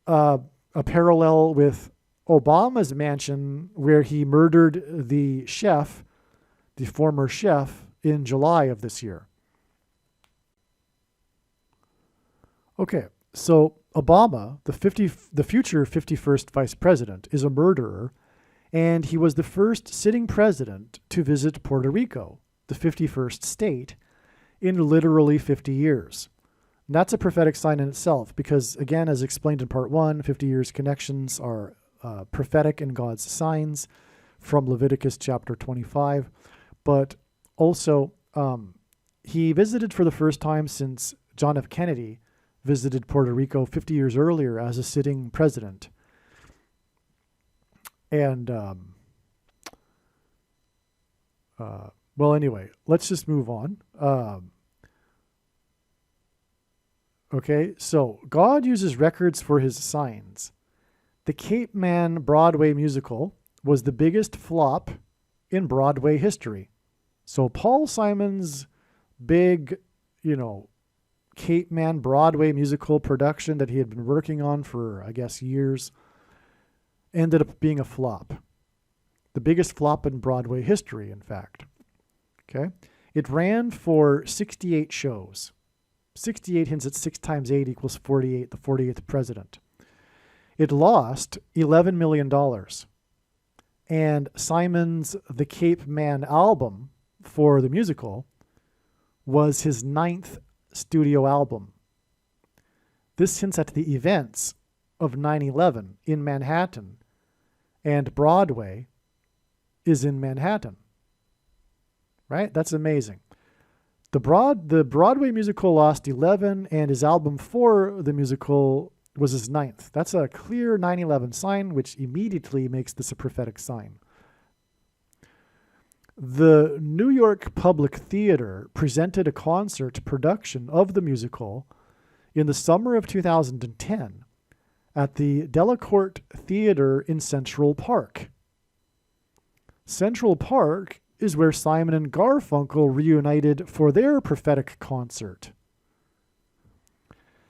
a parallel with Obama's mansion, where he murdered the former chef, in July of this year. Okay, so Obama, the future 51st vice president, is a murderer, and he was the first sitting president to visit Puerto Rico, the 51st state, in literally 50 years. And that's a prophetic sign in itself because, again, as explained in part 1, 50 years connections are prophetic in God's signs from Leviticus chapter 25. But also, he visited for the first time since John F. Kennedy visited Puerto Rico 50 years earlier as a sitting president. And, well, anyway, let's just move on. Okay, so God uses records for his signs. The Cape Man Broadway musical was the biggest flop in Broadway history. So Paul Simon's big, Cape Man Broadway musical production that he had been working on for, I guess, years, ended up being a flop. The biggest flop in Broadway history, in fact. Okay? It ran for 68 shows. 68 hints at 6 times 8 equals 48, the 48th president. It lost $11 million. And Simon's The Cape Man album for the musical was his 9th studio album. This hints at the events of 9/11 in Manhattan, and Broadway is in Manhattan. Right? That's amazing. The Broadway musical lost 11, and his album for the musical was his 9th. That's a clear 9/11 sign, which immediately makes this a prophetic sign. The New York Public Theater presented a concert production of the musical in the summer of 2010 at the Delacorte Theater in Central Park. Central Park is where Simon and Garfunkel reunited for their prophetic concert.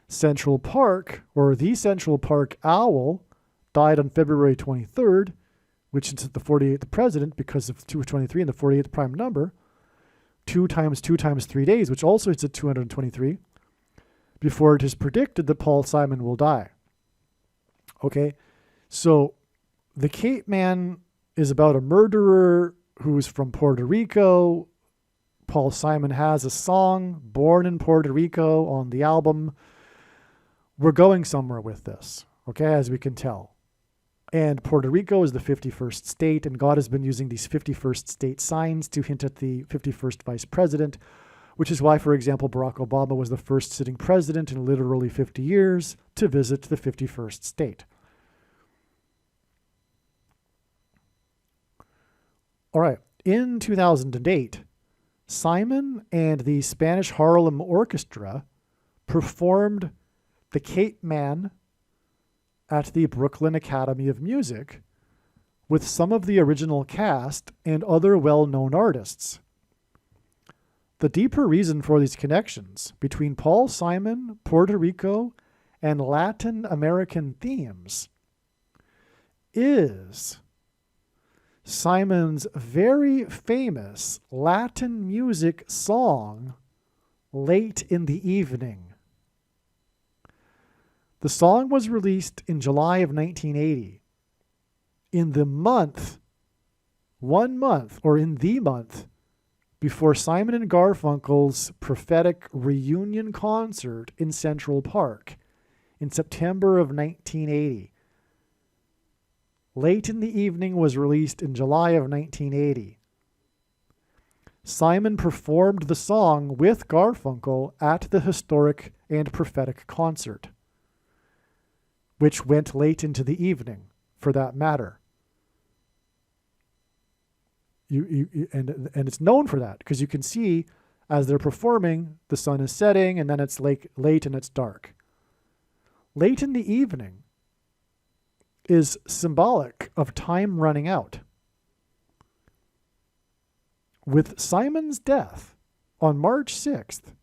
Central Park, or the Central Park Owl, died on February 23rd, which is the 48th president because of 223 and the 48th prime number. 2 times 2 times 3 days, which also hits at 223, before it is predicted that Paul Simon will die. Okay, so the Cape Man is about a murderer who's from Puerto Rico. Paul Simon has a song, Born in Puerto Rico, on the album. We're going somewhere with this, okay, as we can tell. And Puerto Rico is the 51st state, and God has been using these 51st state signs to hint at the 51st vice president, which is why, for example, Barack Obama was the first sitting president in literally 50 years to visit the 51st state. All right, in 2008, Simon and the Spanish Harlem Orchestra performed the Cape Man at the Brooklyn Academy of Music with some of the original cast and other well-known artists. The deeper reason for these connections between Paul Simon, Puerto Rico, and Latin American themes is Simon's very famous Latin music song, Late in the Evening. The song was released in July of 1980. In the month before Simon and Garfunkel's prophetic reunion concert in Central Park in September of 1980. Late in the Evening was released in July of 1980. Simon performed the song with Garfunkel at the historic and prophetic concert, which went late into the evening, for that matter. And it's known for that, because you can see as they're performing, the sun is setting, and then it's late and it's dark. Late in the evening is symbolic of time running out. With Simon's death on March 6th,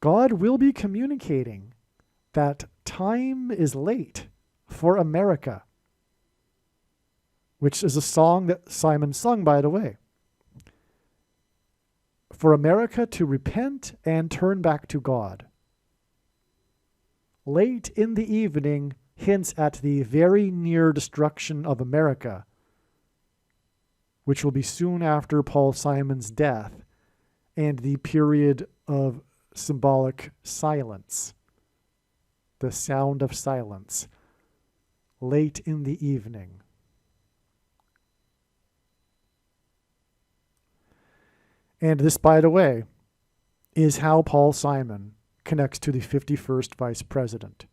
God will be communicating that time is late for America, which is a song that Simon sung, by the way. For America to repent and turn back to God. Late in the evening hints at the very near destruction of America, which will be soon after Paul Simon's death and the period of symbolic silence, the sound of silence, late in the evening. And this, by the way, is how Paul Simon connects to the 51st vice president.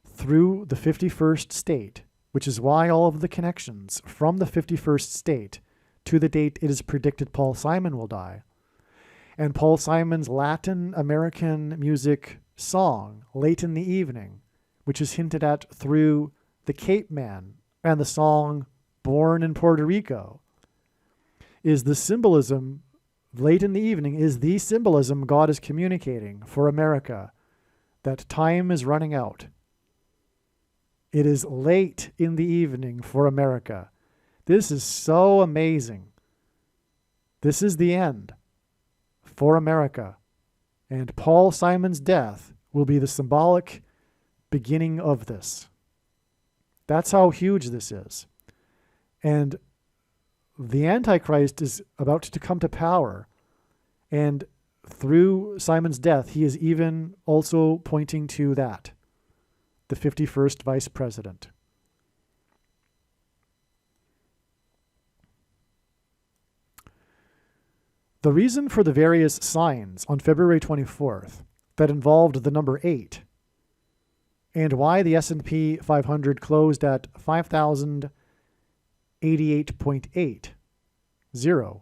Through the 51st state, which is why all of the connections from the 51st state to the date it is predicted Paul Simon will die, and Paul Simon's Latin American music song, Late in the Evening, which is hinted at through the Cape Man and the song Born in Puerto Rico, is the symbolism. Late in the evening is the symbolism God is communicating for America, that time is running out. It is late in the evening for America. This is so amazing. This is the end for America. And Paul Simon's death will be the symbolic beginning of this. That's how huge this is. And the Antichrist is about to come to power. And through Simon's death, he is even also pointing to that, the 51st vice president. The reason for the various signs on February 24th that involved the number 8, and why the S&P 500 closed at 5,088.80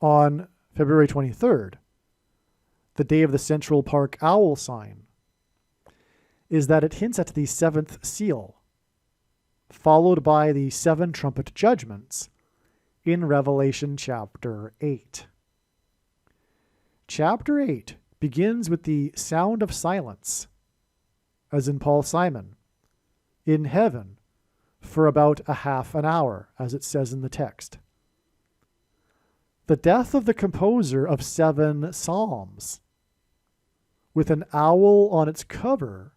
on February 23rd, the day of the Central Park owl sign, is that it hints at the 7th seal, followed by the 7 trumpet judgments in Revelation chapter 8. Chapter 8 begins with the sound of silence, as in Paul Simon, in heaven for about a half an hour, as it says in the text. The death of the composer of 7 psalms, with an owl on its cover,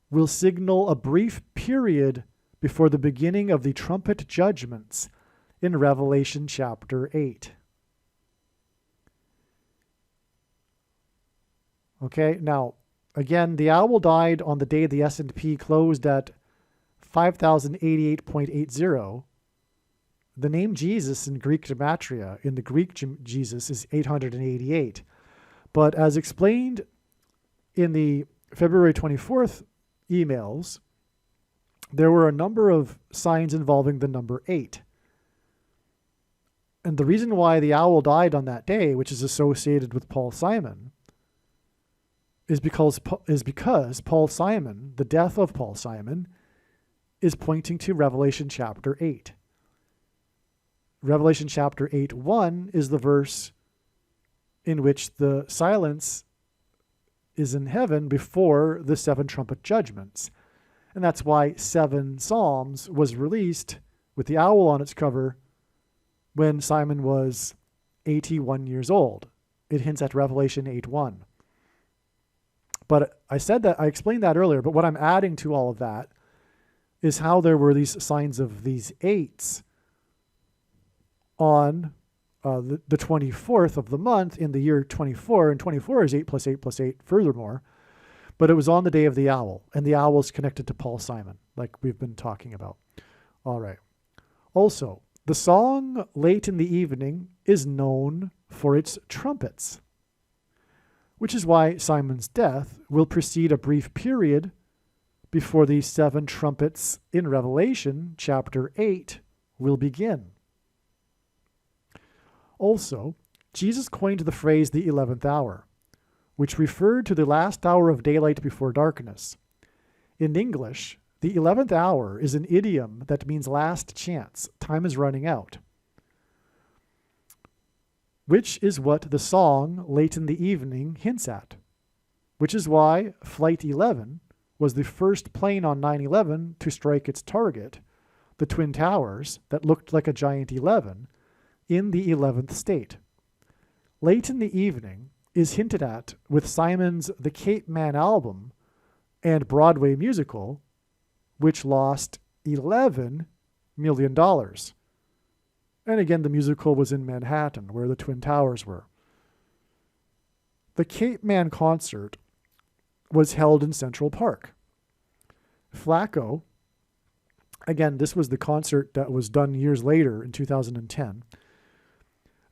will signal a brief period before the beginning of the trumpet judgments in Revelation chapter 8. Okay, now, again, the owl died on the day the S&P closed at 5,088.80, the name Jesus in Greek gematria, in the Greek Jesus, is 888. But as explained in the February 24th emails, there were a number of signs involving the number 8. And the reason why the owl died on that day, which is associated with Paul Simon, is because Paul Simon, the death of Paul Simon, is pointing to Revelation chapter 8. Revelation chapter 8:1 is the verse in which the silence is in heaven before the 7 trumpet judgments. And that's why 7 Psalms was released with the owl on its cover when Simon was 81 years old. It hints at Revelation 8:1. But I explained that earlier, but what I'm adding to all of that is how there were these signs of these 8s on the 24th of the month in the year 24, and 24 is 8 plus 8 plus 8 furthermore, but it was on the day of the owl, and the owl is connected to Paul Simon, like we've been talking about. All right. Also, the song Late in the Evening is known for its trumpets, which is why Simon's death will precede a brief period before the 7 trumpets in Revelation chapter 8 will begin. Also, Jesus coined the phrase the 11th hour, which referred to the last hour of daylight before darkness. In English, the 11th hour is an idiom that means last chance, time is running out, which is what the song Late in the Evening hints at, which is why Flight 11 was the first plane on 9/11 to strike its target, the Twin Towers that looked like a giant 11, in the 11th state. Late in the Evening is hinted at with Simon's The Cape Man album and Broadway musical, which lost $11 million. And again, the musical was in Manhattan, where the Twin Towers were. The Cape Man concert was held in Central Park. Flacco, again, this was the concert that was done years later in 2010.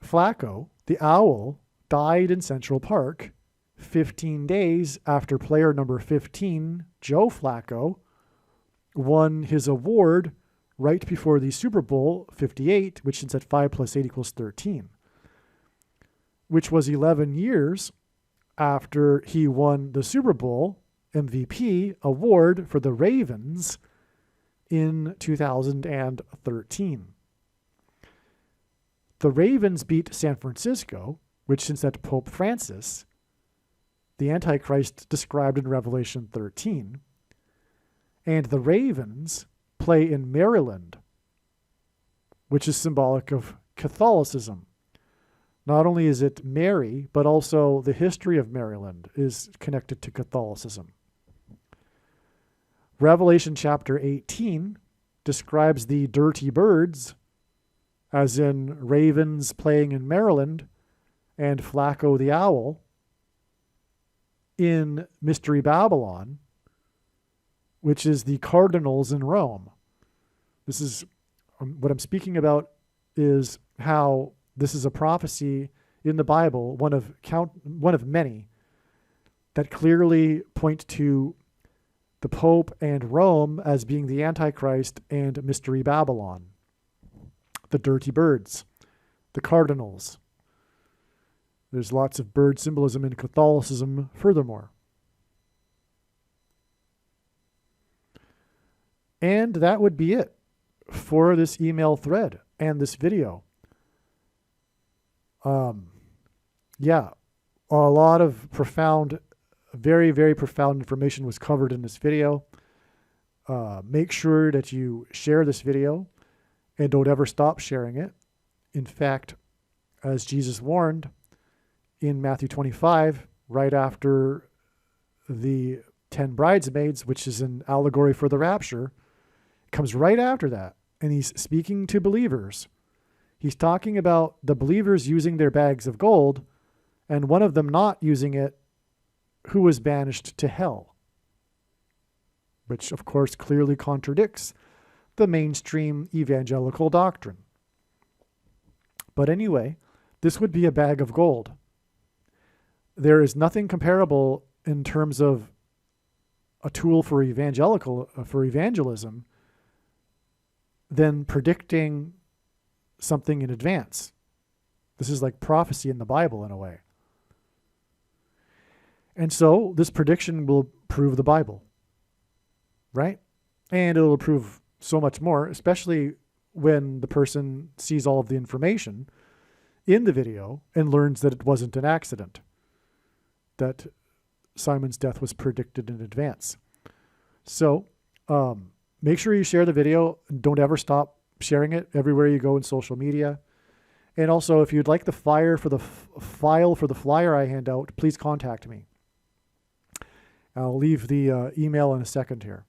Flacco, the owl, died in Central Park 15 days after player number 15, Joe Flacco, won his award right before the Super Bowl 58, which is at 5 plus 8 equals 13, which was 11 years after he won the Super Bowl MVP award for the Ravens in 2013. The Ravens beat San Francisco, which since that Pope Francis, the Antichrist described in Revelation 13, and the Ravens play in Maryland, which is symbolic of Catholicism. Not only is it Mary, but also the history of Maryland is connected to Catholicism. Revelation chapter 18 describes the dirty birds, as in ravens playing in Maryland and Flacco the owl in Mystery Babylon, which is the cardinals in Rome. This is what I'm speaking about, is how this is a prophecy in the Bible, one of many, that clearly point to the Pope and Rome as being the Antichrist and Mystery Babylon. The dirty birds, the cardinals. There's lots of bird symbolism in Catholicism furthermore. And that would be it for this email thread and this video. Yeah, a lot of profound, very, very profound information was covered in this video. Make sure that you share this video and don't ever stop sharing it. In fact, as Jesus warned in Matthew 25, right after the 10 bridesmaids, which is an allegory for the rapture, comes right after that. And he's speaking to believers. He's talking about the believers using their bags of gold and one of them not using it, who was banished to hell, which of course clearly contradicts the mainstream evangelical doctrine. But anyway, this would be a bag of gold. There is nothing comparable in terms of a tool for evangelism than predicting something in advance. This is like prophecy in the Bible in a way. And so this prediction will prove the Bible, right? And it'll prove so much more, especially when the person sees all of the information in the video and learns that it wasn't an accident, that Simon's death was predicted in advance. So make sure you share the video. Don't ever stop sharing it everywhere you go in social media. And also, if you'd like the file for the flyer I hand out, please contact me. I'll leave the email in a second here.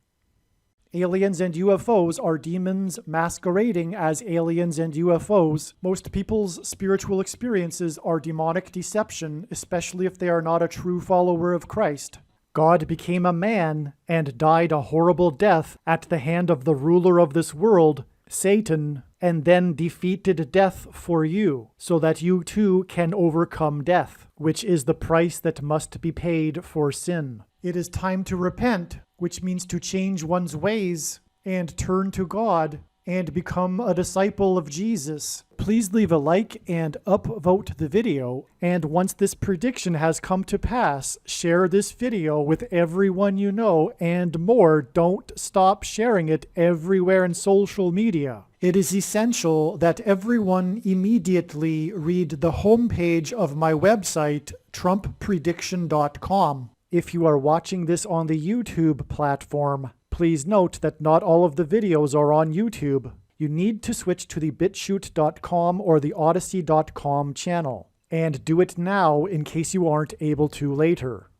Aliens and UFOs are demons masquerading as aliens and UFOs. Most people's spiritual experiences are demonic deception, especially if they are not a true follower of Christ. God became a man and died a horrible death at the hand of the ruler of this world, Satan, and then defeated death for you, so that you too can overcome death, which is the price that must be paid for sin. It is time to repent, which means to change one's ways and turn to God and become a disciple of Jesus. Please leave a like and upvote the video. And once this prediction has come to pass, share this video with everyone you know, and more. Don't stop sharing it everywhere in social media. It is essential that everyone immediately read the homepage of my website, TrumpPrediction.com. If you are watching this on the YouTube platform, please note that not all of the videos are on YouTube. You need to switch to the BitChute.com or the Odyssey.com channel. And do it now in case you aren't able to later.